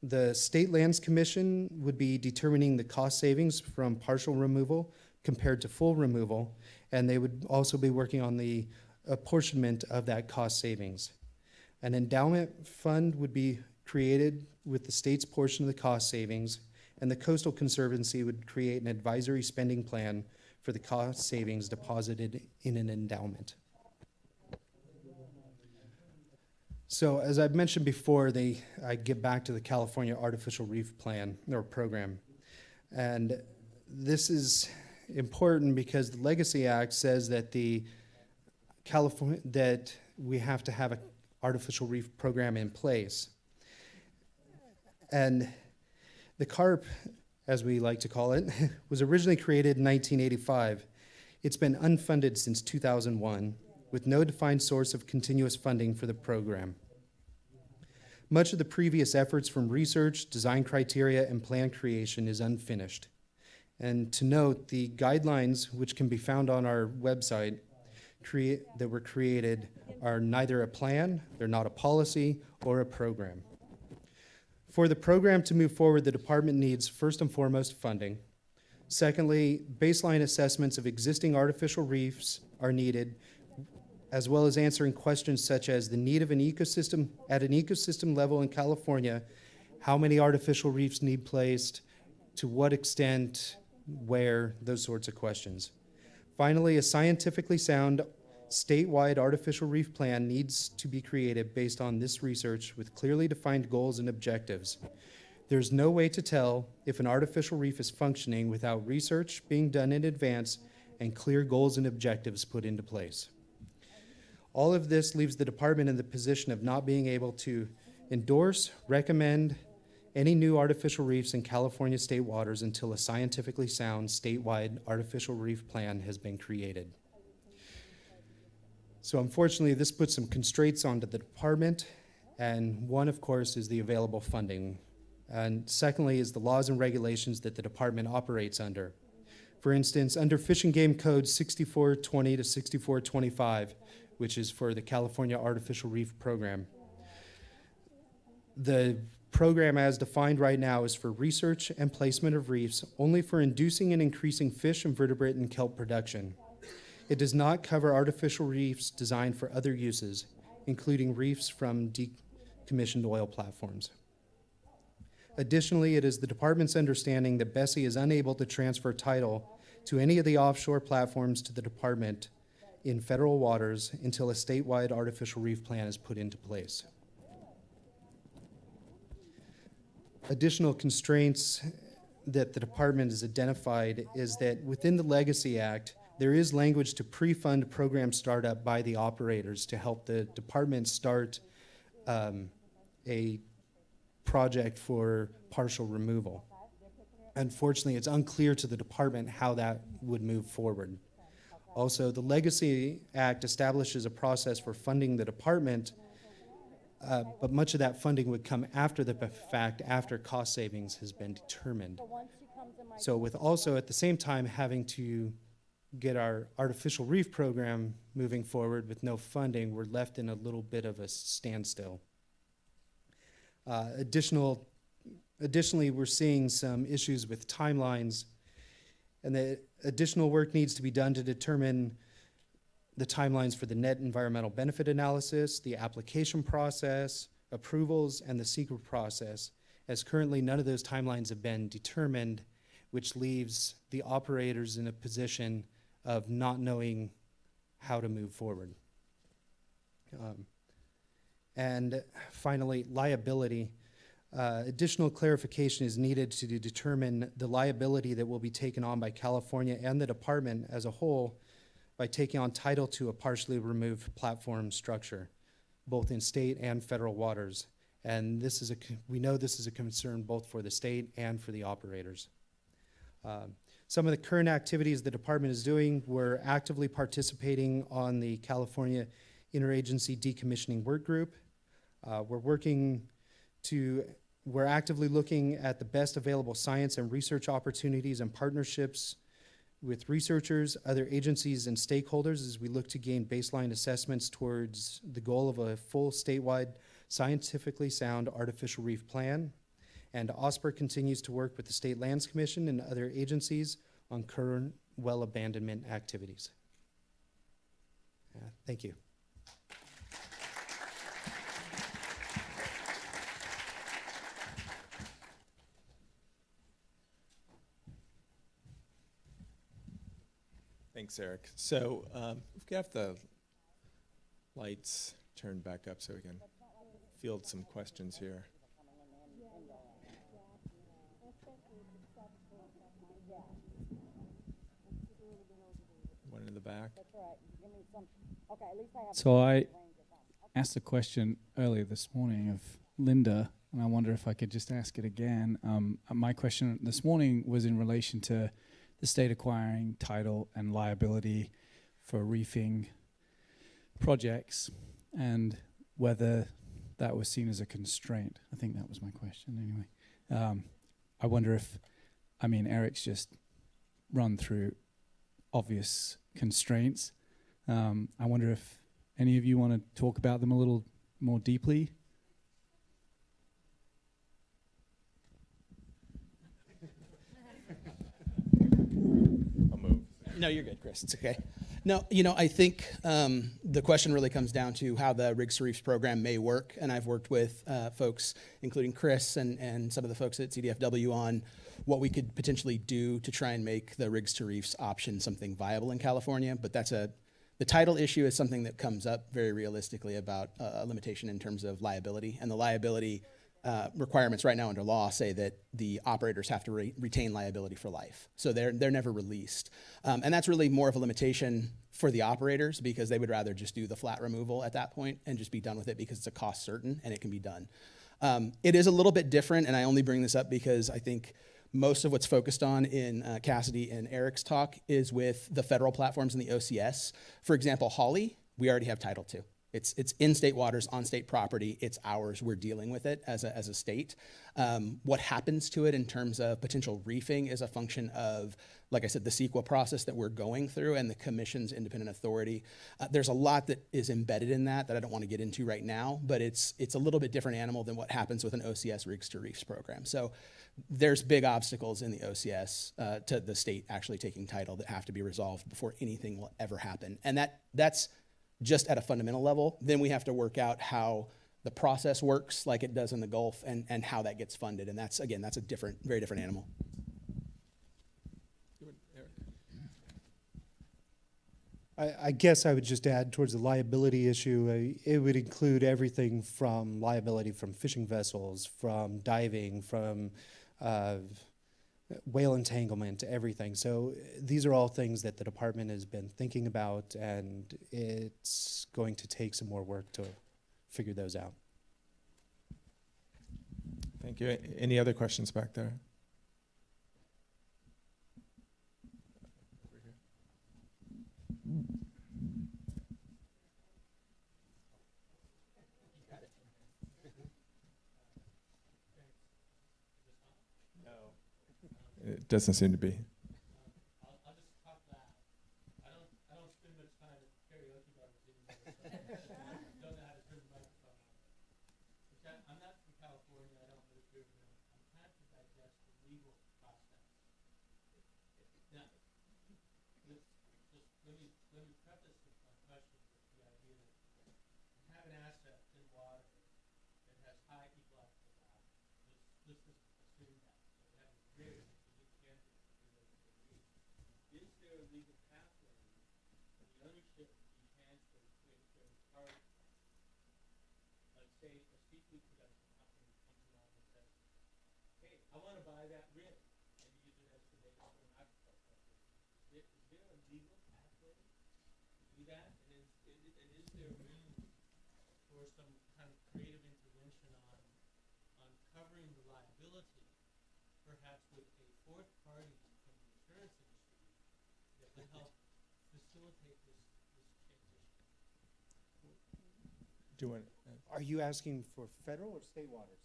The State Lands Commission would be determining the cost savings from partial removal compared to full removal, and they would also be working on the apportionment of that cost savings. An endowment fund would be created with the state's portion of the cost savings, and the Coastal Conservancy would create an advisory spending plan for the cost savings deposited in an endowment. So as I've mentioned before, I get back to the California Artificial Reef Plan or program. And this is important because the Legacy Act says that that we have to have an artificial reef program in place. And the CARP, as we like to call it, was originally created in 1985. It's been unfunded since 2001, with no defined source of continuous funding for the program. Much of the previous efforts from research, design criteria, and plan creation is unfinished. And to note, the guidelines, which can be found on our website, that were created are neither a plan, they're not a policy, or a program. For the program to move forward, the department needs, first and foremost, funding. Secondly, baseline assessments of existing artificial reefs are needed, as well as answering questions such as the need of an ecosystem, at an ecosystem level in California, how many artificial reefs need placed, to what extent, where, those sorts of questions. Finally, a scientifically sound statewide artificial reef plan needs to be created based on this research with clearly defined goals and objectives. There's no way to tell if an artificial reef is functioning without research being done in advance and clear goals and objectives put into place. All of this leaves the department in the position of not being able to endorse, recommend any new artificial reefs in California state waters until a scientifically sound statewide artificial reef plan has been created. So unfortunately, this puts some constraints onto the department, and one, of course, is the available funding. And secondly is the laws and regulations that the department operates under. For instance, under Fish and Game Code 6420 to 6425, which is for the California Artificial Reef Program. The program as defined right now is for research and placement of reefs only for inducing and increasing fish, invertebrate, and kelp production. It does not cover artificial reefs designed for other uses, including reefs from decommissioned oil platforms. Additionally, it is the department's understanding that Bessie is unable to transfer title to any of the offshore platforms to the department in federal waters until a statewide artificial reef plan is put into place. Additional constraints that the department has identified is that within the Legacy Act, there is language to pre-fund program startup by the operators to help the department start a project for partial removal. Unfortunately, it's unclear to the department how that would move forward. Also, the Legacy Act establishes a process for funding the department, but much of that funding would come after the fact, after cost savings has been determined. So with also at the same time having to get our artificial reef program moving forward with no funding, we're left in a little bit of a standstill. Additionally, we're seeing some issues with timelines, and the additional work needs to be done to determine the timelines for the net environmental benefit analysis, the application process, approvals, and the Sequa process, as currently none of those timelines have been determined, which leaves the operators in a position of not knowing how to move forward. And finally, liability. Additional clarification is needed to determine the liability that will be taken on by California and the department as a whole by taking on title to a partially removed platform structure, both in state and federal waters. And this is we know this is a concern both for the state and for the operators. Some of the current activities the department is doing, we're actively participating on the California Interagency Decommissioning Work Group. We're actively looking at the best available science and research opportunities and partnerships with researchers, other agencies, and stakeholders as we look to gain baseline assessments towards the goal of a full statewide scientifically sound artificial reef plan. And OSPR continues to work with the State Lands Commission and other agencies on current well abandonment activities. Thank you. Thanks, Eric. So we've got the lights turned back up so we can field some questions here. One in the back. So I asked a question earlier this morning of Linda, and I wonder if I could just ask it again. My question this morning was in relation to the state acquiring title and liability for reefing projects and whether that was seen as a constraint. I think that was my question anyway. I wonder if, I mean, Eric's just run through obvious constraints. I wonder if any of you want to talk about them a little more deeply. I'll move. No, you're good, Chris. It's okay. No, I think the question really comes down to how the Rigs to Reefs program may work. And I've worked with folks, including Chris and some of the folks at CDFW, on what we could potentially do to try and make the Rigs to Reefs option something viable in California. But the title issue is something that comes up very realistically about a limitation in terms of liability. And the liability requirements right now under law say that the operators have to retain liability for life. So they're never released. And that's really more of a limitation for the operators because they would rather just do the flat removal at that point and just be done with it because it's a cost certain and it can be done. It is a little bit different, and I only bring this up because I think most of what's focused on in Cassidy and Eric's talk is with the federal platforms and the OCS. For example, Holly, we already have title to. It's in state waters, on state property. It's ours. We're dealing with it as a state. What happens to it in terms of potential reefing is a function of, like I said, the Sequa process that we're going through and the Commission's independent authority. There's a lot that is embedded in that I don't want to get into right now, but it's a little bit different animal than what happens with an OCS Rigs to Reefs program. So there's big obstacles in the OCS to the state actually taking title that have to be resolved before anything will ever happen. And that's just at a fundamental level. Then we have to work out how the process works like it does in the Gulf and how that gets funded. And that's a very different animal. I guess I would just add towards the liability issue, it would include everything from liability from fishing vessels, from diving, from whale entanglement, everything. So these are all things that the department has been thinking about, and it's going to take some more work to figure those out. Thank you. Any other questions back there? It doesn't seem to be. I'll just talk loud. I don't spend much time at karaoke bars anymore. Don't know how to turn the microphone on. I'm not from California. I don't live here. I'm trying to digest the legal process. Now, let me preface with my question with the idea that you have an asset in water that has high ecological value. Let's just assume that. So we have a rig. Is there a legal pathway for the ownership to be transferred to a third party? Let's say a seafood production company comes along and says, hey, I want to buy that rig and use it as the base for an aquaculture. Is there a legal pathway to do that? And is there room for some kind of creative intervention on covering the liability, perhaps with a fourth party from the insurance industry that would help facilitate this transition? Do you want, Are you asking for federal or state waters?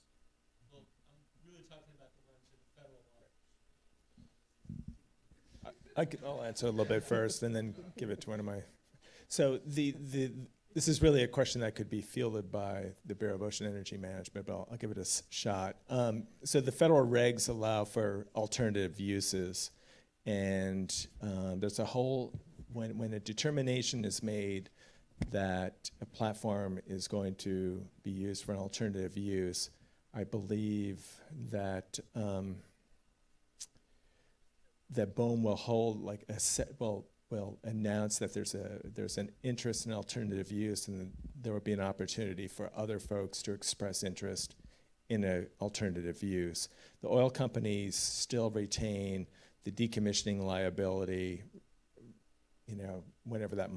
Well, I'm really talking about the ones in federal waters. I'll answer a little bit first and then give it to one of my. So this is really a question that could be fielded by the Bureau of Ocean Energy Management, but I'll give it a shot. So the federal regs allow for alternative uses, and there's a whole, when a determination is made that a platform is going to be used for an alternative use, I believe that that BOEM will hold like a set, will announce that there's an interest in alternative use, and then there will be an opportunity for other folks to express interest in an alternative use. The oil companies still retain the decommissioning liability, you know, whenever that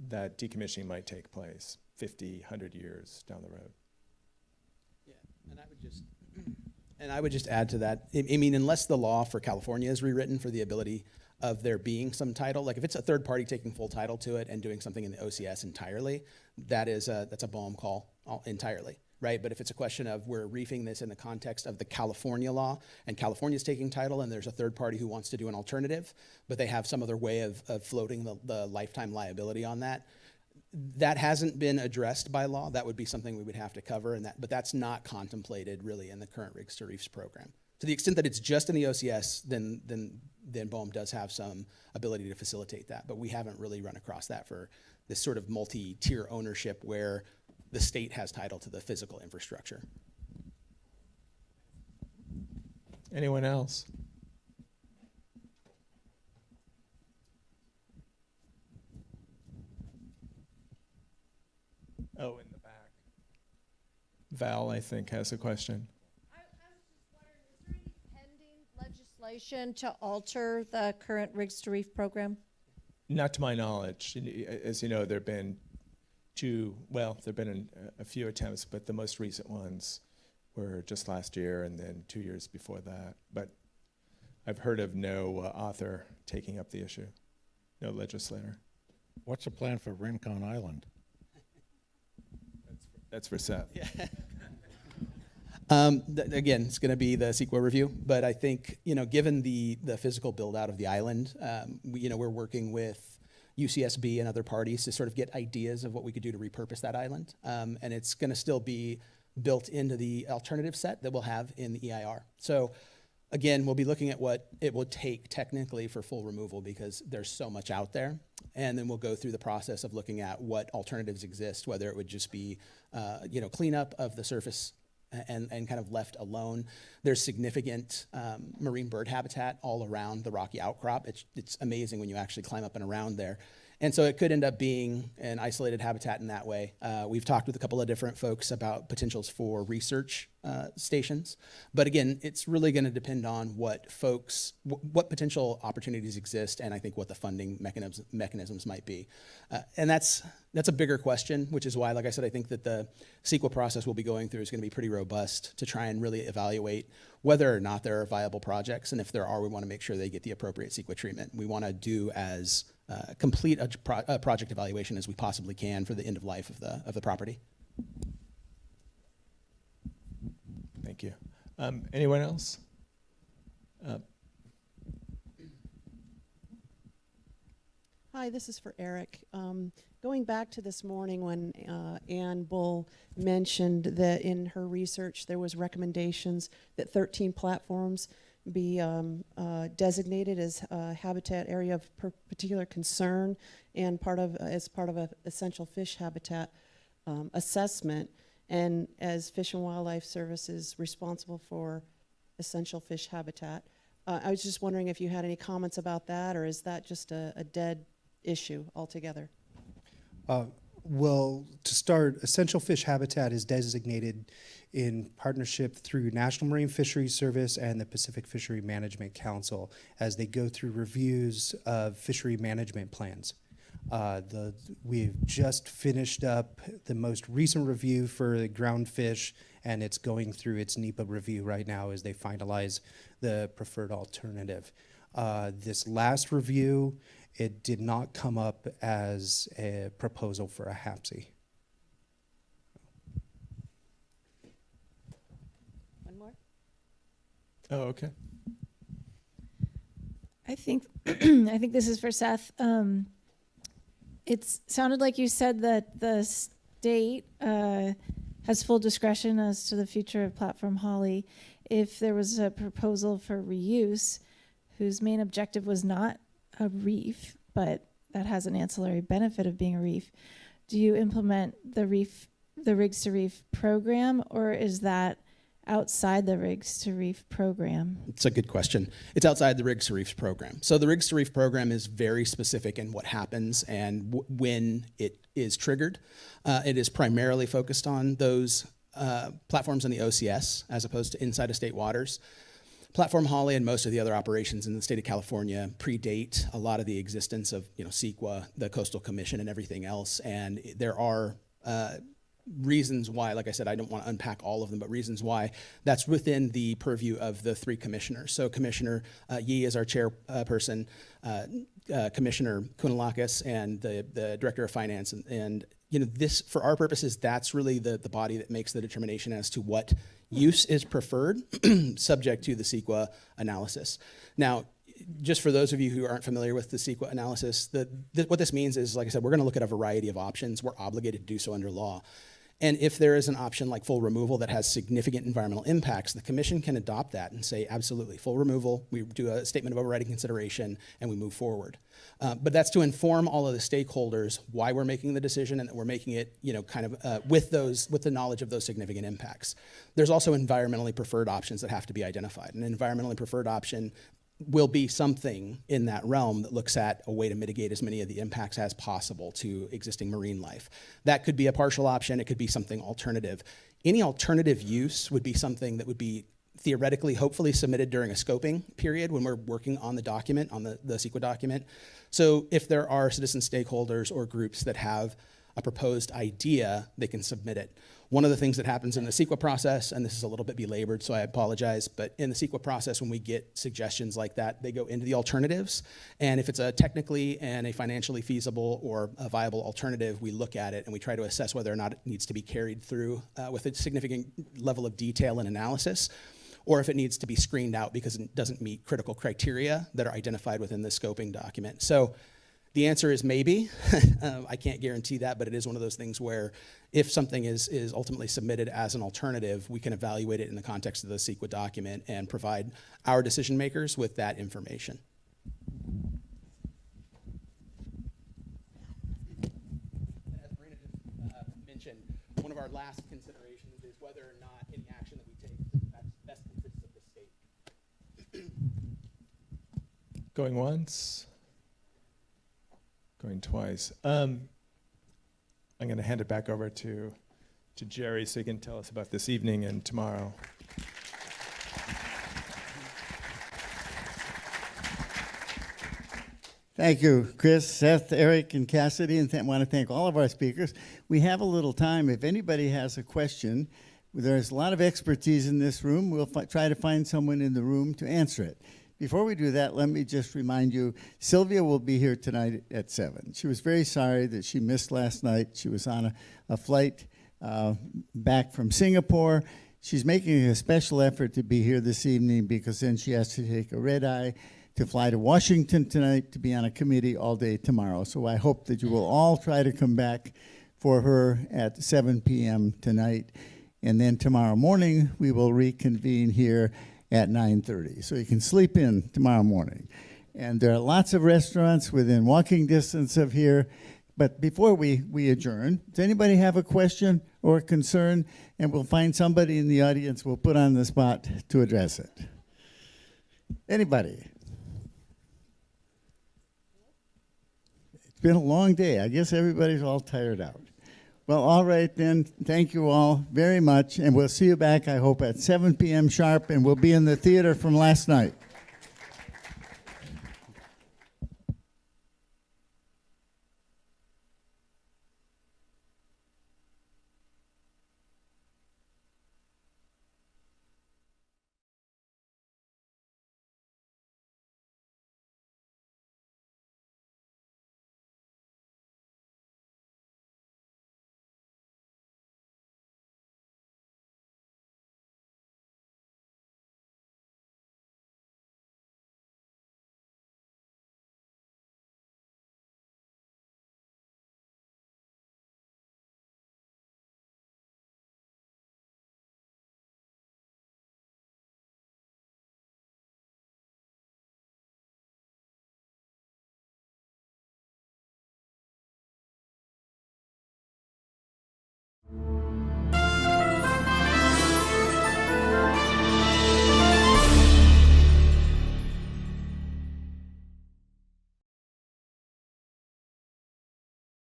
that decommissioning might take place, 50, 100 years down the road. Yeah, and I would just add to that, I mean, unless the law for California is rewritten for the ability of there being some title, like if it's a third party taking full title to it and doing something in the OCS entirely, that's a BOEM call entirely, right? But if it's a question of we're reefing this in the context of the California law, and California's taking title, and there's a third party who wants to do an alternative, but they have some other way of floating the lifetime liability on that, that hasn't been addressed by law. That would be something we would have to cover, but that's not contemplated really in the current Rigs to Reefs program. To the extent that it's just in the OCS, then BOEM does have some ability to facilitate that, but we haven't really run across that for this sort of multi-tier ownership where the state has title to the physical infrastructure. Anyone else? Oh, in the back. Val, I think, has a question. I was just wondering, is there any pending legislation to alter the current Rigs to Reef program? Not to my knowledge. As you know, there have been a few attempts, but the most recent ones were just last year and then 2 years before that. But I've heard of no author taking up the issue, no legislator. What's the plan for Rincon Island? That's for Seth. Yeah. Again, it's going to be the Sequa review, but I think, you know, given the physical build out of the island, we're working with UCSB and other parties to sort of get ideas of what we could do to repurpose that island, and it's going to still be built into the alternative set that we'll have in the EIR. So again, we'll be looking at what it will take technically for full removal because there's so much out there. And then we'll go through the process of looking at what alternatives exist, whether it would just be, cleanup of the surface and kind of left alone. There's significant marine bird habitat all around the rocky outcrop. It's amazing when you actually climb up and around there. And so it could end up being an isolated habitat in that way. We've talked with a couple of different folks about potentials for research stations. But again, it's really going to depend on what potential opportunities exist, and I think what the funding mechanisms might be. And that's a bigger question, which is why, like I said, I think that the Sequa process we'll be going through is going to be pretty robust to try and really evaluate whether or not there are viable projects. And if there are, we want to make sure they get the appropriate Sequa treatment. We want to do as complete a project evaluation as we possibly can for the end of life of the property. Thank you. Anyone else? Hi, this is for Eric. Going back to this morning when Ann Bull mentioned that in her research there was recommendations that 13 platforms be designated as a habitat area of particular concern and as part of an essential fish habitat assessment. And as Fish and Wildlife Service is responsible for essential fish habitat, I was just wondering if you had any comments about that, or is that just a dead issue altogether? Well, to start, essential fish habitat is designated in partnership through National Marine Fisheries Service and the Pacific Fishery Management Council as they go through reviews of fishery management plans. We've just finished up the most recent review for the ground fish, and it's going through its NEPA review right now as they finalize the preferred alternative. This last review, it did not come up as a proposal for a HAPSI. One more? Oh, okay. I think I think this is for Seth. It sounded like you said that the state has full discretion as to the future of Platform Holly. If there was a proposal for reuse, whose main objective was not a reef, but that has an ancillary benefit of being a reef, do you implement the Rigs to Reef program, or is that outside the Rigs to Reef program? It's a good question. It's outside the Rigs to Reef program. So the Rigs to Reef program is very specific in what happens and when it is triggered. It is primarily focused on those platforms in the OCS as opposed to inside of state waters. Platform Holly and most of the other operations in the state of California predate a lot of the existence of, Sequa, the Coastal Commission, and everything else. And there are reasons why, like I said, I don't want to unpack all of them, but reasons why that's within the purview of the three commissioners. So Commissioner Yee is our chairperson, Commissioner Kounalakis, and the Director of Finance. And this, for our purposes, that's really the body that makes the determination as to what use is preferred, subject to the Sequa analysis. Now, just for those of you who aren't familiar with the Sequa analysis, what this means is, like I said, we're going to look at a variety of options. We're obligated to do so under law. And if there is an option like full removal that has significant environmental impacts, the commission can adopt that and say, absolutely, full removal, we do a statement of overriding consideration, and we move forward. But that's to inform all of the stakeholders why we're making the decision, and that we're making it, with the knowledge of those significant impacts. There's also environmentally preferred options that have to be identified. An environmentally preferred option will be something in that realm that looks at a way to mitigate as many of the impacts as possible to existing marine life. That could be a partial option. It could be something alternative. Any alternative use would be something that would be theoretically, hopefully submitted during a scoping period when we're working on the document, on the Sequa document. So if there are citizen stakeholders or groups that have a proposed idea, they can submit it. One of the things that happens in the Sequa process, and this is a little bit belabored, so I apologize, but in the Sequa process, when we get suggestions like that, they go into the alternatives. And if it's a technically and a financially feasible or a viable alternative, we look at it and we try to assess whether or not it needs to be carried through with a significant level of detail and analysis, or if it needs to be screened out because it doesn't meet critical criteria that are identified within the scoping document. So the answer is maybe. I can't guarantee that, but it is one of those things where if something is ultimately submitted as an alternative, we can evaluate it in the context of the Sequa document and provide our decision makers with that information. As Marina just mentioned, one of our last considerations is whether or not any action that we take that's best interests of the state. Going once. Going twice. I'm going to hand it back over to Jerry so he can tell us about this evening and tomorrow. Thank you, Chris, Seth, Eric, and Cassidy, and I want to thank all of our speakers. We have a little time. If anybody has a question, there's a lot of expertise in this room. We'll try to find someone in the room to answer it. Before we do that, let me just remind you, Sylvia will be here tonight at 7. She was very sorry that she missed last night. She was on a flight back from Singapore. She's making a special effort to be here this evening because then she has to take a red eye to fly to Washington tonight to be on a committee all day tomorrow. So I hope that you will all try to come back for her at 7 p.m. tonight. And then tomorrow morning, we will reconvene here at 9:30. So you can sleep in tomorrow morning. And there are lots of restaurants within walking distance of here. But before we adjourn, does anybody have a question or a concern? And we'll find somebody in the audience we'll put on the spot to address it. Anybody? It's been a long day. I guess everybody's all tired out. Well, all right then. Thank you all very much. And we'll see you back, I hope, at 7 p.m. sharp. And we'll be in the theater from last night.